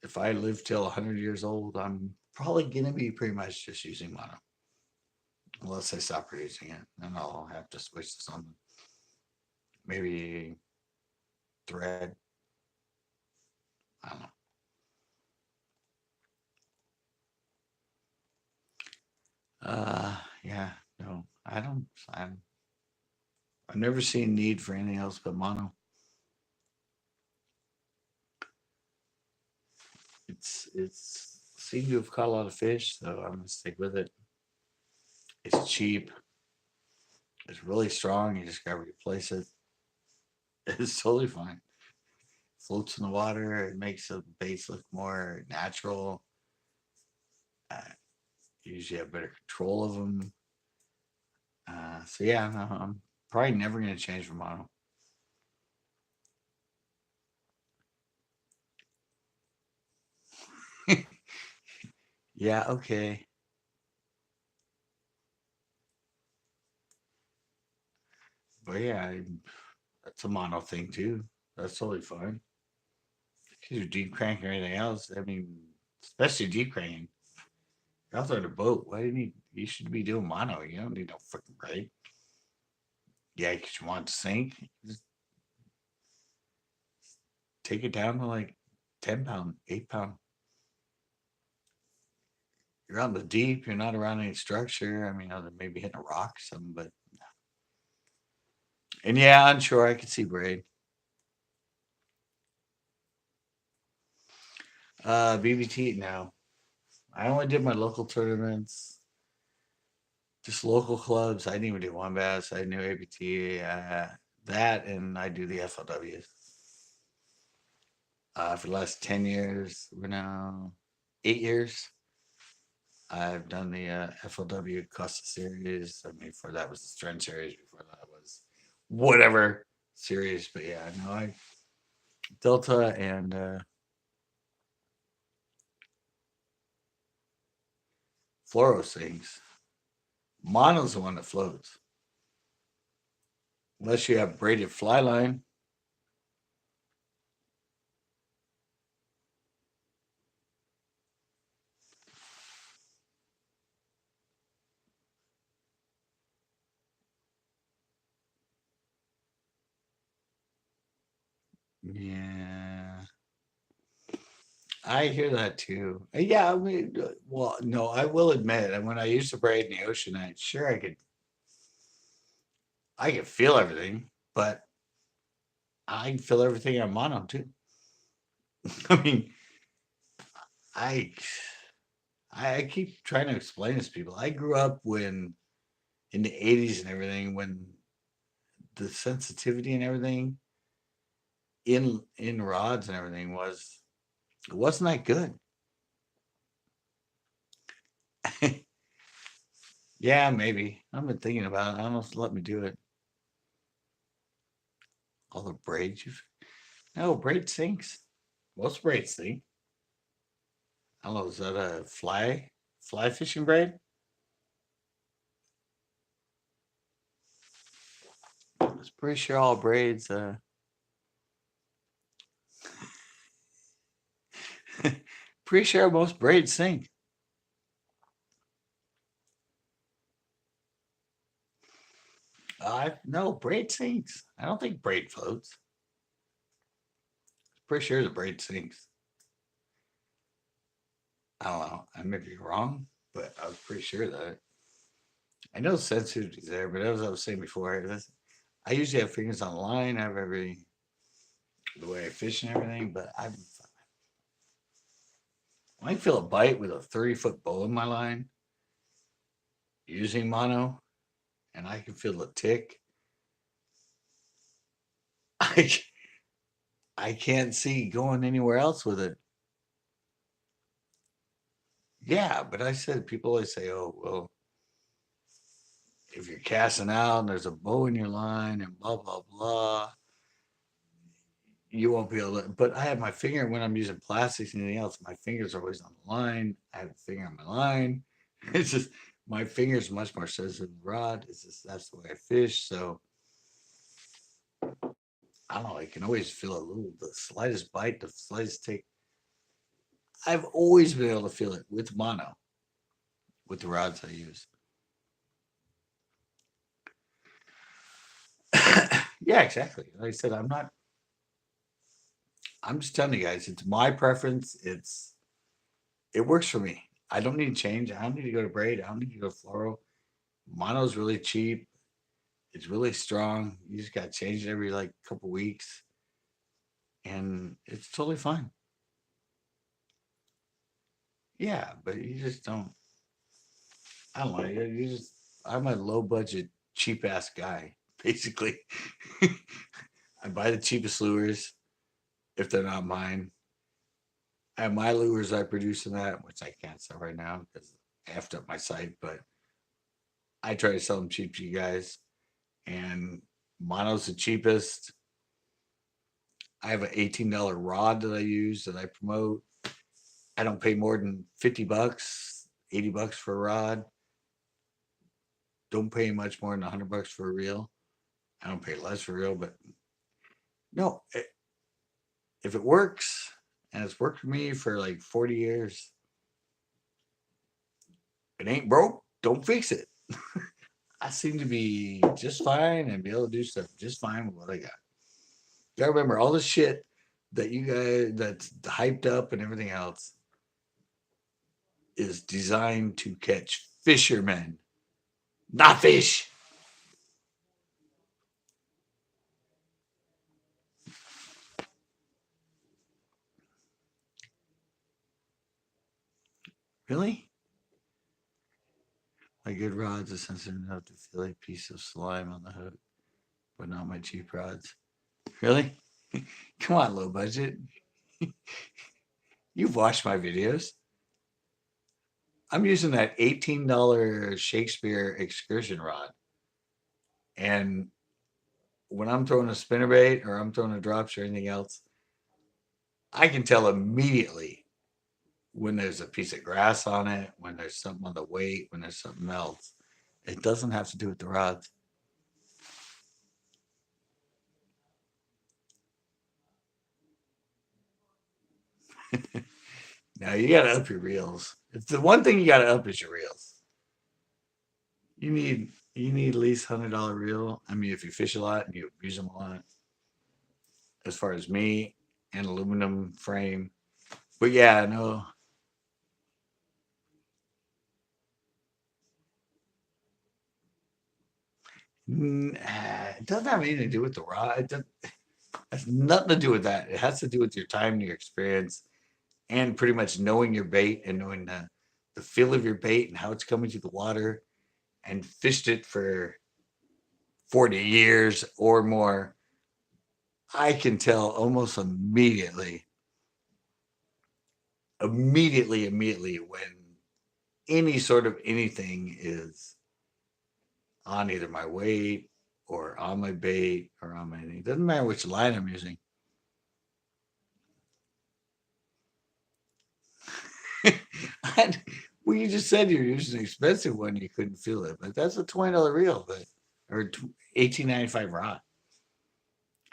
A: if I live till 100 years old, I'm probably gonna be pretty much just using mono, unless I stop producing it. Then I'll have to switch to something, maybe thread. I don't know. Yeah, no, I don't. I've never seen need for anything else but mono. It's seemed to have caught a lot of fish, so I'm gonna stick with it. It's cheap. It's really strong. You just gotta replace it. It's totally fine. Floats in the water. It makes the baits look more natural. Uh, you usually have better control of them. So yeah, no, I'm probably never gonna change from mono. Yeah, okay. But yeah, that's a mono thing too. That's totally fine. Because you're deep cranking or anything else. I mean, especially deep cranking. You're out there in a boat. Why do you need? You should be doing mono. You don't need no freaking brake. Yeah, because you want it to sink. Just take it down to like 10 pound, 8 pound. You're on the deep. You're not around any structure. I mean, other than maybe hitting a rock or something. But and yeah, on shore I could see braid. BBT now. I only did my local tournaments, just local clubs. I didn't even do one bass. I knew ABT, that, and I do the FLWs. For the last 10 years, we're now 8 years. I've done the FLW Costa Series. I mean, before that was the Strand Series. Before that was whatever series. But yeah, no, I Delta and Fluoro things. Mono's the one that floats. Unless you have braided fly line. Yeah. I hear that too. Yeah, I mean, well, no, I will admit, and when I used to braid in the ocean, I could feel everything, but I can feel everything on mono too. I mean, I I keep trying to explain this to people. I grew up when in the '80s and everything, when the sensitivity and everything in rods and everything was it wasn't that good. Yeah, maybe. I've been thinking about it. I don't know if they'll let me do it. All the braids you've no braid sinks. Most braids sink. I don't know, is that a fly fishing braid? I was pretty sure all braids pretty sure most braids sink. I no braid sinks. I don't think braid floats. Pretty sure the braid sinks. I don't know. I may be wrong, but I was pretty sure that. I know sensitivity's there, but as I was saying before, I usually have fingers on the line. I have the way I fish and everything, but I feel a bite with a 30-foot bow in my line using mono, and I can feel the tick. I I can't see going anywhere else with it. Yeah, but I said people always say, "Oh, well, if you're casting out and there's a bow in your line and blah blah blah, you won't be able to." But I have my finger when I'm using plastics and anything else. My fingers are always on the line. I have a finger on my line. It's just my fingers much more sensitive than the rod. It's just that's the way I fish. So I don't know. I can always feel a little the slightest bite, the slightest take. I've always been able to feel it with mono with the rods I use. Yeah, exactly. Like I said, I'm just telling you guys, it's my preference. It works for me. I don't need to change. I don't need to go to braid. I don't need to go to fluoro. Mono's really cheap. It's really strong. You just got to change it every like couple weeks, and it's totally fine. Yeah, but you just don't. I don't know. You just. I'm a low budget, cheap ass guy, basically. I buy the cheapest lures if they're not mine. I have my lures I produce in that, which I can't sell right now because I effed up my site, but I try to sell them cheap to you guys. And mono's the cheapest. I have an $18 rod that I use that I promote. I don't pay more than 50 bucks, 80 bucks for a rod. Don't pay much more than 100 bucks for a reel. I don't pay less for a reel, but no, if it works and it's worked for me for like 40 years, it ain't broke, don't fix it. I seem to be just fine and be able to do stuff just fine with what I got. You gotta remember all the shit that you guys that's hyped up and everything else is designed to catch fishermen, not fish. Really? My good rods are sensitive enough to feel a piece of slime on the hook, but not my cheap rods. Really? Come on, low budget. You've watched my videos. I'm using that $18 Shakespeare excursion rod. And when I'm throwing a spinnerbait or I'm throwing a drops or anything else, I can tell immediately when there's a piece of grass on it, when there's something on the weight, when there's something else. It doesn't have to do with the rods. Now you got to up your reels. It's the one thing you got to up is your reels. You need at least $100 reel. I mean, if you fish a lot and you use them a lot, as far as me and aluminum frame. But yeah, no, it doesn't have anything to do with the rod. Has nothing to do with that. It has to do with your time and your experience, and pretty much knowing your bait and knowing the feel of your bait and how it's coming through the water, and fished it for 40 years or more. I can tell almost immediately when any sort of anything is on either my weight or on my bait or on my anything. Doesn't matter which line I'm using. And, well, you just said you're using an expensive one, you couldn't feel it, but that's a $20 reel, but or 18.95 rod.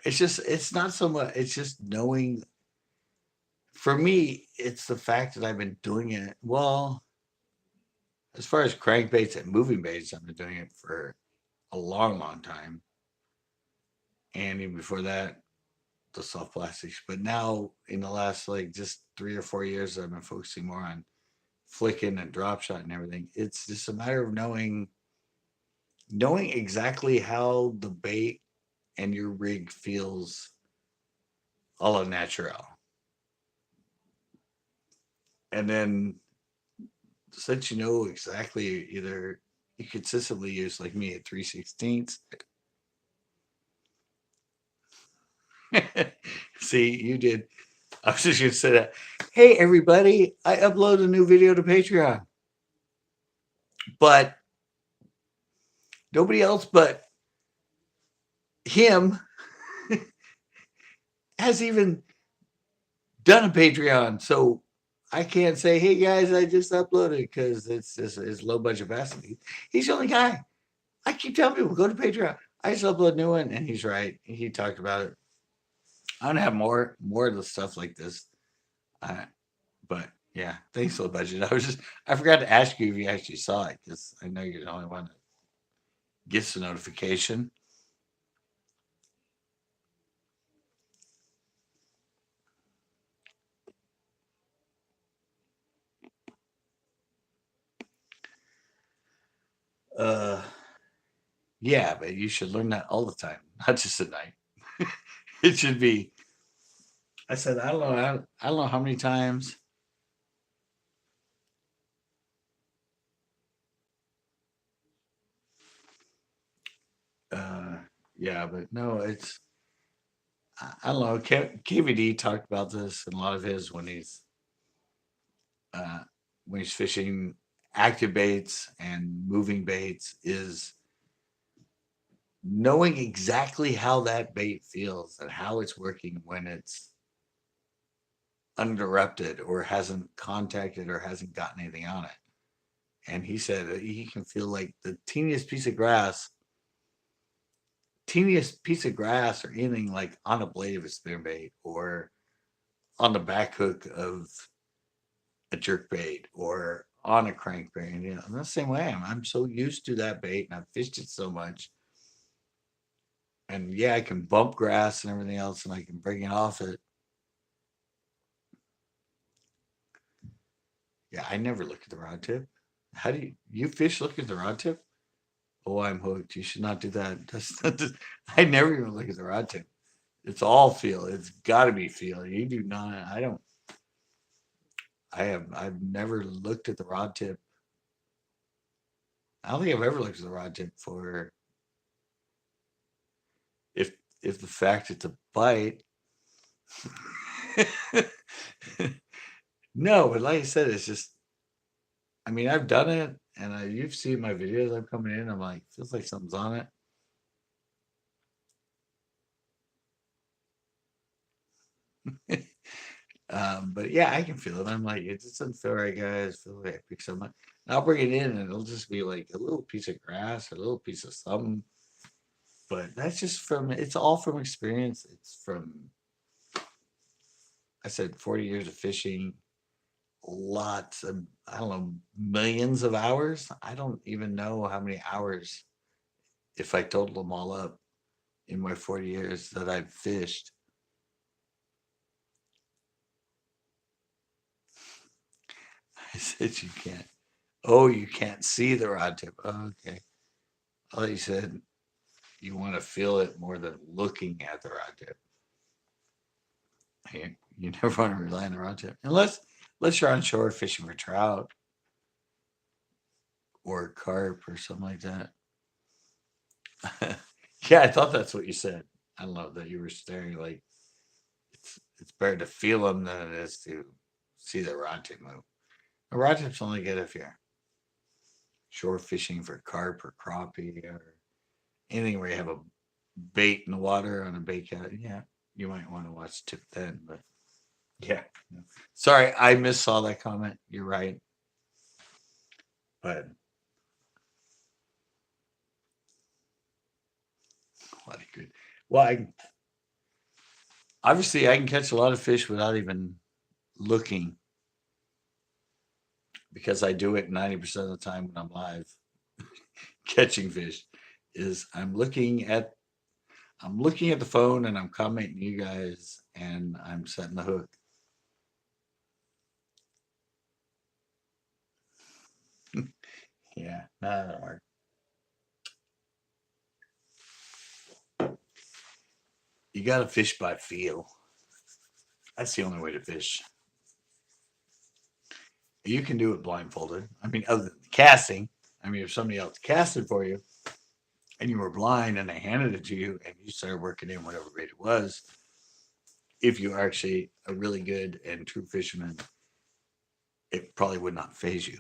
A: It's not so much. It's just knowing. For me, it's the fact that I've been doing it. Well, as far as crankbaits and moving baits, I've been doing it for a long time, and even before that, the soft plastics. But now, in the last like just 3 or 4 years, I've been focusing more on flicking and drop shot and everything. It's just a matter of knowing exactly how the bait and your rig feels a la natural. And then since you know exactly, either you consistently use like me at 3/16. See, you did. I was just gonna say that. Hey everybody, I upload a new video to Patreon. But nobody else but him has even done a Patreon. So I can't say, hey guys, I just uploaded because it's low budget capacity. He's the only guy. I keep telling people go to Patreon. I just upload a new one, and he's right. He talked about it. I'm gonna have more of the stuff like this. Uh, but yeah, thanks for the budget. I forgot to ask you if you actually saw it because I know you're the only one that gets the notification. Uh, yeah, but you should learn that all the time, not just at night. It should be. I said I don't know. I don't know how many times. Uh, yeah, but no, I don't know. KVD talked about this in a lot of his uh, when he's fishing active baits and moving baits is knowing exactly how that bait feels and how it's working when it's uninterrupted or hasn't contacted or hasn't gotten anything on it. And he said that he can feel like the teeniest piece of grass or anything like on a blade of a spinnerbait or on the back hook of a jerk bait or on a crankbait. You know, I'm the same way. I'm so used to that bait and I've fished it so much. And yeah, I can bump grass and everything else and I can bring it off it. Yeah, I never look at the rod tip. How do you fish look at the rod tip? Oh, I'm hooked. You should not do that. I never even look at the rod tip. It's all feel. It's got to be feel. You do not. I don't. I've never looked at the rod tip. I don't think I've ever looked at the rod tip for if if the fact it's a bite. No, but like I said, it's just. I mean, I've done it, and you've seen my videos. I'm coming in. I'm like, feels like something's on it. But yeah, I can feel it. I'm like, it just doesn't feel right, guys. Feel like I pick something up. And I'll bring it in, and it'll just be like a little piece of grass, or a little piece of something. But that's just from. It's all from experience. It's from. I said 40 years of fishing, lots of I don't know millions of hours. I don't even know how many hours if I total them all up in my 40 years that I've fished. I said you can't. Oh, you can't see the rod tip. Oh, okay. I thought you said you want to feel it more than looking at the rod tip. You never want to rely on the rod tip unless you're on shore fishing for trout or carp or something like that. Yeah, I thought that's what you said. I love that you were staring like it's better to feel them than it is to see the rod tip move. The rod tip's only good if you're shore fishing for carp or crappie or anything where you have a bait in the water on a bait cat. Yeah, you might want to watch tip then, but yeah. Sorry, I missaw that comment. You're right, but a lot of good. Well, obviously I can catch a lot of fish without even looking because I do it 90% of the time when I'm live catching fish. Is I'm looking at the phone and I'm commenting you guys and I'm setting the hook. Yeah, that'll work. You got to fish by feel. That's the only way to fish. You can do it blindfolded. I mean, other than casting. I mean, if somebody else casted for you and you were blind and they handed it to you and you started working in whatever rate it was, if you are actually a really good and true fisherman, it probably would not phase you.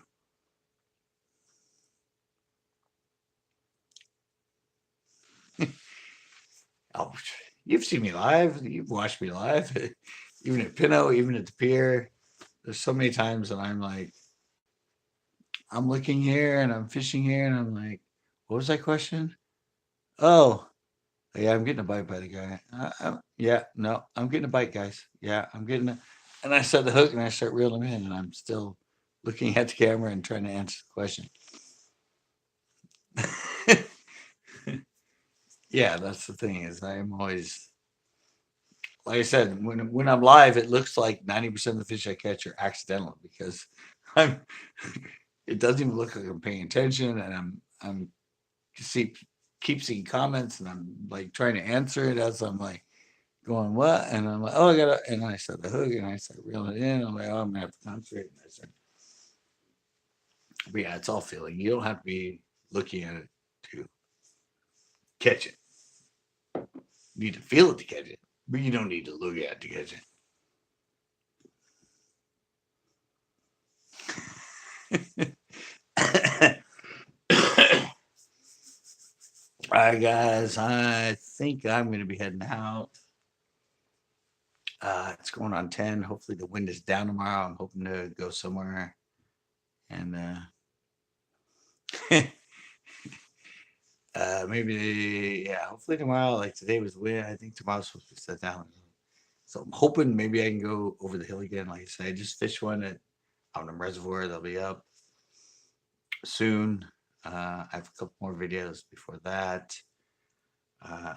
A: Oh, you've seen me live. You've watched me live, even at Pinot, even at the pier. There's so many times that I'm like, I'm looking here and I'm fishing here and I'm like, what was that question? Oh, yeah, I'm getting a bite by the guy. Yeah, no, I'm getting a bite, guys. Yeah, I'm getting it. And I set the hook and I start reeling him in, and I'm still looking at the camera and trying to answer the question. Yeah, that's the thing is I'm always like I said when I'm live, it looks like 90% of the fish I catch are accidental because I'm. It doesn't even look like I'm paying attention, and I'm see keep seeing comments, and I'm like trying to answer it as I'm like going what, and I'm like, oh, I gotta, and I set the hook, and I start reeling it in. I'm like, oh, I'm gonna have to concentrate. And I start, but yeah, it's all feeling. You don't have to be looking at it to catch it. You need to feel it to catch it, but you don't need to look at it to catch it. All right, guys, I think I'm going to be heading out. It's going on 10. Hopefully, the wind is down tomorrow. I'm hoping to go somewhere and maybe, yeah, hopefully tomorrow, like today was the wind. I think tomorrow's supposed to set down. So I'm hoping maybe I can go over the hill again. Like I said, I just fished one at Omnum Reservoir. They'll be up soon. I have a couple more videos before that.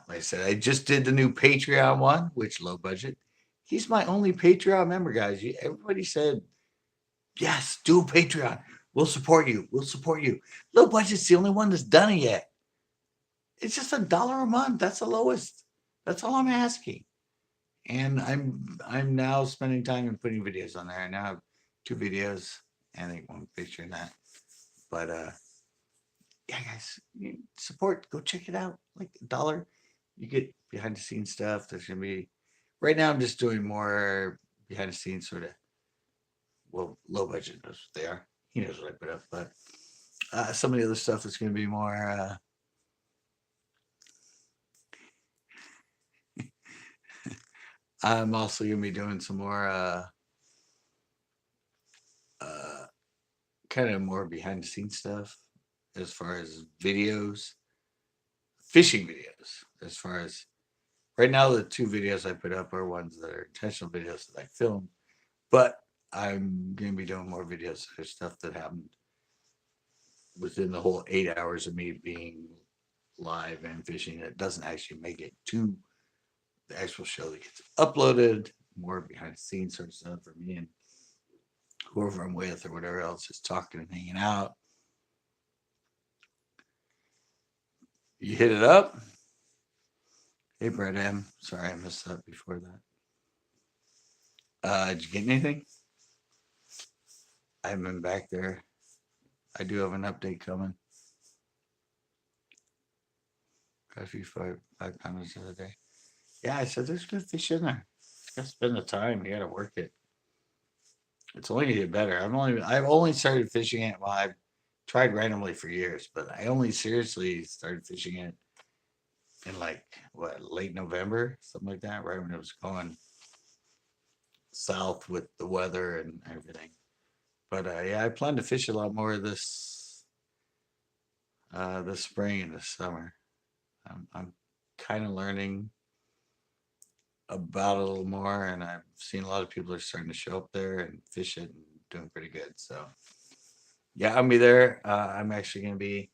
A: Like I said, I just did the new Patreon one, which low budget. He's my only Patreon member, guys. Everybody said, yes, do a Patreon. We'll support you. We'll support you. Low budget's the only one that's done it yet. It's just $1 a month. That's the lowest. That's all I'm asking. And I'm now spending time and putting videos on there. I now have 2 videos and I think 1 picture in that. But yeah, guys, support. Go check it out. Like $1, you get behind the scenes stuff. There's gonna be right now. I'm just doing more behind the scenes sort of. Well, low budget knows what they are. He knows what I put up, but some of the other stuff is gonna be more. I'm also gonna be doing some more uh, kind of more behind the scenes stuff as far as videos, fishing videos. As far as right now, the 2 videos I put up are ones that are intentional videos that I filmed, but I'm going to be doing more videos of stuff that happened within the whole 8 hours of me being live and fishing that doesn't actually make it to the actual show that gets uploaded. More behind the scenes sort of stuff for me and whoever I'm with or whatever else, just talking and hanging out. You hit it up. Hey, Brett M. Sorry, I missed that before that. Did you get anything? I haven't been back there. I do have an update coming. Got a few five comments the other day. Yeah, I said there's good fish in there. You gotta spend the time. You gotta work it. It's only gonna get better. I've only started fishing it. Well, I've tried randomly for years, but I only seriously started fishing it in like what late November, something like that, right when it was going south with the weather and everything. But yeah, I plan to fish a lot more this spring and this summer. I'm kind of learning about it a little more, and I've seen a lot of people are starting to show up there and fish it and doing pretty good. So yeah, I'll be there. I'm actually gonna be.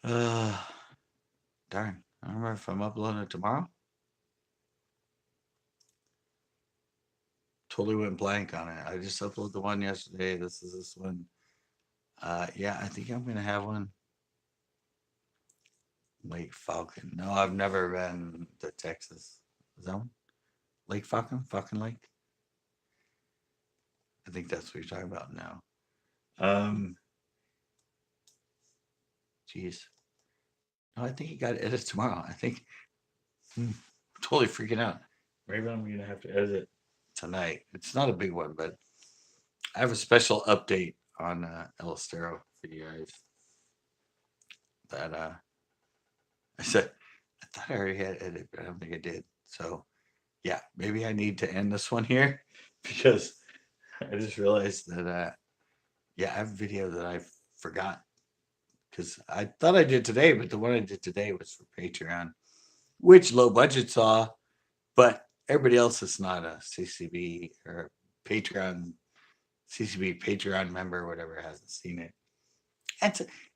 A: Uh, darn, I don't remember if I'm uploading it tomorrow. Totally went blank on it. I just uploaded the one yesterday. This is this one. Yeah, I think I'm gonna have one. Lake Falcon. No, I've never been to Texas. Is that one? Lake Falcon? Falcon Lake? I think that's what you're talking about now. Um, Geez. No, I think you got to edit tomorrow. I think I'm totally freaking out. Maybe I'm gonna have to edit it tonight. It's not a big one, but I have a special update on El Estero for you guys. That I said I thought I already had edited, but I don't think I did. So yeah, maybe I need to end this one here because I just realized that yeah, I have a video that I forgot because I thought I did today, but the one I did today was for Patreon, which low budget saw, but everybody else that's not a CCB or Patreon CCB Patreon member or whatever hasn't seen it. And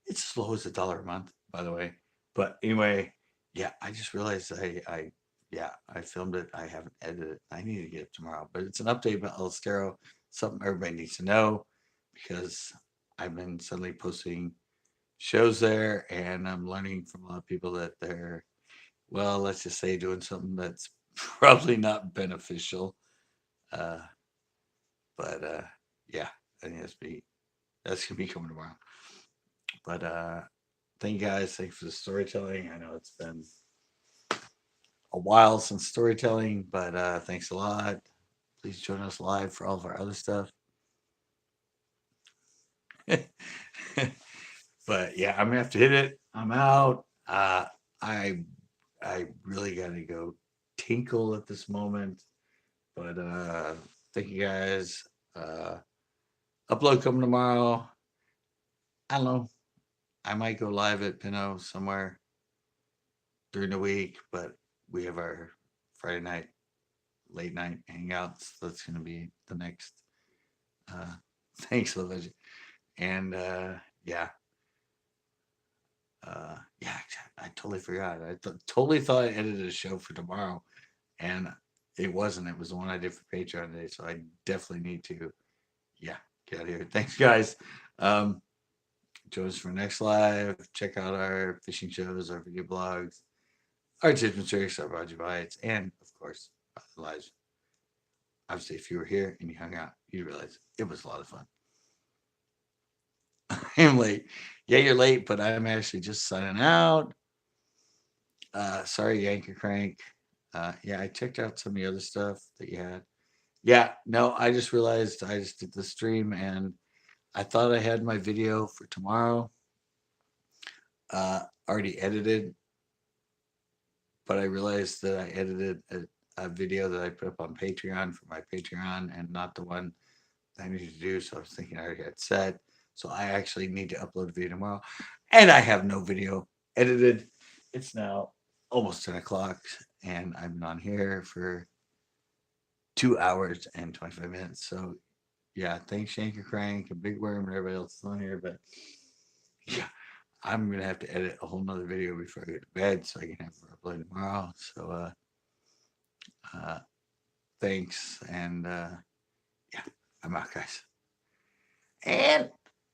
A: it's as low as $1 a month, by the way. But anyway, yeah, I just realized I yeah, I filmed it. I haven't edited it. I need to get it tomorrow. But it's an update about El Estero, something everybody needs to know because I've been suddenly posting shows there and I'm learning from a lot of people that they're, well, let's just say doing something that's probably not beneficial. Uh, but yeah, I think that's gonna be coming tomorrow. But thank you guys. Thanks for the storytelling. I know it's been a while since storytelling, but thanks a lot. Please join us live for all of our other stuff. But yeah, I'm gonna have to hit it. I'm out. I I really gotta go tinkle at this moment. But thank you guys. Uh Upload coming tomorrow. I don't know. I might go live at Pinot somewhere during the week, but we have our Friday night late night hangouts. That's gonna be the next uh thanks for the legend. And yeah. Yeah, I totally forgot. I totally thought I edited a show for tomorrow, and it wasn't. It was the one I did for Patreon today. So I definitely need to, yeah, get out of here. Thanks, guys. Um, Join us for next live. Check out our fishing shows, our video blogs, our tips and tricks, our budget bites, and of course, the lives. Obviously, if you were here and you hung out, you realize it was a lot of fun. I'm late. Yeah, you're late, but I'm actually just signing out. Sorry, Yankee Crank. Yeah, I checked out some of the other stuff that you had. Yeah, no, I just realized I just did the stream and I thought I had my video for tomorrow already edited, but I realized that I edited a video that I put up on Patreon for my Patreon and not the one that I needed to do. So I was thinking I already had set. So I actually need to upload a video tomorrow. And I have no video edited. It's now almost 10 o'clock and I've been on here for 2 hours and 25 minutes. So yeah, thanks Shanker Crank and Big Worm and everybody else on here. But yeah, I'm gonna have to edit a whole nother video before I go to bed so I can have it uploaded tomorrow. So thanks and yeah, I'm out, guys. And